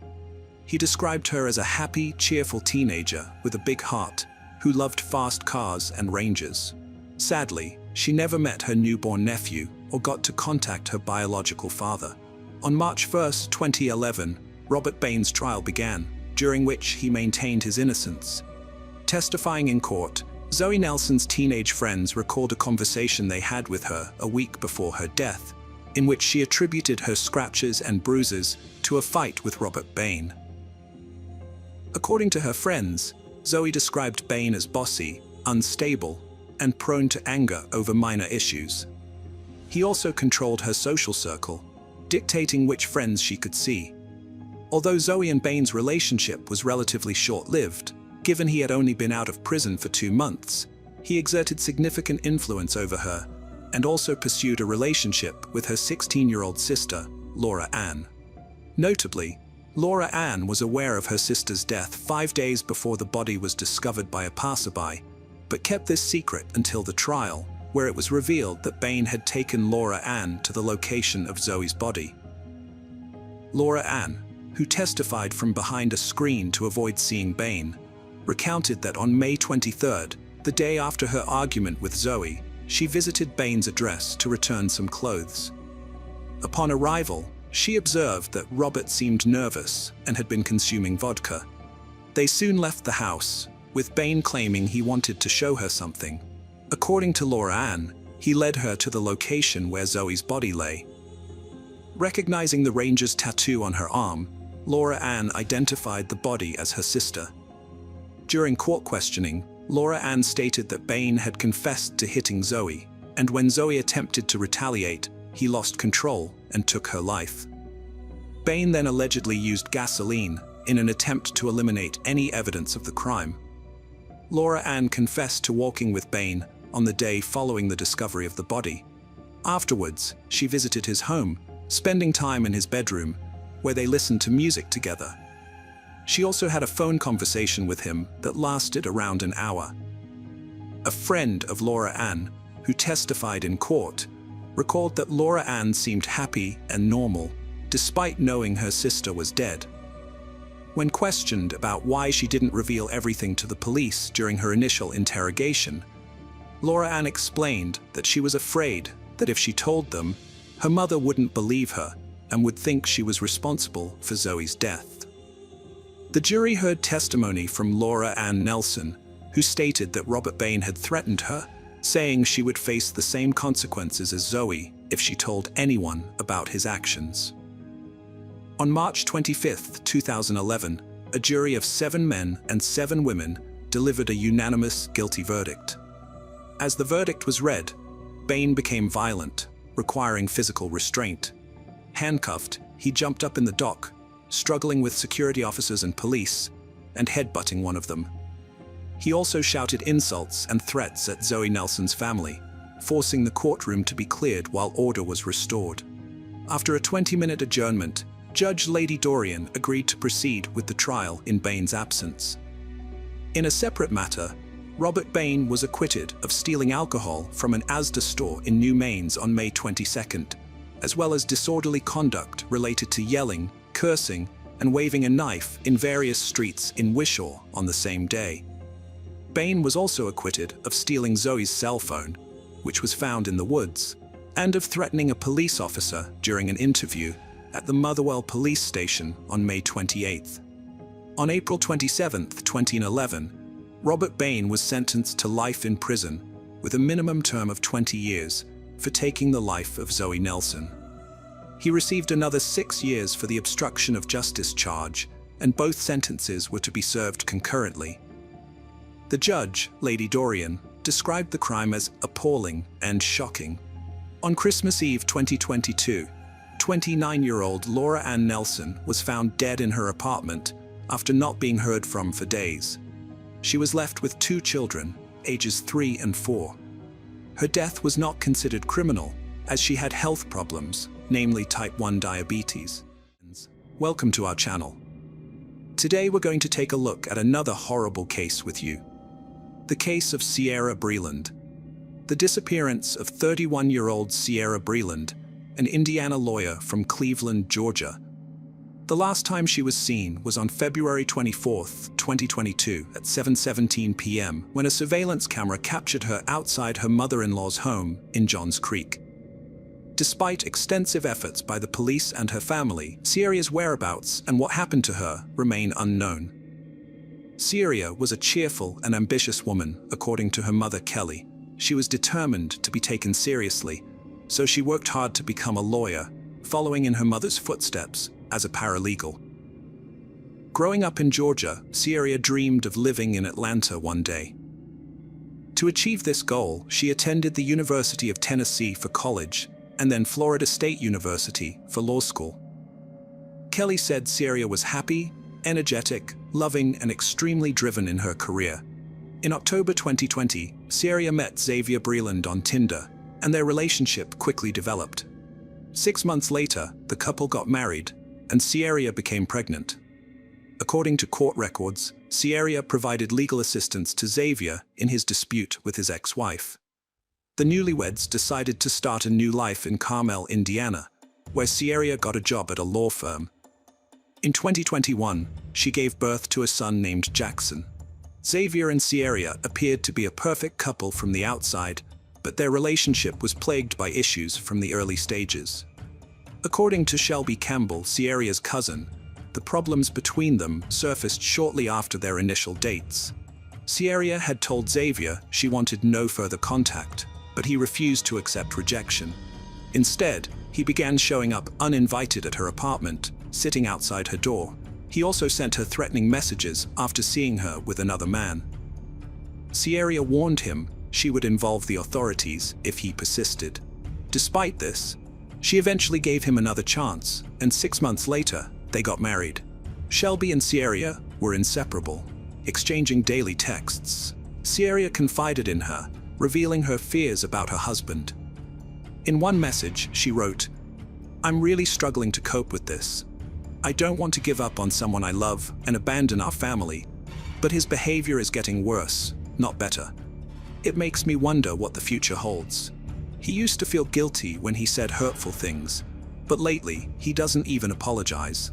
He described her as a happy, cheerful teenager with a big heart who loved fast cars and rangers. Sadly, she never met her newborn nephew or got to contact her biological father. On March 1, 2011, Robert Bain's trial began, during which he maintained his innocence. Testifying in court, Zoe Nelson's teenage friends recalled a conversation they had with her a week before her death, in which she attributed her scratches and bruises to a fight with Robert Bain. According to her friends, Zoe described Bain as bossy, unstable, and prone to anger over minor issues. He also controlled her social circle, dictating which friends she could see. Although Zoe and Bain's relationship was relatively short-lived, given he had only been out of prison for 2 months, he exerted significant influence over her and also pursued a relationship with her 16-year-old sister, Laura Ann. Notably, Laura Ann was aware of her sister's death 5 days before the body was discovered by a passerby, but kept this secret until the trial, where it was revealed that Bain had taken Laura Ann to the location of Zoe's body. Laura Ann, who testified from behind a screen to avoid seeing Bain, recounted that on May 23rd, the day after her argument with Zoe, she visited Bain's address to return some clothes. Upon arrival, she observed that Robert seemed nervous and had been consuming vodka. They soon left the house, with Bain claiming he wanted to show her something. According to Laura Ann, he led her to the location where Zoe's body lay. Recognizing the ranger's tattoo on her arm, Laura Ann identified the body as her sister. During court questioning, Laura Ann stated that Bain had confessed to hitting Zoe, and when Zoe attempted to retaliate, he lost control and took her life. Bain then allegedly used gasoline in an attempt to eliminate any evidence of the crime. Laura Ann confessed to walking with Bain on the day following the discovery of the body. Afterwards, she visited his home, spending time in his bedroom, where they listened to music together. She also had a phone conversation with him that lasted around an hour. A friend of Laura Ann, who testified in court, recalled that Laura Ann seemed happy and normal, despite knowing her sister was dead. When questioned about why she didn't reveal everything to the police during her initial interrogation, Laura Ann explained that she was afraid that if she told them, her mother wouldn't believe her and would think she was responsible for Zoe's death. The jury heard testimony from Laura Ann Nelson, who stated that Robert Bain had threatened her, saying she would face the same consequences as Zoe if she told anyone about his actions. On March 25, 2011, a jury of 7 men and 7 women delivered a unanimous guilty verdict. As the verdict was read, Bain became violent, requiring physical restraint. Handcuffed, he jumped up in the dock, struggling with security officers and police, and headbutting one of them. He also shouted insults and threats at Zoe Nelson's family, forcing the courtroom to be cleared while order was restored. After a 20-minute adjournment, Judge Lady Dorian agreed to proceed with the trial in Bain's absence. In a separate matter, Robert Bain was acquitted of stealing alcohol from an Asda store in New Mains on May 22nd, as well as disorderly conduct related to yelling, cursing, and waving a knife in various streets in Wishaw on the same day. Bain was also acquitted of stealing Zoe's cell phone, which was found in the woods, and of threatening a police officer during an interview at the Motherwell police station on May 28th. On April 27, 2011, Robert Bain was sentenced to life in prison with a minimum term of 20 years for taking the life of Zoe Nelson. He received another 6 years for the obstruction of justice charge, and both sentences were to be served concurrently. The judge, Lady Dorian, described the crime as appalling and shocking. On Christmas Eve 2022, 29-year-old Laura Ann Nelson was found dead in her apartment after not being heard from for days. She was left with 2 children, ages 3 and 4. Her death was not considered criminal, as she had health problems, namely type 1 diabetes. Welcome to our channel. Today we're going to take a look at another horrible case with you. The case of Sierra Breland. The disappearance of 31-year-old Sierra Breland, an Indiana lawyer from Cleveland, Georgia. The last time she was seen was on February 24, 2022 at 7:17 p.m. when a surveillance camera captured her outside her mother-in-law's home in Johns Creek. Despite extensive efforts by the police and her family, Sierra's whereabouts and what happened to her remain unknown. Sierra was a cheerful and ambitious woman, according to her mother Kelly. She was determined to be taken seriously, so she worked hard to become a lawyer, following in her mother's footsteps as a paralegal. Growing up in Georgia, Sierra dreamed of living in Atlanta one day. To achieve this goal, she attended the University of Tennessee for college, and then Florida State University for law school. Kelly said Sierra was happy, energetic, loving, and extremely driven in her career. In October 2020, Sierra met Xavier Breland on Tinder, and their relationship quickly developed. 6 months later, the couple got married, and Sierra became pregnant. According to court records, Sierra provided legal assistance to Xavier in his dispute with his ex-wife. The newlyweds decided to start a new life in Carmel, Indiana, where Sierra got a job at a law firm. In 2021, she gave birth to a son named Jackson. Xavier and Sierra appeared to be a perfect couple from the outside, but their relationship was plagued by issues from the early stages. According to Shelby Campbell, Sierra's cousin, the problems between them surfaced shortly after their initial dates. Sierra had told Xavier she wanted no further contact, but he refused to accept rejection. Instead, he began showing up uninvited at her apartment, sitting outside her door. He also sent her threatening messages after seeing her with another man. Sierra warned him she would involve the authorities if he persisted. Despite this, she eventually gave him another chance, and 6 months later, they got married. Shelby and Sierra were inseparable, exchanging daily texts. Sierra confided in her, revealing her fears about her husband. In one message, she wrote, "I'm really struggling to cope with this. I don't want to give up on someone I love and abandon our family, but his behavior is getting worse, not better. It makes me wonder what the future holds. He used to feel guilty when he said hurtful things, but lately he doesn't even apologize.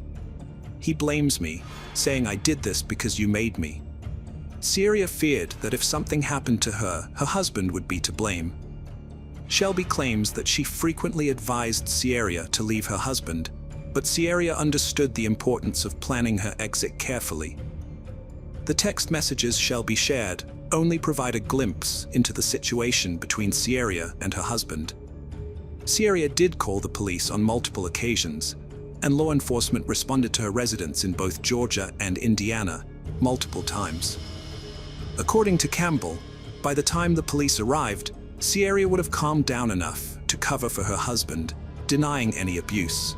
He blames me, saying I did this because you made me. Syria feared that if something happened to her, her husband would be to blame. Shelby claims that she frequently advised Sierra to leave her husband, but Sierra understood the importance of planning her exit carefully. The text messages Shelby shared only provide a glimpse into the situation between Sierra and her husband. Sierra did call the police on multiple occasions, and law enforcement responded to her residence in both Georgia and Indiana multiple times. According to Campbell, by the time the police arrived, Sierra would have calmed down enough to cover for her husband, denying any abuse.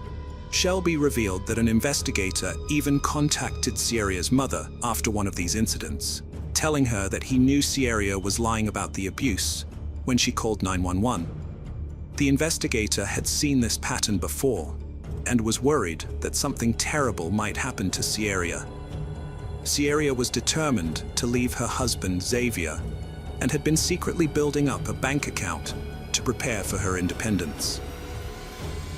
Shelby revealed that an investigator even contacted Sierra's mother after one of these incidents, telling her that he knew Sierra was lying about the abuse when she called 911. The investigator had seen this pattern before and was worried that something terrible might happen to Sierra. Sierra was determined to leave her husband Xavier and had been secretly building up a bank account to prepare for her independence.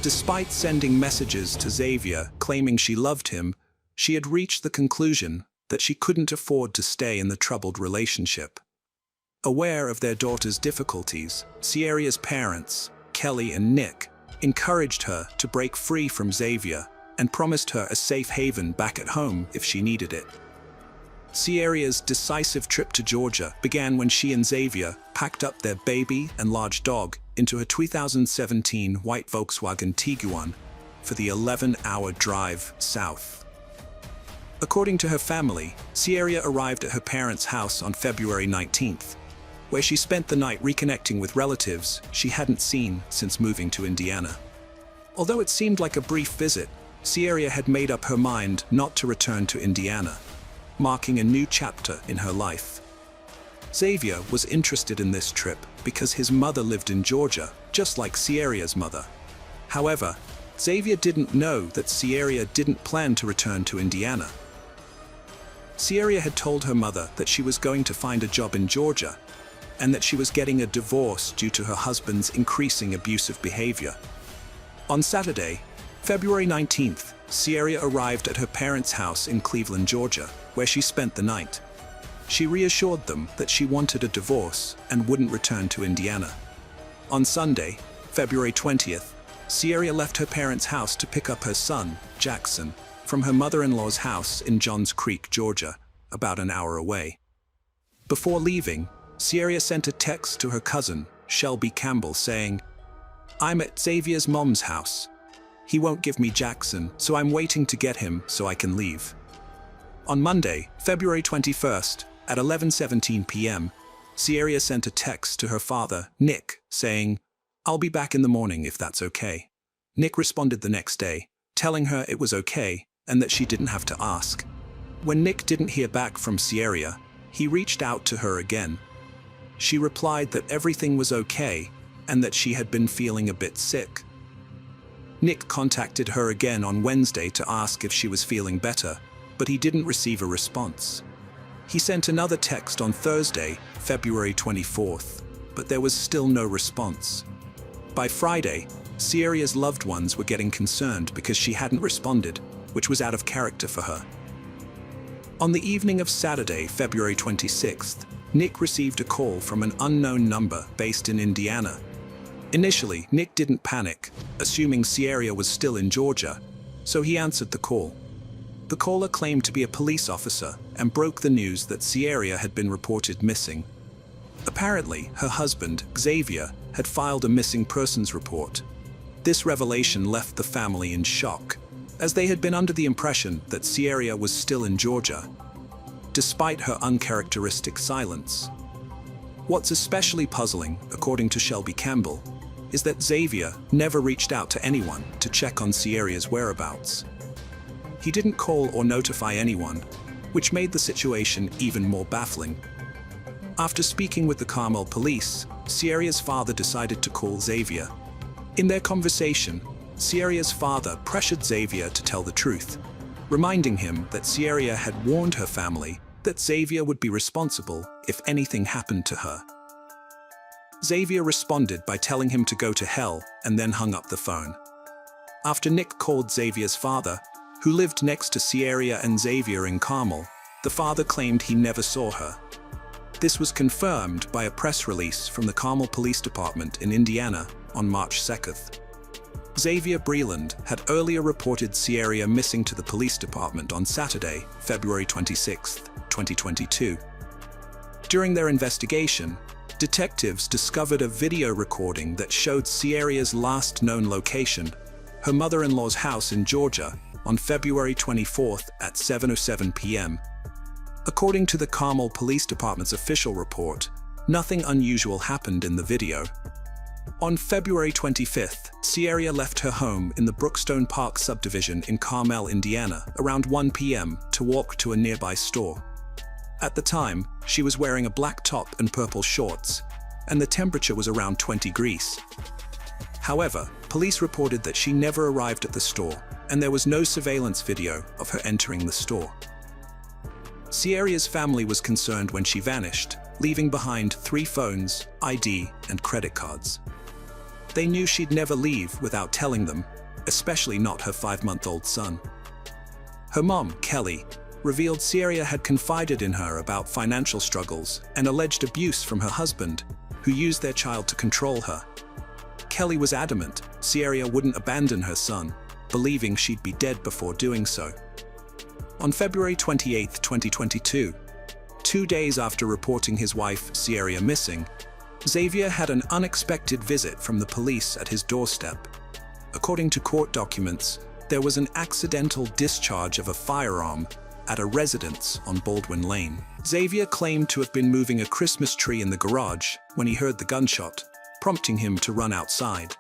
Despite sending messages to Xavier claiming she loved him, she had reached the conclusion that she couldn't afford to stay in the troubled relationship. Aware of their daughter's difficulties, Sierra's parents, Kelly and Nick, encouraged her to break free from Xavier and promised her a safe haven back at home if she needed it. Sierra's decisive trip to Georgia began when she and Xavier packed up their baby and large dog into a 2017 white Volkswagen Tiguan for the 11-hour drive south. According to her family, Sierra arrived at her parents' house on February 19th, where she spent the night reconnecting with relatives she hadn't seen since moving to Indiana. Although it seemed like a brief visit, Sierra had made up her mind not to return to Indiana, marking a new chapter in her life. Xavier was interested in this trip because his mother lived in Georgia, just like Sierra's mother. However, Xavier didn't know that Sierra didn't plan to return to Indiana. Sierra had told her mother that she was going to find a job in Georgia and that she was getting a divorce due to her husband's increasing abusive behavior. On Saturday, February 19th, Sierra arrived at her parents' house in Cleveland, Georgia, where she spent the night. She reassured them that she wanted a divorce and wouldn't return to Indiana. On Sunday, February 20th, Sierra left her parents' house to pick up her son, Jackson, from her mother-in-law's house in Johns Creek, Georgia, about an hour away. Before leaving, Sierra sent a text to her cousin, Shelby Campbell, saying, "I'm at Xavier's mom's house. He won't give me Jackson, so I'm waiting to get him so I can leave." On Monday, February 21st, at 11:17 p.m., Sierra sent a text to her father, Nick, saying, "I'll be back in the morning if that's okay." Nick responded the next day, telling her it was okay and that she didn't have to ask. When Nick didn't hear back from Sierra, he reached out to her again. She replied that everything was okay and that she had been feeling a bit sick. Nick contacted her again on Wednesday to ask if she was feeling better, but he didn't receive a response. He sent another text on Thursday, February 24th, but there was still no response. By Friday, Sierra's loved ones were getting concerned because she hadn't responded, which was out of character for her. On the evening of Saturday, February 26th, Nick received a call from an unknown number based in Indiana. Initially, Nick didn't panic, assuming Sierra was still in Georgia, so he answered the call. The caller claimed to be a police officer and broke the news that Sierra had been reported missing. Apparently, her husband, Xavier, had filed a missing persons report. This revelation left the family in shock, as they had been under the impression that Sierra was still in Georgia, despite her uncharacteristic silence. What's especially puzzling, according to Shelby Campbell, is that Xavier never reached out to anyone to check on Sierra's whereabouts. He didn't call or notify anyone, which made the situation even more baffling. After speaking with the Carmel police, Sierra's father decided to call Xavier. In their conversation, Sierra's father pressured Xavier to tell the truth, reminding him that Sierra had warned her family that Xavier would be responsible if anything happened to her. Xavier responded by telling him to go to hell and then hung up the phone. After Nick called Xavier's father, who lived next to Sierra and Xavier in Carmel, the father claimed he never saw her. This was confirmed by a press release from the Carmel Police Department in Indiana on March 2nd. Xavier Breland had earlier reported Sierra missing to the police department on Saturday, February 26, 2022. During their investigation, detectives discovered a video recording that showed Sierra's last known location, her mother-in-law's house in Georgia, on February 24 at 7:07 p.m. According to the Carmel Police Department's official report, nothing unusual happened in the video. On February 25th, Sierra left her home in the Brookstone Park subdivision in Carmel, Indiana, around 1 p.m. to walk to a nearby store. At the time, she was wearing a black top and purple shorts, and the temperature was around 20 degrees. However, police reported that she never arrived at the store, and there was no surveillance video of her entering the store. Sierra's family was concerned when she vanished, leaving behind 3 phones, ID, and credit cards. They knew she'd never leave without telling them, especially not her 5-month-old son. Her mom, Kelly, revealed Sierra had confided in her about financial struggles and alleged abuse from her husband, who used their child to control her. Kelly was adamant Sierra wouldn't abandon her son, believing she'd be dead before doing so. On February 28, 2022, 2 days after reporting his wife Sierra missing, Xavier had an unexpected visit from the police at his doorstep. According to court documents, there was an accidental discharge of a firearm at a residence on Baldwin Lane. Xavier claimed to have been moving a Christmas tree in the garage when he heard the gunshot, prompting him to run outside.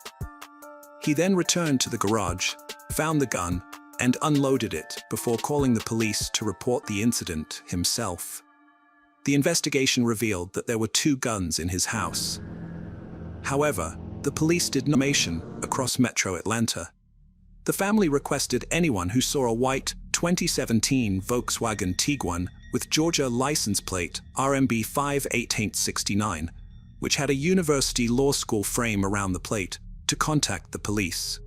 He then returned to the garage, found the gun, and unloaded it before calling the police to report the incident himself. The investigation revealed that there were 2 guns in his house. However, the police did no information across Metro Atlanta. The family requested anyone who saw a white 2017 Volkswagen Tiguan with Georgia license plate RMB 5869, which had a university law school frame around the plate, to contact the police.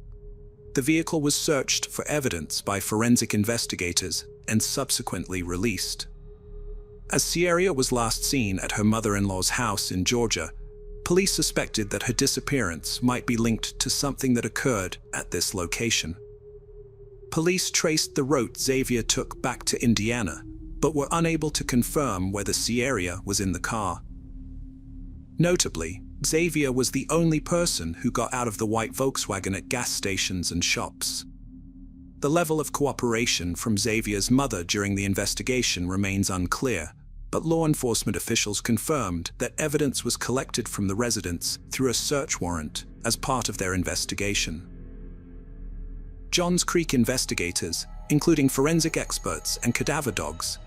The vehicle was searched for evidence by forensic investigators and subsequently released. As Sierra was last seen at her mother-in-law's house in Georgia, police suspected that her disappearance might be linked to something that occurred at this location. Police traced the route Xavier took back to Indiana, but were unable to confirm whether Sierra was in the car. Notably, Xavier was the only person who got out of the white Volkswagen at gas stations and shops. The level of cooperation from Xavier's mother during the investigation remains unclear, but law enforcement officials confirmed that evidence was collected from the residence through a search warrant as part of their investigation. Johns Creek investigators, including forensic experts and cadaver dogs,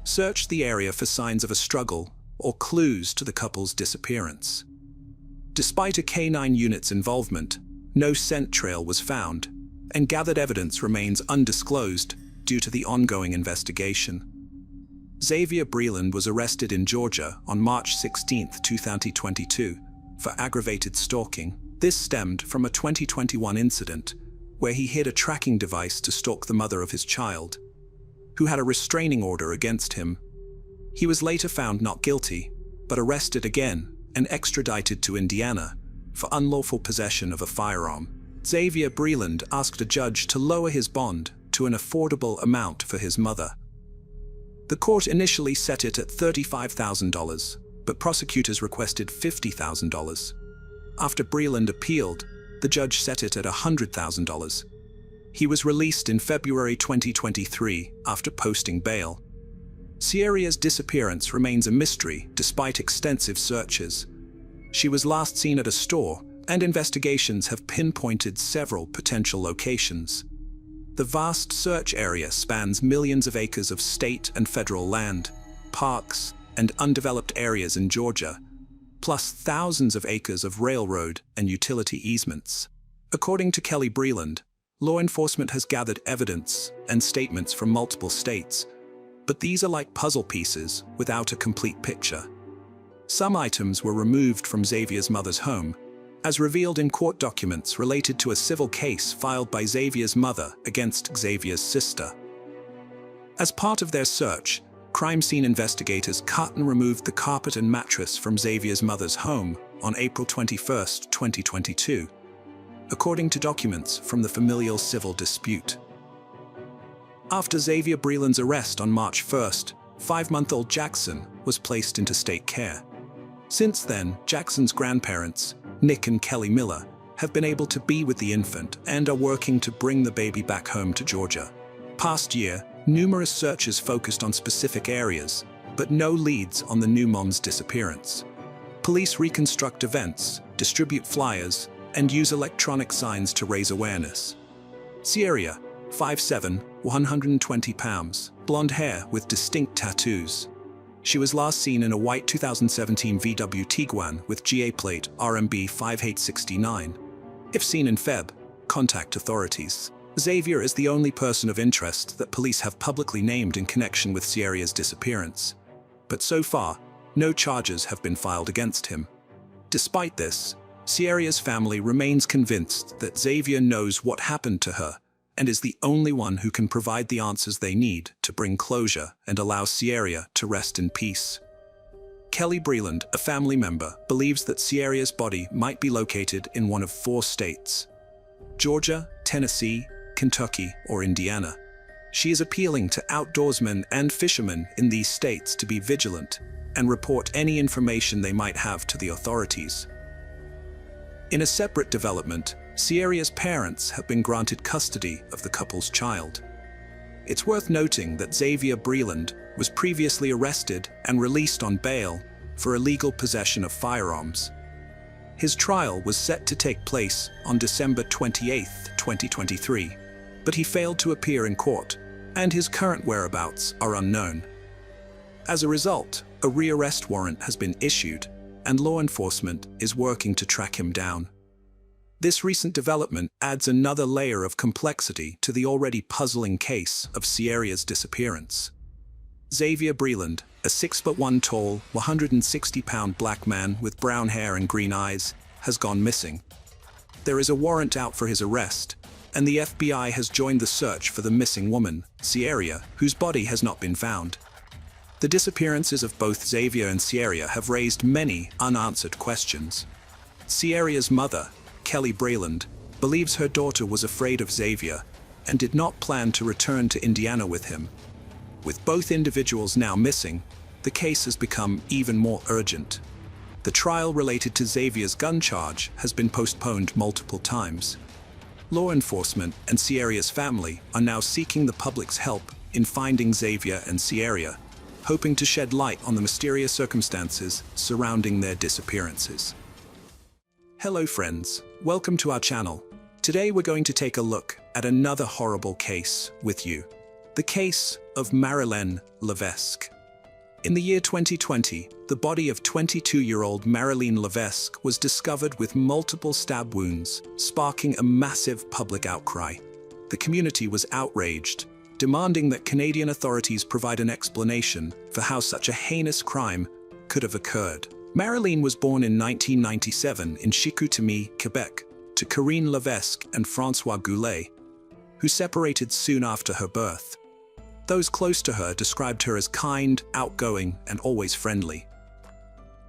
searched the area for signs of a struggle or clues to the couple's disappearance. Despite a K-9 unit's involvement, no scent trail was found, and gathered evidence remains undisclosed due to the ongoing investigation. Xavier Breland was arrested in Georgia on March 16, 2022, for aggravated stalking. This stemmed from a 2021 incident where he hid a tracking device to stalk the mother of his child, who had a restraining order against him. He was later found not guilty, but arrested again and extradited to Indiana for unlawful possession of a firearm. Xavier Breland asked a judge to lower his bond to an affordable amount for his mother. The court initially set it at $35,000, but prosecutors requested $50,000. After Breland appealed, the judge set it at $100,000. He was released in February 2023 after posting bail. Sierra's disappearance remains a mystery despite extensive searches. She was last seen at a store, and investigations have pinpointed several potential locations. The vast search area spans millions of acres of state and federal land, parks, and undeveloped areas in Georgia, plus thousands of acres of railroad and utility easements. According to Kelly Breland, law enforcement has gathered evidence and statements from multiple states, but these are like puzzle pieces without a complete picture. Some items were removed from Xavier's mother's home, as revealed in court documents related to a civil case filed by Xavier's mother against Xavier's sister. As part of their search, crime scene investigators cut and removed the carpet and mattress from Xavier's mother's home on April 21, 2022, according to documents from the familial civil dispute. After Xavier Breland's arrest on March 1st, 5-month-old Jackson was placed into state care. Since then, Jackson's grandparents, Nick and Kelly Miller, have been able to be with the infant and are working to bring the baby back home to Georgia. Past year, numerous searches focused on specific areas, but no leads on the new mom's disappearance. Police reconstruct events, distribute flyers, and use electronic signs to raise awareness. Sierra, 5'7", 120 pounds, blonde hair with distinct tattoos. She was last seen in a white 2017 VW Tiguan with GA plate RMB 5869. If seen in Feb, contact authorities. Xavier is the only person of interest that police have publicly named in connection with Sierra's disappearance. But so far, no charges have been filed against him. Despite this, Sierra's family remains convinced that Xavier knows what happened to her and is the only one who can provide the answers they need to bring closure and allow Sierra to rest in peace. Kelly Breland, a family member, believes that Sierra's body might be located in one of 4 states: Georgia, Tennessee, Kentucky, or Indiana. She is appealing to outdoorsmen and fishermen in these states to be vigilant and report any information they might have to the authorities. In a separate development, Sierra's parents have been granted custody of the couple's child. It's worth noting that Xavier Breland was previously arrested and released on bail for illegal possession of firearms. His trial was set to take place on December 28, 2023, but he failed to appear in court, and his current whereabouts are unknown. As a result, a rearrest warrant has been issued, and law enforcement is working to track him down. This recent development adds another layer of complexity to the already puzzling case of Sierra's disappearance. Xavier Breland, a 6'1" tall, 160-pound black man with brown hair and green eyes, has gone missing. There is a warrant out for his arrest, and the FBI has joined the search for the missing woman, Sierra, whose body has not been found. The disappearances of both Xavier and Sierra have raised many unanswered questions. Sierra's mother, Kelly Breland, believes her daughter was afraid of Xavier and did not plan to return to Indiana with him. With both individuals now missing, the case has become even more urgent. The trial related to Xavier's gun charge has been postponed multiple times. Law enforcement and Sierra's family are now seeking the public's help in finding Xavier and Sierra, hoping to shed light on the mysterious circumstances surrounding their disappearances. Hello friends, welcome to our channel. Today we're going to take a look at another horrible case with you. The case of Marilyn Levesque. In the year 2020, the body of 22-year-old Marilyn Levesque was discovered with multiple stab wounds, sparking a massive public outcry. The community was outraged, demanding that Canadian authorities provide an explanation for how such a heinous crime could have occurred. Marilyn was born in 1997 in Chicoutimi, Quebec, to Corinne Levesque and François Goulet, who separated soon after her birth. Those close to her described her as kind, outgoing, and always friendly.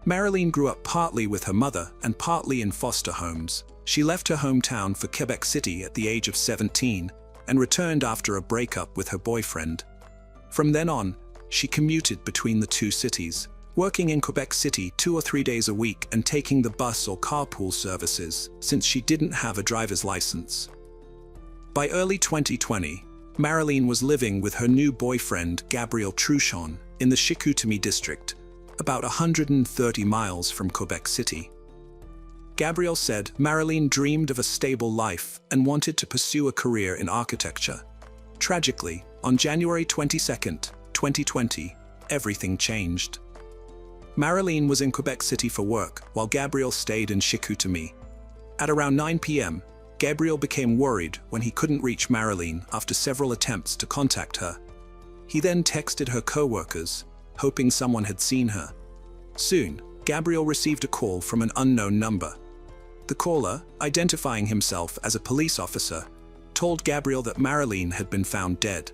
Marilyn grew up partly with her mother and partly in foster homes. She left her hometown for Quebec City at the age of 17 and returned after a breakup with her boyfriend. From then on, she commuted between the two cities, working in Quebec City 2 or 3 days a week and taking the bus or carpool services, since she didn't have a driver's license. By early 2020, Marilyn was living with her new boyfriend, Gabriel Truchon, in the Chicoutimi district, about 130 miles from Quebec City. Gabriel said Marilyn dreamed of a stable life and wanted to pursue a career in architecture. Tragically, on January 22, 2020, everything changed. Marilyn was in Quebec City for work, while Gabriel stayed in Chicoutimi. At around 9 p.m., Gabriel became worried when he couldn't reach Marilyn after several attempts to contact her. He then texted her co-workers, hoping someone had seen her. Soon, Gabriel received a call from an unknown number. The caller, identifying himself as a police officer, told Gabriel that Marilyn had been found dead.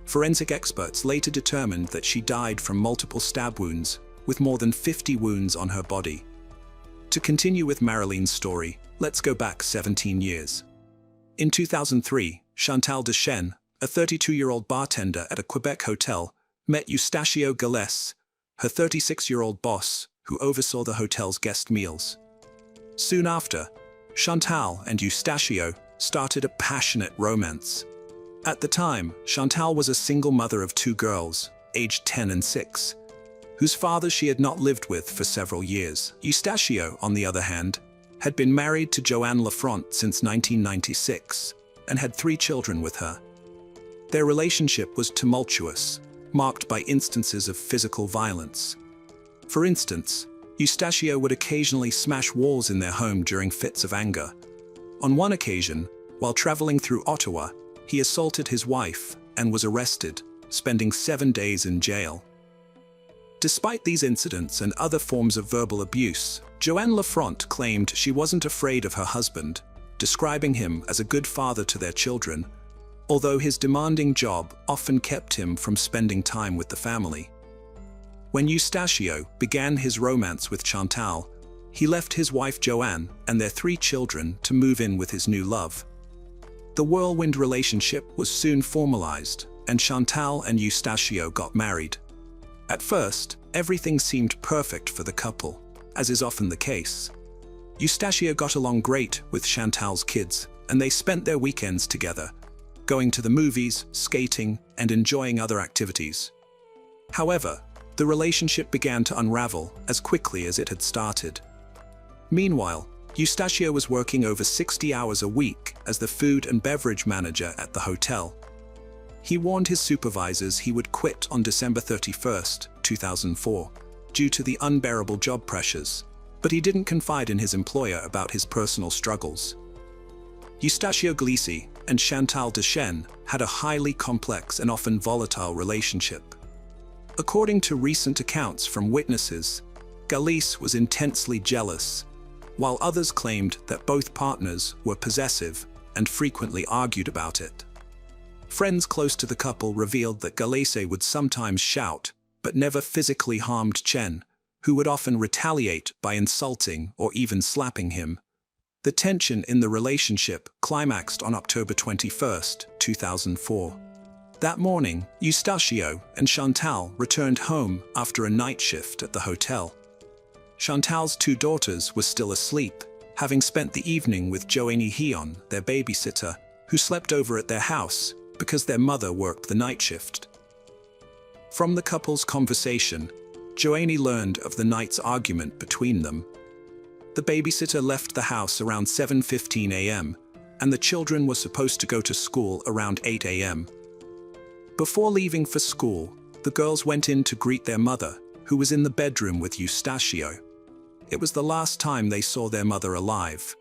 Forensic experts later determined that she died from multiple stab wounds, with more than 50 wounds on her body. To continue with Marilyn's story, let's go back 17 years. In 2003, Chantal Deschênes, a 32-year-old bartender at a Quebec hotel, met Eustachio Galles, her 36-year-old boss, who oversaw the hotel's guest meals. Soon after, Chantal and Eustachio started a passionate romance. At the time, Chantal was a single mother of 2 girls, aged 10 and 6, whose fathers she had not lived with for several years. Eustachio, on the other hand, had been married to Joanne Lafront since 1996 and had 3 children with her. Their relationship was tumultuous, marked by instances of physical violence. For instance, Eustachio would occasionally smash walls in their home during fits of anger. On one occasion, while traveling through Ottawa, he assaulted his wife and was arrested, spending 7 days in jail. Despite these incidents and other forms of verbal abuse, Joanne Lafront claimed she wasn't afraid of her husband, describing him as a good father to their children, although his demanding job often kept him from spending time with the family. When Eustachio began his romance with Chantal, he left his wife Joanne and their 3 children to move in with his new love. The whirlwind relationship was soon formalized, and Chantal and Eustachio got married. At first, everything seemed perfect for the couple, as is often the case. Eustachio got along great with Chantal's kids, and they spent their weekends together, going to the movies, skating, and enjoying other activities. However, the relationship began to unravel as quickly as it had started. Meanwhile, Eustachio was working over 60 hours a week as the food and beverage manager at the hotel. He warned his supervisors he would quit on December 31, 2004, due to the unbearable job pressures, but he didn't confide in his employer about his personal struggles. Eustachio Galles and Chantal Deschênes had a highly complex and often volatile relationship. According to recent accounts from witnesses, Galles was intensely jealous, while others claimed that both partners were possessive and frequently argued about it. Friends close to the couple revealed that Galles would sometimes shout, but never physically harmed Chen, who would often retaliate by insulting or even slapping him. The tension in the relationship climaxed on October 21, 2004. That morning, Eustachio and Chantal returned home after a night shift at the hotel. Chantal's 2 daughters were still asleep, having spent the evening with Joanie Heon, their babysitter, who slept over at their house because their mother worked the night shift. From the couple's conversation, Joanie learned of the night's argument between them. The babysitter left the house around 7:15 a.m., and the children were supposed to go to school around 8 a.m. Before leaving for school, the girls went in to greet their mother, who was in the bedroom with Eustachio. It was the last time they saw their mother alive.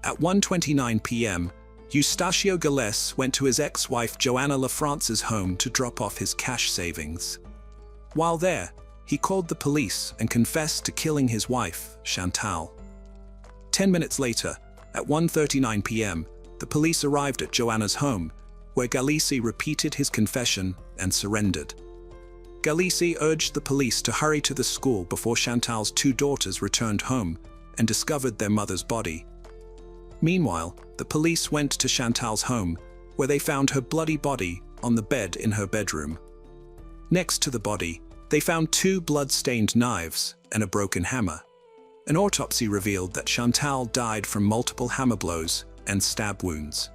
At 1:29 p.m., Eustachio Galles went to his ex-wife Joanna Lafrance's home to drop off his cash savings. While there, he called the police and confessed to killing his wife, Chantal. 10 minutes later, at 1:39 p.m., the police arrived at Joanna's home, where Galles repeated his confession and surrendered. Galles urged the police to hurry to the school before Chantal's 2 daughters returned home and discovered their mother's body. Meanwhile, the police went to Chantal's home, where they found her bloody body on the bed in her bedroom. Next to the body, they found 2 blood-stained knives and a broken hammer. An autopsy revealed that Chantal died from multiple hammer blows and stab wounds.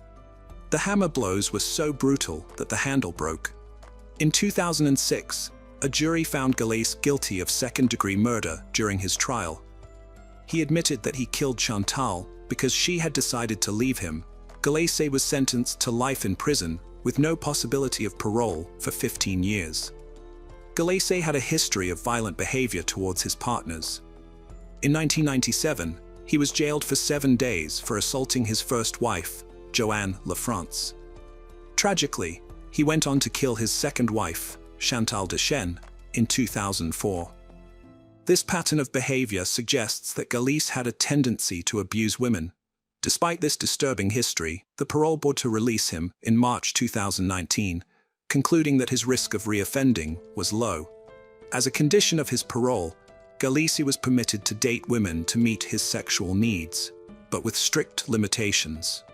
The hammer blows were so brutal that the handle broke. In 2006, a jury found Galles guilty of second-degree murder during his trial. He admitted that he killed Chantal because she had decided to leave him. Galles was sentenced to life in prison with no possibility of parole for 15 years. Galles had a history of violent behavior towards his partners. In 1997, He was jailed for 7 days for assaulting his first wife, Joanne LaFrance. Tragically, he went on to kill his second wife, Chantal Dechaine, in 2004. This pattern of behavior suggests that Gallice had a tendency to abuse women. Despite this disturbing history, the parole board to release him in March 2019, concluding that his risk of reoffending was low. As a condition of his parole, Gallice was permitted to date women to meet his sexual needs, but with strict limitations.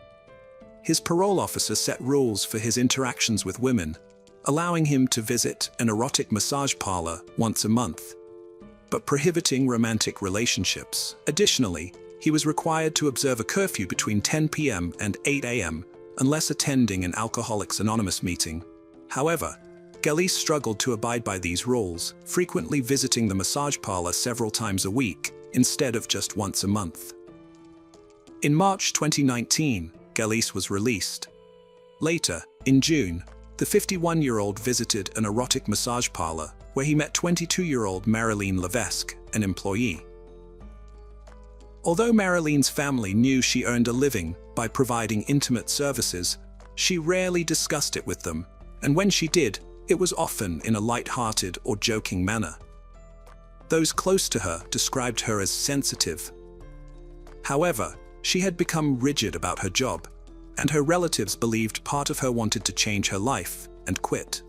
His parole officer set rules for his interactions with women, allowing him to visit an erotic massage parlor once a month, but prohibiting romantic relationships. Additionally, he was required to observe a curfew between 10 p.m. and 8 a.m. unless attending an Alcoholics Anonymous meeting. However, Gallice struggled to abide by these rules, frequently visiting the massage parlor several times a week instead of just once a month. In March 2019, Gallice was released. Later, in June, the 51-year-old visited an erotic massage parlor where he met 22-year-old Marilyn Levesque, an employee. Although Marilyn's family knew she earned a living by providing intimate services, she rarely discussed it with them, and when she did, it was often in a light-hearted or joking manner. Those close to her described her as sensitive. However, she had become rigid about her job, and her relatives believed part of her wanted to change her life and quit.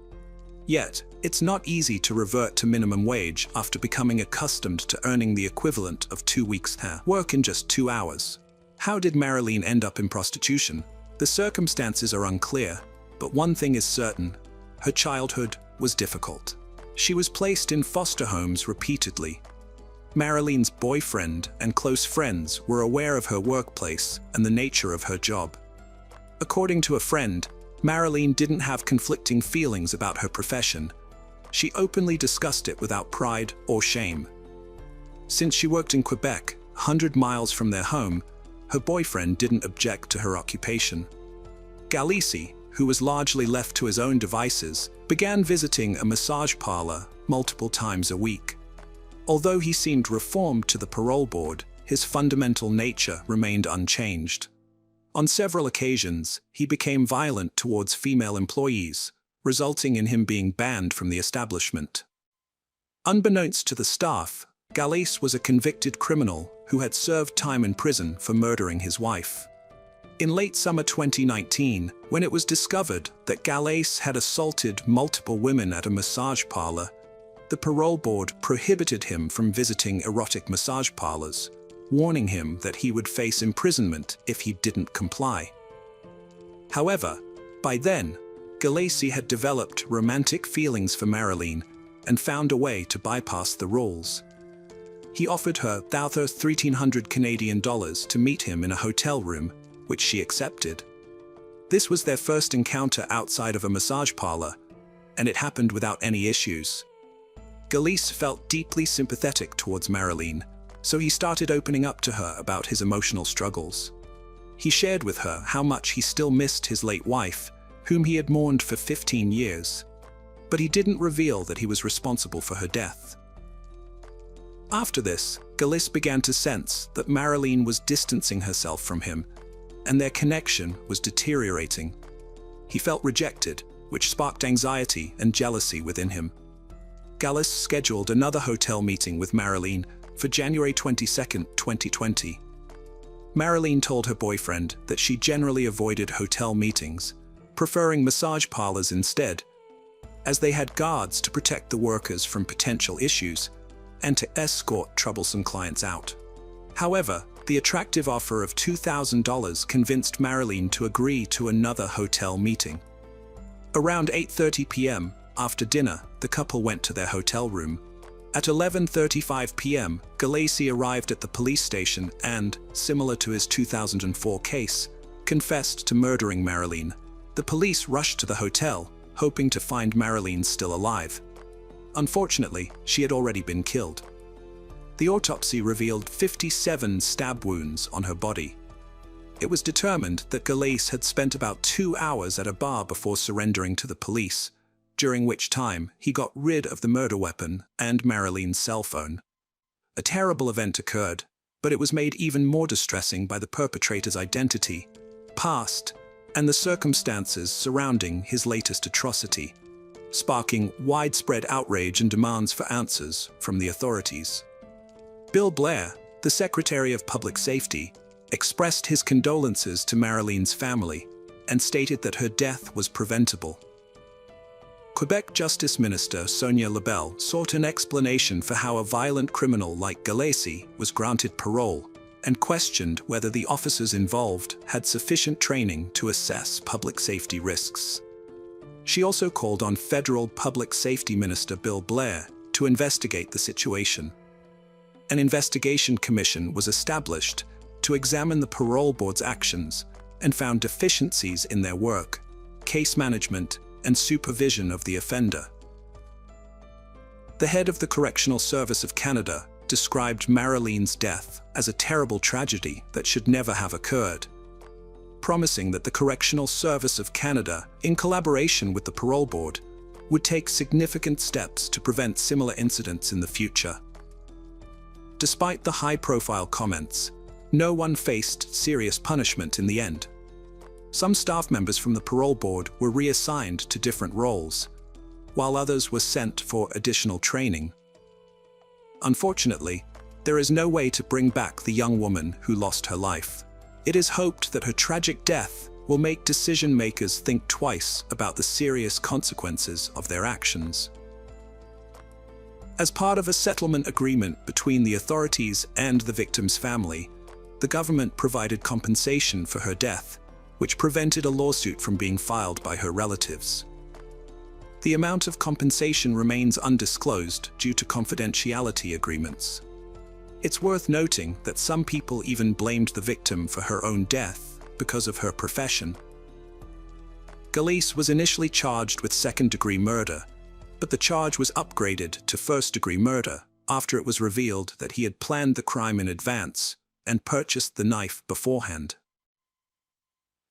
Yet, it's not easy to revert to minimum wage after becoming accustomed to earning the equivalent of 2 weeks' work in just 2 hours. How did Marilyn end up in prostitution? The circumstances are unclear, but one thing is certain: her childhood was difficult. She was placed in foster homes repeatedly. Marilyn's boyfriend and close friends were aware of her workplace and the nature of her job. According to a friend, Marilyn didn't have conflicting feelings about her profession. She openly discussed it without pride or shame. Since she worked in Quebec, 100 miles from their home, her boyfriend didn't object to her occupation. Gallice, who was largely left to his own devices, began visiting a massage parlor multiple times a week. Although he seemed reformed to the parole board, his fundamental nature remained unchanged. On several occasions, he became violent towards female employees, resulting in him being banned from the establishment. Unbeknownst to the staff, Gallice was a convicted criminal who had served time in prison for murdering his wife. In late summer 2019, when it was discovered that Gallice had assaulted multiple women at a massage parlor, the parole board prohibited him from visiting erotic massage parlors, warning him that he would face imprisonment if he didn't comply. However, by then, Gallice had developed romantic feelings for Marilyn and found a way to bypass the rules. He offered her $1,300 Canadian to meet him in a hotel room, which she accepted. This was their first encounter outside of a massage parlor, and it happened without any issues. Gallice felt deeply sympathetic towards Marilyn, so he started opening up to her about his emotional struggles. He shared with her how much he still missed his late wife, whom he had mourned for 15 years. But he didn't reveal that he was responsible for her death. After this, Gallice began to sense that Marilyn was distancing herself from him, and their connection was deteriorating. He felt rejected, which sparked anxiety and jealousy within him. Gallice scheduled another hotel meeting with Marilyn for January 22, 2020. Marilyn told her boyfriend that she generally avoided hotel meetings, preferring massage parlors instead, as they had guards to protect the workers from potential issues and to escort troublesome clients out. However, the attractive offer of $2,000 convinced Marilyn to agree to another hotel meeting. Around 8:30 p.m., after dinner, the couple went to their hotel room. At 11:35 p.m., Gallice arrived at the police station and, similar to his 2004 case, confessed to murdering Marilyn. The police rushed to the hotel, hoping to find Marilyn still alive. Unfortunately, she had already been killed. The autopsy revealed 57 stab wounds on her body. It was determined that Gallice had spent about 2 hours at a bar before surrendering to the police, during which time he got rid of the murder weapon and Marilyn's cell phone. A terrible event occurred, but it was made even more distressing by the perpetrator's identity, past, and the circumstances surrounding his latest atrocity, sparking widespread outrage and demands for answers from the authorities. Bill Blair, the Secretary of Public Safety, expressed his condolences to Marilene's family and stated that her death was preventable. Quebec Justice Minister Sonia Lebel sought an explanation for how a violent criminal like Gallacy was granted parole and questioned whether the officers involved had sufficient training to assess public safety risks. She also called on Federal Public Safety Minister Bill Blair to investigate the situation. An investigation commission was established to examine the parole board's actions and found deficiencies in their work, case management, and supervision of the offender. The head of the Correctional Service of Canada described Marilene's death as a terrible tragedy that should never have occurred, promising that the Correctional Service of Canada, in collaboration with the parole board, would take significant steps to prevent similar incidents in the future. Despite the high-profile comments, no one faced serious punishment in the end. Some staff members from the parole board were reassigned to different roles, while others were sent for additional training. Unfortunately, there is no way to bring back the young woman who lost her life. It is hoped that her tragic death will make decision-makers think twice about the serious consequences of their actions. As part of a settlement agreement between the authorities and the victim's family, the government provided compensation for her death, which prevented a lawsuit from being filed by her relatives. The amount of compensation remains undisclosed due to confidentiality agreements. It's worth noting that some people even blamed the victim for her own death because of her profession. Gallacy was initially charged with second-degree murder, but the charge was upgraded to first-degree murder after it was revealed that he had planned the crime in advance and purchased the knife beforehand.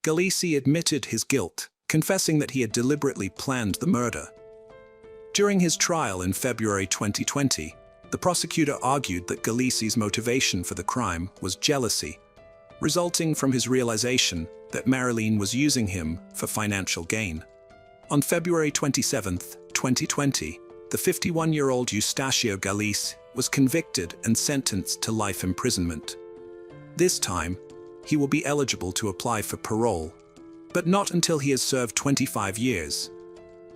Gallacy admitted his guilt, confessing that he had deliberately planned the murder. During his trial in February 2020, the prosecutor argued that Gallacy's motivation for the crime was jealousy, resulting from his realization that Marilene was using him for financial gain. On February 27, 2020, the 51-year-old Eustacio Gallacy was convicted and sentenced to life imprisonment. This time, he will be eligible to apply for parole, but not until he has served 25 years,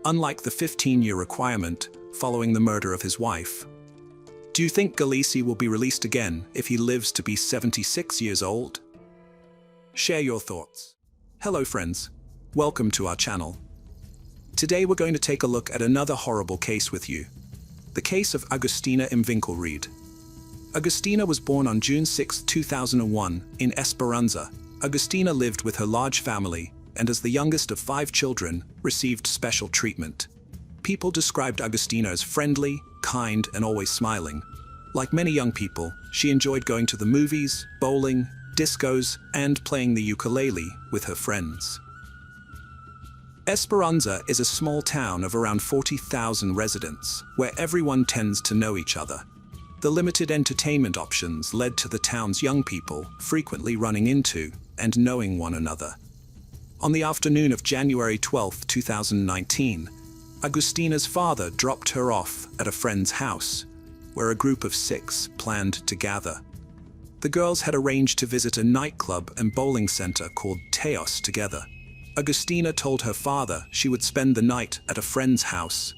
unlike the 15-year requirement following the murder of his wife. Do you think Gallacy will be released again if he lives to be 76 years old? Share your thoughts. Hello friends, welcome to our channel. Today we're going to take a look at another horrible case with you. The case of Agustina Imvinkelried. Agustina was born on June 6, 2001 in Esperanza. Agustina lived with her large family and as the youngest of 5 children, received special treatment. People described Agustina as friendly, kind, and always smiling. Like many young people, she enjoyed going to the movies, bowling, discos, and playing the ukulele with her friends. Esperanza is a small town of around 40,000 residents, where everyone tends to know each other. The limited entertainment options led to the town's young people frequently running into and knowing one another. On the afternoon of January 12, 2019, Agustina's father dropped her off at a friend's house, where a group of 6 planned to gather. The girls had arranged to visit a nightclub and bowling center called Teos together. Agustina told her father she would spend the night at a friend's house.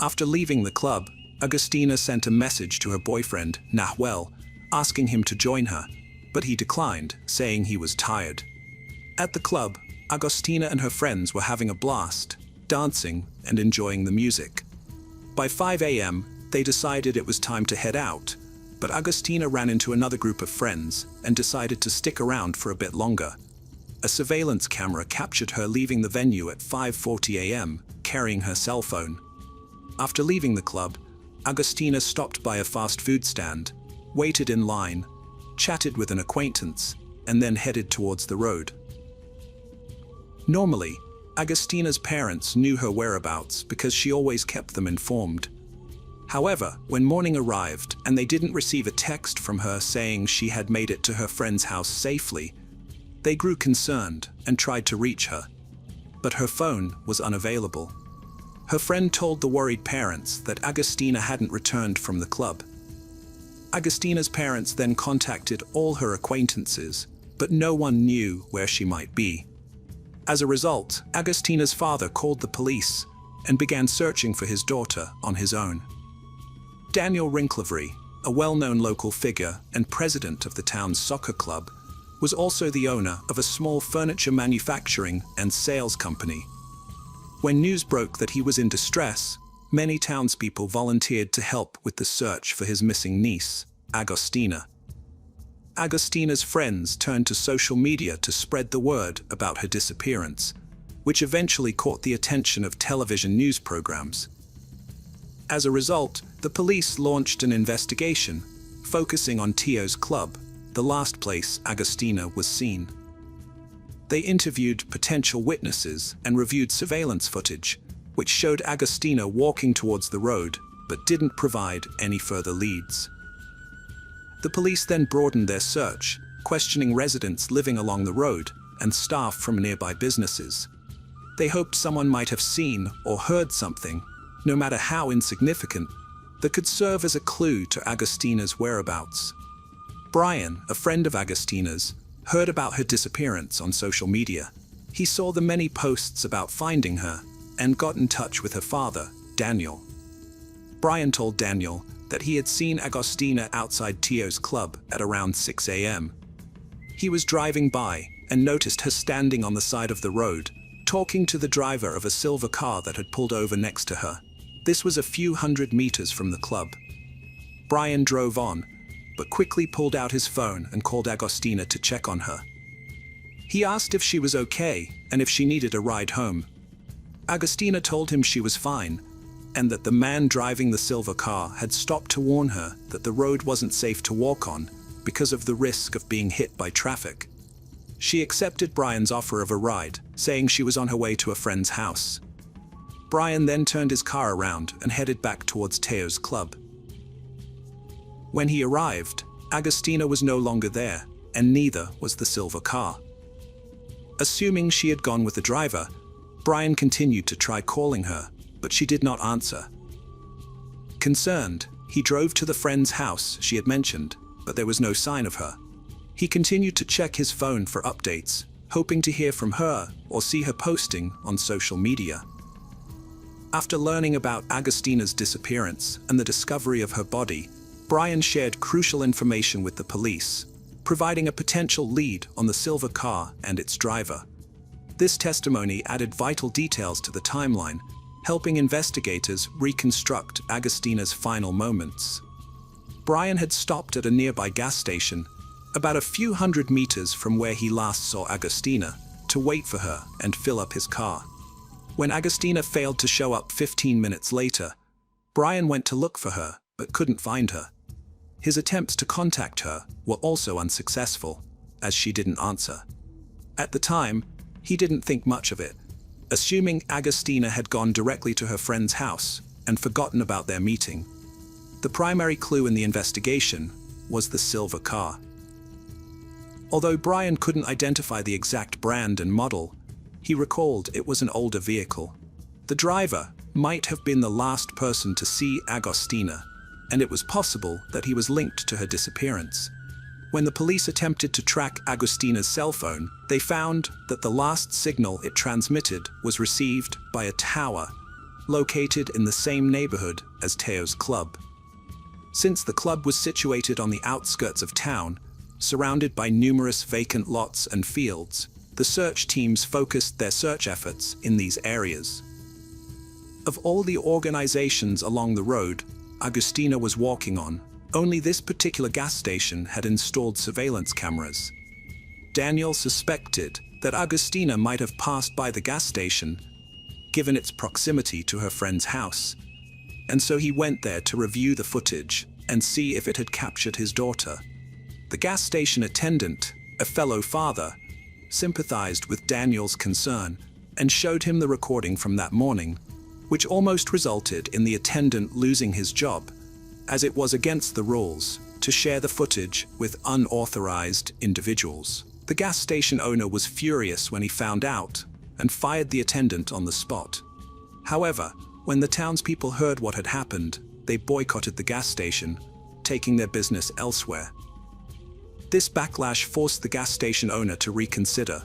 After leaving the club, Agustina sent a message to her boyfriend, Nahuel, asking him to join her, but he declined, saying he was tired. At the club, Agustina and her friends were having a blast, dancing and enjoying the music. By 5 a.m., they decided it was time to head out, but Agustina ran into another group of friends and decided to stick around for a bit longer. A surveillance camera captured her leaving the venue at 5:40 a.m., carrying her cell phone. After leaving the club, Agustina stopped by a fast food stand, waited in line, chatted with an acquaintance, and then headed towards the road. Normally, Agustina's parents knew her whereabouts because she always kept them informed. However, when morning arrived and they didn't receive a text from her saying she had made it to her friend's house safely, they grew concerned and tried to reach her. But her phone was unavailable. Her friend told the worried parents that Agostina hadn't returned from the club. Agostina's parents then contacted all her acquaintances, but no one knew where she might be. As a result, Agostina's father called the police and began searching for his daughter on his own. Daniel Rinclavery, a well-known local figure and president of the town's soccer club, was also the owner of a small furniture manufacturing and sales company. When news broke that he was in distress, many townspeople volunteered to help with the search for his missing niece, Agostina. Agostina's friends turned to social media to spread the word about her disappearance, which eventually caught the attention of television news programs. As a result, the police launched an investigation, focusing on Tio's club, the last place Agostina was seen. They interviewed potential witnesses and reviewed surveillance footage, which showed Agostina walking towards the road, but didn't provide any further leads. The police then broadened their search, questioning residents living along the road and staff from nearby businesses. They hoped someone might have seen or heard something, no matter how insignificant, that could serve as a clue to Agostina's whereabouts. Brian, a friend of Agostina's, heard about her disappearance on social media. He saw the many posts about finding her and got in touch with her father, Daniel. Brian told Daniel that he had seen Agostina outside Tio's club at around 6 a.m. He was driving by and noticed her standing on the side of the road, talking to the driver of a silver car that had pulled over next to her. This was a few hundred meters from the club. Brian drove on, but quickly pulled out his phone and called Agostina to check on her. He asked if she was okay and if she needed a ride home. Agostina told him she was fine, and that the man driving the silver car had stopped to warn her that the road wasn't safe to walk on because of the risk of being hit by traffic. She accepted Brian's offer of a ride, saying she was on her way to a friend's house. Brian then turned his car around and headed back towards Teo's club. When he arrived, Agostina was no longer there, and neither was the silver car. Assuming she had gone with the driver, Brian continued to try calling her, but she did not answer. Concerned, he drove to the friend's house she had mentioned, but there was no sign of her. He continued to check his phone for updates, hoping to hear from her or see her posting on social media. After learning about Agostina's disappearance and the discovery of her body, Brian shared crucial information with the police, providing a potential lead on the silver car and its driver. This testimony added vital details to the timeline, helping investigators reconstruct Agostina's final moments. Brian had stopped at a nearby gas station, about a few hundred meters from where he last saw Agostina, to wait for her and fill up his car. When Agostina failed to show up 15 minutes later, Brian went to look for her but couldn't find her. His attempts to contact her were also unsuccessful, as she didn't answer. At the time, he didn't think much of it, assuming Agostina had gone directly to her friend's house and forgotten about their meeting. The primary clue in the investigation was the silver car. Although Brian couldn't identify the exact brand and model, he recalled it was an older vehicle. The driver might have been the last person to see Agostina, and it was possible that he was linked to her disappearance. When the police attempted to track Agostina's cell phone, they found that the last signal it transmitted was received by a tower located in the same neighborhood as Teo's club. Since the club was situated on the outskirts of town, surrounded by numerous vacant lots and fields, the search teams focused their search efforts in these areas. Of all the organizations along the road Agostina was walking on, only this particular gas station had installed surveillance cameras. Daniel suspected that Agostina might have passed by the gas station, given its proximity to her friend's house, and so he went there to review the footage and see if it had captured his daughter. The gas station attendant, a fellow father, sympathized with Daniel's concern and showed him the recording from that morning, which almost resulted in the attendant losing his job, as it was against the rules to share the footage with unauthorized individuals. The gas station owner was furious when he found out and fired the attendant on the spot. However, when the townspeople heard what had happened, they boycotted the gas station, taking their business elsewhere. This backlash forced the gas station owner to reconsider,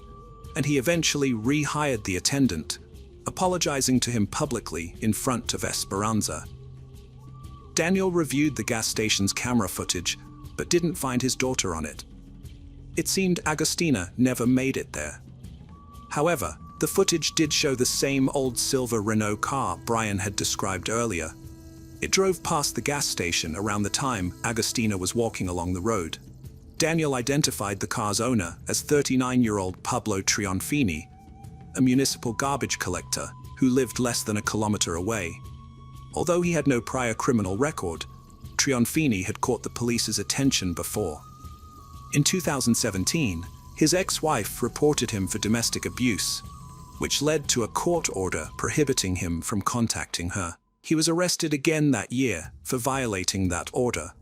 and he eventually rehired the attendant, apologizing to him publicly in front of Esperanza. Daniel reviewed the gas station's camera footage, but didn't find his daughter on it. It seemed Agustina never made it there. However, the footage did show the same old silver Renault car Brian had described earlier. It drove past the gas station around the time Agustina was walking along the road. Daniel identified the car's owner as 39-year-old Pablo Trionfini, a municipal garbage collector who lived less than a kilometer away. Although he had no prior criminal record, Trionfini had caught the police's attention before. In 2017, his ex-wife reported him for domestic abuse, which led to a court order prohibiting him from contacting her. He was arrested again that year for violating that order.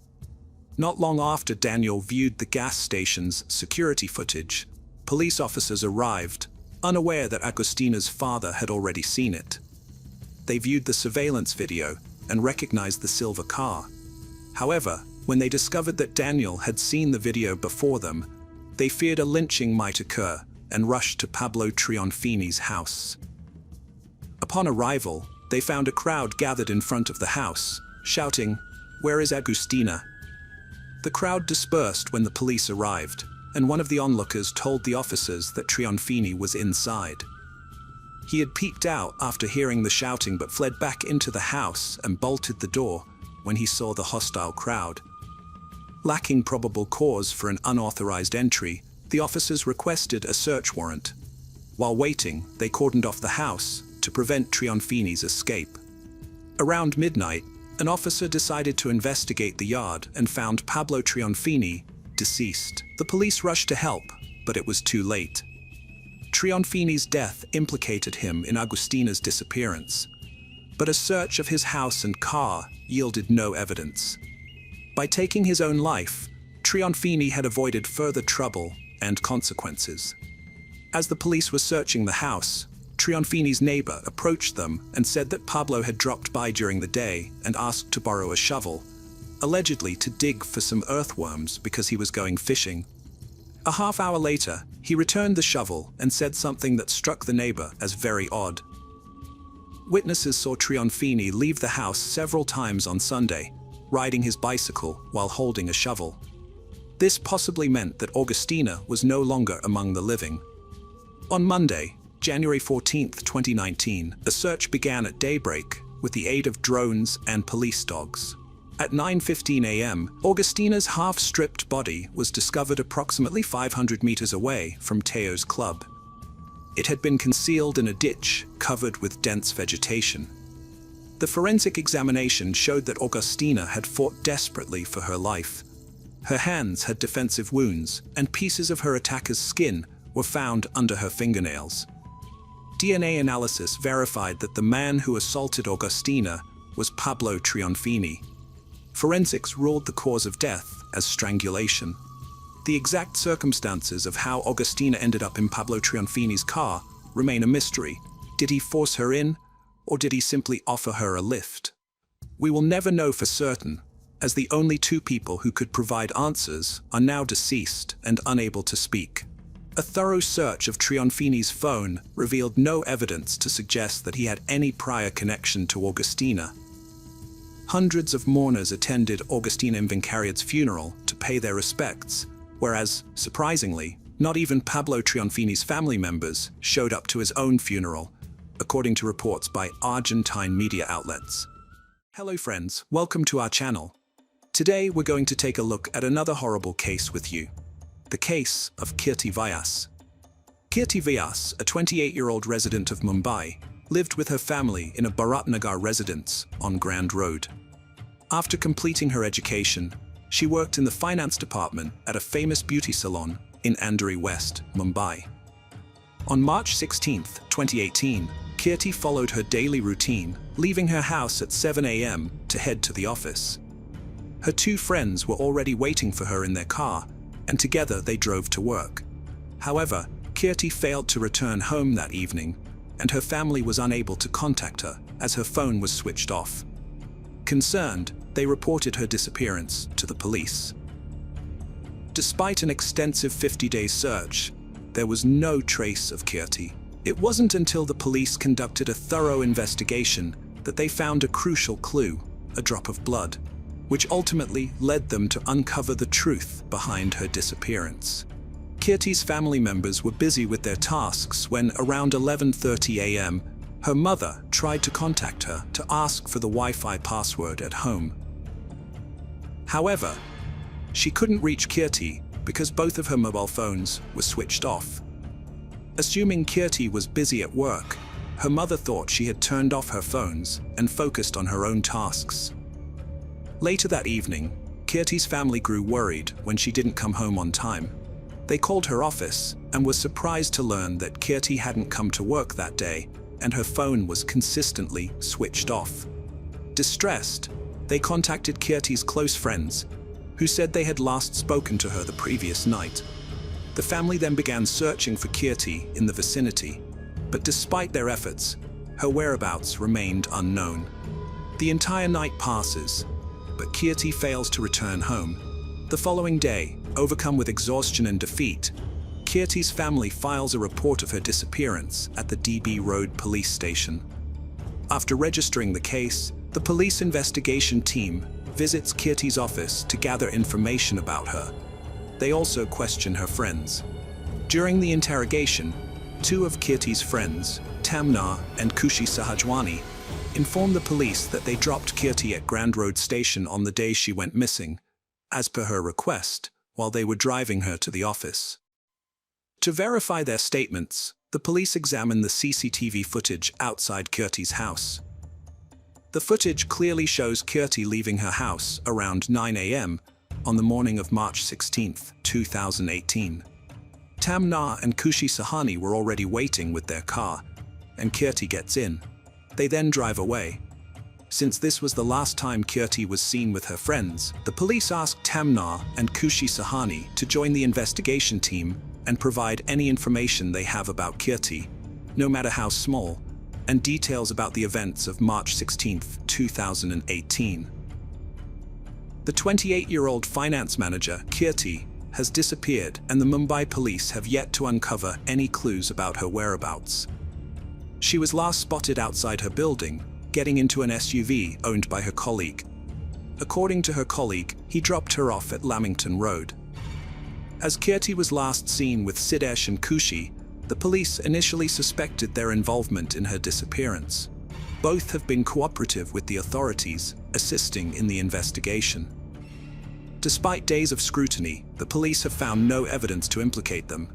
Not long after Daniel viewed the gas station's security footage, police officers arrived, unaware that Agustina's father had already seen it. They viewed the surveillance video and recognized the silver car. However, when they discovered that Daniel had seen the video before them, they feared a lynching might occur and rushed to Pablo Trionfini's house. Upon arrival, they found a crowd gathered in front of the house, shouting, "Where is Agustina?" The crowd dispersed when the police arrived, and one of the onlookers told the officers that Trionfini was inside. He had peeked out after hearing the shouting but fled back into the house and bolted the door when he saw the hostile crowd. Lacking probable cause for an unauthorized entry, the officers requested a search warrant. While waiting, they cordoned off the house to prevent Trionfini's escape. Around midnight, an officer decided to investigate the yard and found Pablo Trionfini deceased. The police rushed to help, but it was too late. Trionfini's death implicated him in Agustina's disappearance, but a search of his house and car yielded no evidence. By taking his own life, Trionfini had avoided further trouble and consequences. As the police were searching the house, Trionfini's neighbor approached them and said that Pablo had dropped by during the day and asked to borrow a shovel, allegedly to dig for some earthworms because he was going fishing. A half hour later, he returned the shovel and said something that struck the neighbor as very odd. Witnesses saw Trionfini leave the house several times on Sunday, riding his bicycle while holding a shovel. This possibly meant that Agustina was no longer among the living. On Monday, January 14, 2019, a search began at daybreak with the aid of drones and police dogs. At 9:15 a.m., Agustina's half-stripped body was discovered approximately 500 meters away from Teo's club. It had been concealed in a ditch covered with dense vegetation. The forensic examination showed that Agustina had fought desperately for her life. Her hands had defensive wounds, and pieces of her attacker's skin were found under her fingernails. DNA analysis verified that the man who assaulted Agustina was Pablo Trionfini. Forensics ruled the cause of death as strangulation. The exact circumstances of how Agustina ended up in Pablo Trionfini's car remain a mystery. Did he force her in, or did he simply offer her a lift? We will never know for certain, as the only two people who could provide answers are now deceased and unable to speak. A thorough search of Trionfini's phone revealed no evidence to suggest that he had any prior connection to Agustina. Hundreds of mourners attended Agustina Invincariat's funeral to pay their respects, whereas, surprisingly, not even Pablo Trionfini's family members showed up to his own funeral, according to reports by Argentine media outlets. Hello friends, welcome to our channel. Today we're going to take a look at another horrible case with you. The case of Kirti Vyas. Kirti Vyas, a 28-year-old resident of Mumbai, lived with her family in a Bharatnagar residence on Grand Road. After completing her education, she worked in the finance department at a famous beauty salon in Andheri West, Mumbai. On March 16, 2018, Kirti followed her daily routine, leaving her house at 7 a.m. to head to the office. Her two friends were already waiting for her in their car, and together they drove to work. However, Kirti failed to return home that evening, and her family was unable to contact her as her phone was switched off. Concerned, they reported her disappearance to the police. Despite an extensive 50-day search, there was no trace of Kirti. It wasn't until the police conducted a thorough investigation that they found a crucial clue, a drop of blood, which ultimately led them to uncover the truth behind her disappearance. Kirti's family members were busy with their tasks when, around 11:30 a.m., her mother tried to contact her to ask for the Wi-Fi password at home. However, she couldn't reach Kirti because both of her mobile phones were switched off. Assuming Kirti was busy at work, her mother thought she had turned off her phones and focused on her own tasks. Later that evening, Kirti's family grew worried when she didn't come home on time. They called her office and were surprised to learn that Kirti hadn't come to work that day and her phone was consistently switched off. Distressed, they contacted Kirti's close friends, who said they had last spoken to her the previous night. The family then began searching for Kirti in the vicinity, but despite their efforts, her whereabouts remained unknown. The entire night passes, but Kirti fails to return home. The following day, overcome with exhaustion and defeat, Kirti's family files a report of her disappearance at the DB Road police station. After registering the case, the police investigation team visits Kirti's office to gather information about her. They also question her friends. During the interrogation, two of Kirti's friends, Tamna and Kushi Sahajwani, informed the police that they dropped Kirti at Grand Road Station on the day she went missing, as per her request, while they were driving her to the office. To verify their statements, the police examined the CCTV footage outside Kirti's house. The footage clearly shows Kirti leaving her house around 9 a.m. on the morning of March 16, 2018. Tamna and Kushi Sahani were already waiting with their car, and Kirti gets in. They then drive away. Since this was the last time Kirti was seen with her friends, the police asked Tamna and Kushi Sahani to join the investigation team and provide any information they have about Kirti, no matter how small, and details about the events of March 16, 2018. The 28-year-old finance manager, Kirti, has disappeared, and the Mumbai police have yet to uncover any clues about her whereabouts. She was last spotted outside her building, getting into an SUV owned by her colleague. According to her colleague, he dropped her off at Lamington Road. As Kirti was last seen with Siddesh and Kushi, the police initially suspected their involvement in her disappearance. Both have been cooperative with the authorities, assisting in the investigation. Despite days of scrutiny, the police have found no evidence to implicate them.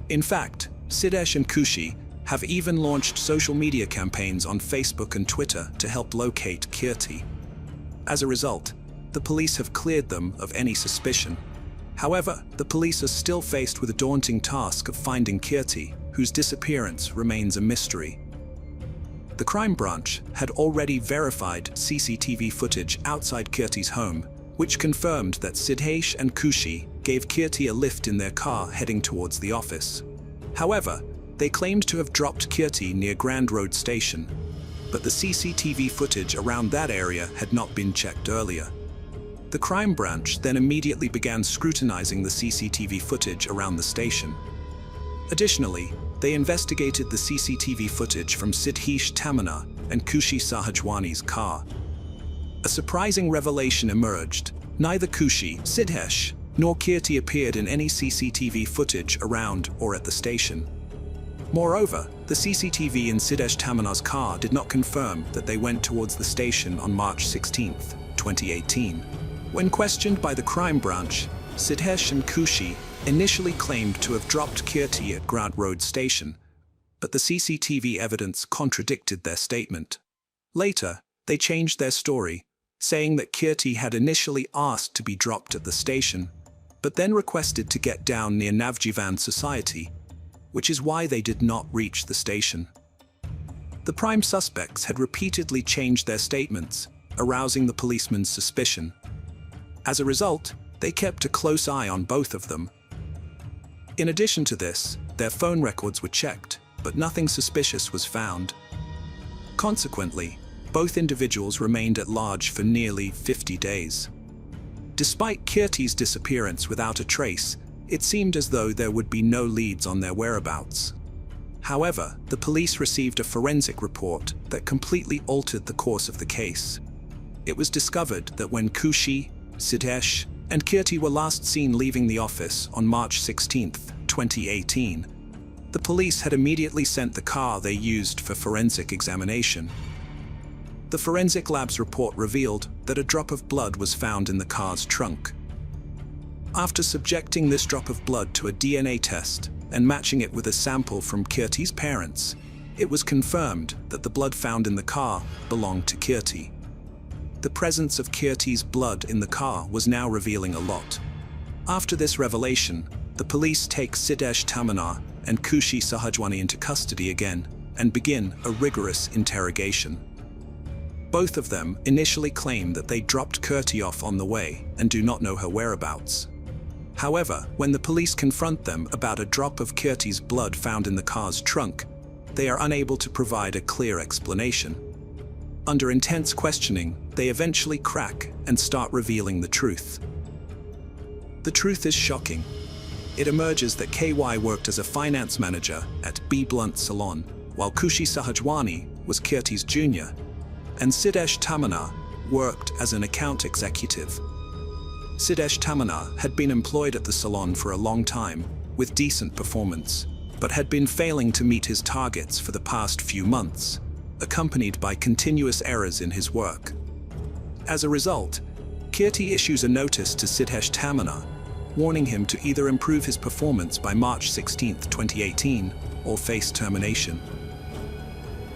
In fact, Siddesh and Kushi have even launched social media campaigns on Facebook and Twitter to help locate Kirti. As a result, the police have cleared them of any suspicion. However, the police are still faced with a daunting task of finding Kirti, whose disappearance remains a mystery. The crime branch had already verified CCTV footage outside Kirti's home, which confirmed that Siddesh and Kushi gave Kirti a lift in their car heading towards the office. However, they claimed to have dropped Kirti near Grand Road Station, but the CCTV footage around that area had not been checked earlier. The crime branch then immediately began scrutinizing the CCTV footage around the station. Additionally, they investigated the CCTV footage from Siddesh Tamana and Kushi Sahajwani's car. A surprising revelation emerged. Neither Kushi, Siddesh, nor Kirti appeared in any CCTV footage around or at the station. Moreover, the CCTV in Siddesh Tamana's car did not confirm that they went towards the station on March 16, 2018. When questioned by the crime branch, Siddesh and Kushi initially claimed to have dropped Kirti at Grand Road Station, but the CCTV evidence contradicted their statement. Later, they changed their story, saying that Kirti had initially asked to be dropped at the station, but then requested to get down near Navjivan Society, which is why they did not reach the station. The prime suspects had repeatedly changed their statements, arousing the policeman's suspicion. As a result, they kept a close eye on both of them. In addition to this, their phone records were checked, but nothing suspicious was found. Consequently, both individuals remained at large for nearly 50 days. Despite Kyrti's disappearance without a trace, it seemed as though there would be no leads on their whereabouts. However, the police received a forensic report that completely altered the course of the case. It was discovered that when Kushi, Sidhesh, and Kyrti were last seen leaving the office on March 16, 2018, the police had immediately sent the car they used for forensic examination. The forensic lab's report revealed that a drop of blood was found in the car's trunk. After subjecting this drop of blood to a DNA test and matching it with a sample from Kyrti's parents, it was confirmed that the blood found in the car belonged to Kyrti. The presence of Kyrti's blood in the car was now revealing a lot. After this revelation, the police take Sidhesh Tamanar and Kushi Sahajwani into custody again and begin a rigorous interrogation. Both of them initially claim that they dropped Kyrti off on the way and do not know her whereabouts. However, when the police confront them about a drop of Kyrti's blood found in the car's trunk, they are unable to provide a clear explanation. Under intense questioning, they eventually crack and start revealing the truth. The truth is shocking. It emerges that KY worked as a finance manager at B. Blunt Salon, while Kushi Sahajwani was Kyrti's junior, and Sidhesh Tamanar worked as an account executive. Sidhesh Tamanar had been employed at the salon for a long time, with decent performance, but had been failing to meet his targets for the past few months, accompanied by continuous errors in his work. As a result, Kyrti issues a notice to Sidhesh Tamanar, warning him to either improve his performance by March 16, 2018, or face termination.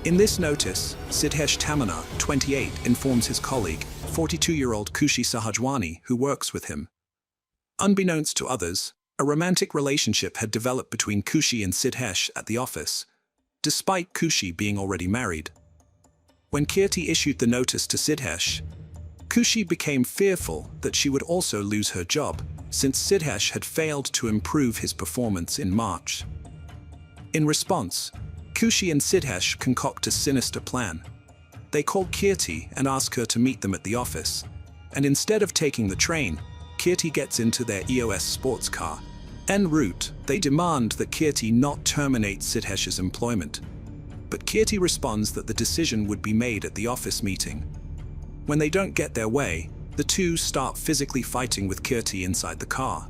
In this notice, Sidhesh Tamanar, 28, informs his colleague, 42-year-old Kushi Sahajwani, who works with him. Unbeknownst to others, a romantic relationship had developed between Kushi and Sidhesh at the office, despite Kushi being already married. When Kyrti issued the notice to Sidhesh, Kushi became fearful that she would also lose her job, since Sidhesh had failed to improve his performance in March. In response, Kushi and Sidhesh concoct a sinister plan. They call Kyrti and ask her to meet them at the office, and instead of taking the train, Kyrti gets into their EOS sports car. En route, they demand that Kyrti not terminate Sidhesh's employment, but Kyrti responds that the decision would be made at the office meeting. When they don't get their way, the two start physically fighting with Kyrti inside the car.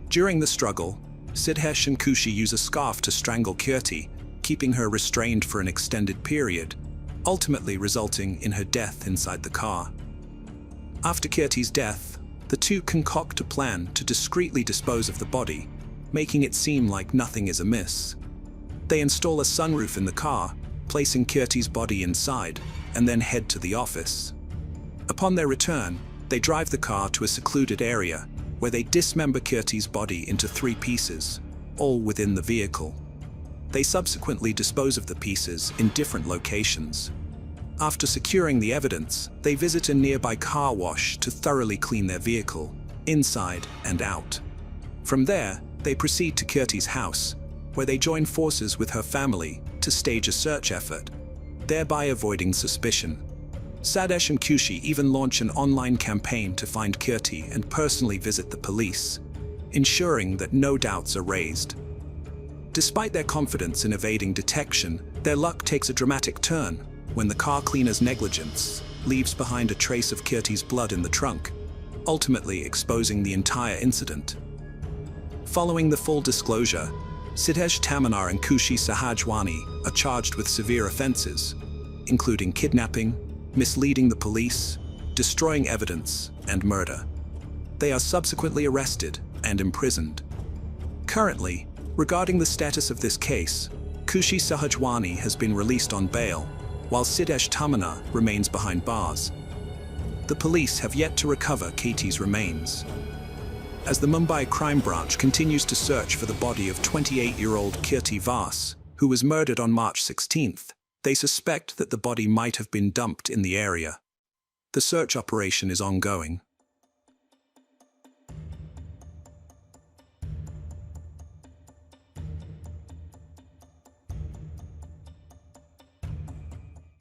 During the struggle, Sidhesh and Kushi use a scarf to strangle Kyrti, keeping her restrained for an extended period, ultimately resulting in her death inside the car. After Kyrti's death, the two concoct a plan to discreetly dispose of the body, making it seem like nothing is amiss. They install a sunroof in the car, placing Kyrti's body inside, and then head to the office. Upon their return, they drive the car to a secluded area, where they dismember Kyrti's body into 3 pieces, all within the vehicle. They subsequently dispose of the pieces in different locations. After securing the evidence, they visit a nearby car wash to thoroughly clean their vehicle, inside and out. From there, they proceed to Kyrti's house, where they join forces with her family to stage a search effort, thereby avoiding suspicion. Sidhesh and Kushi even launch an online campaign to find Kyrti and personally visit the police, ensuring that no doubts are raised. Despite their confidence in evading detection, their luck takes a dramatic turn when the car cleaner's negligence leaves behind a trace of Kyrti's blood in the trunk, ultimately exposing the entire incident. Following the full disclosure, Sidhesh Tamanar and Kushi Sahajwani are charged with severe offenses, including kidnapping, misleading the police, destroying evidence, and murder. They are subsequently arrested and imprisoned. Currently, regarding the status of this case, Kushi Sahajwani has been released on bail, while Sidhesh Tamanar remains behind bars. The police have yet to recover Kyrti's remains. As the Mumbai crime branch continues to search for the body of 28-year-old Kyrti Vas, who was murdered on March 16, They suspect that the body might have been dumped in the area. The search operation is ongoing,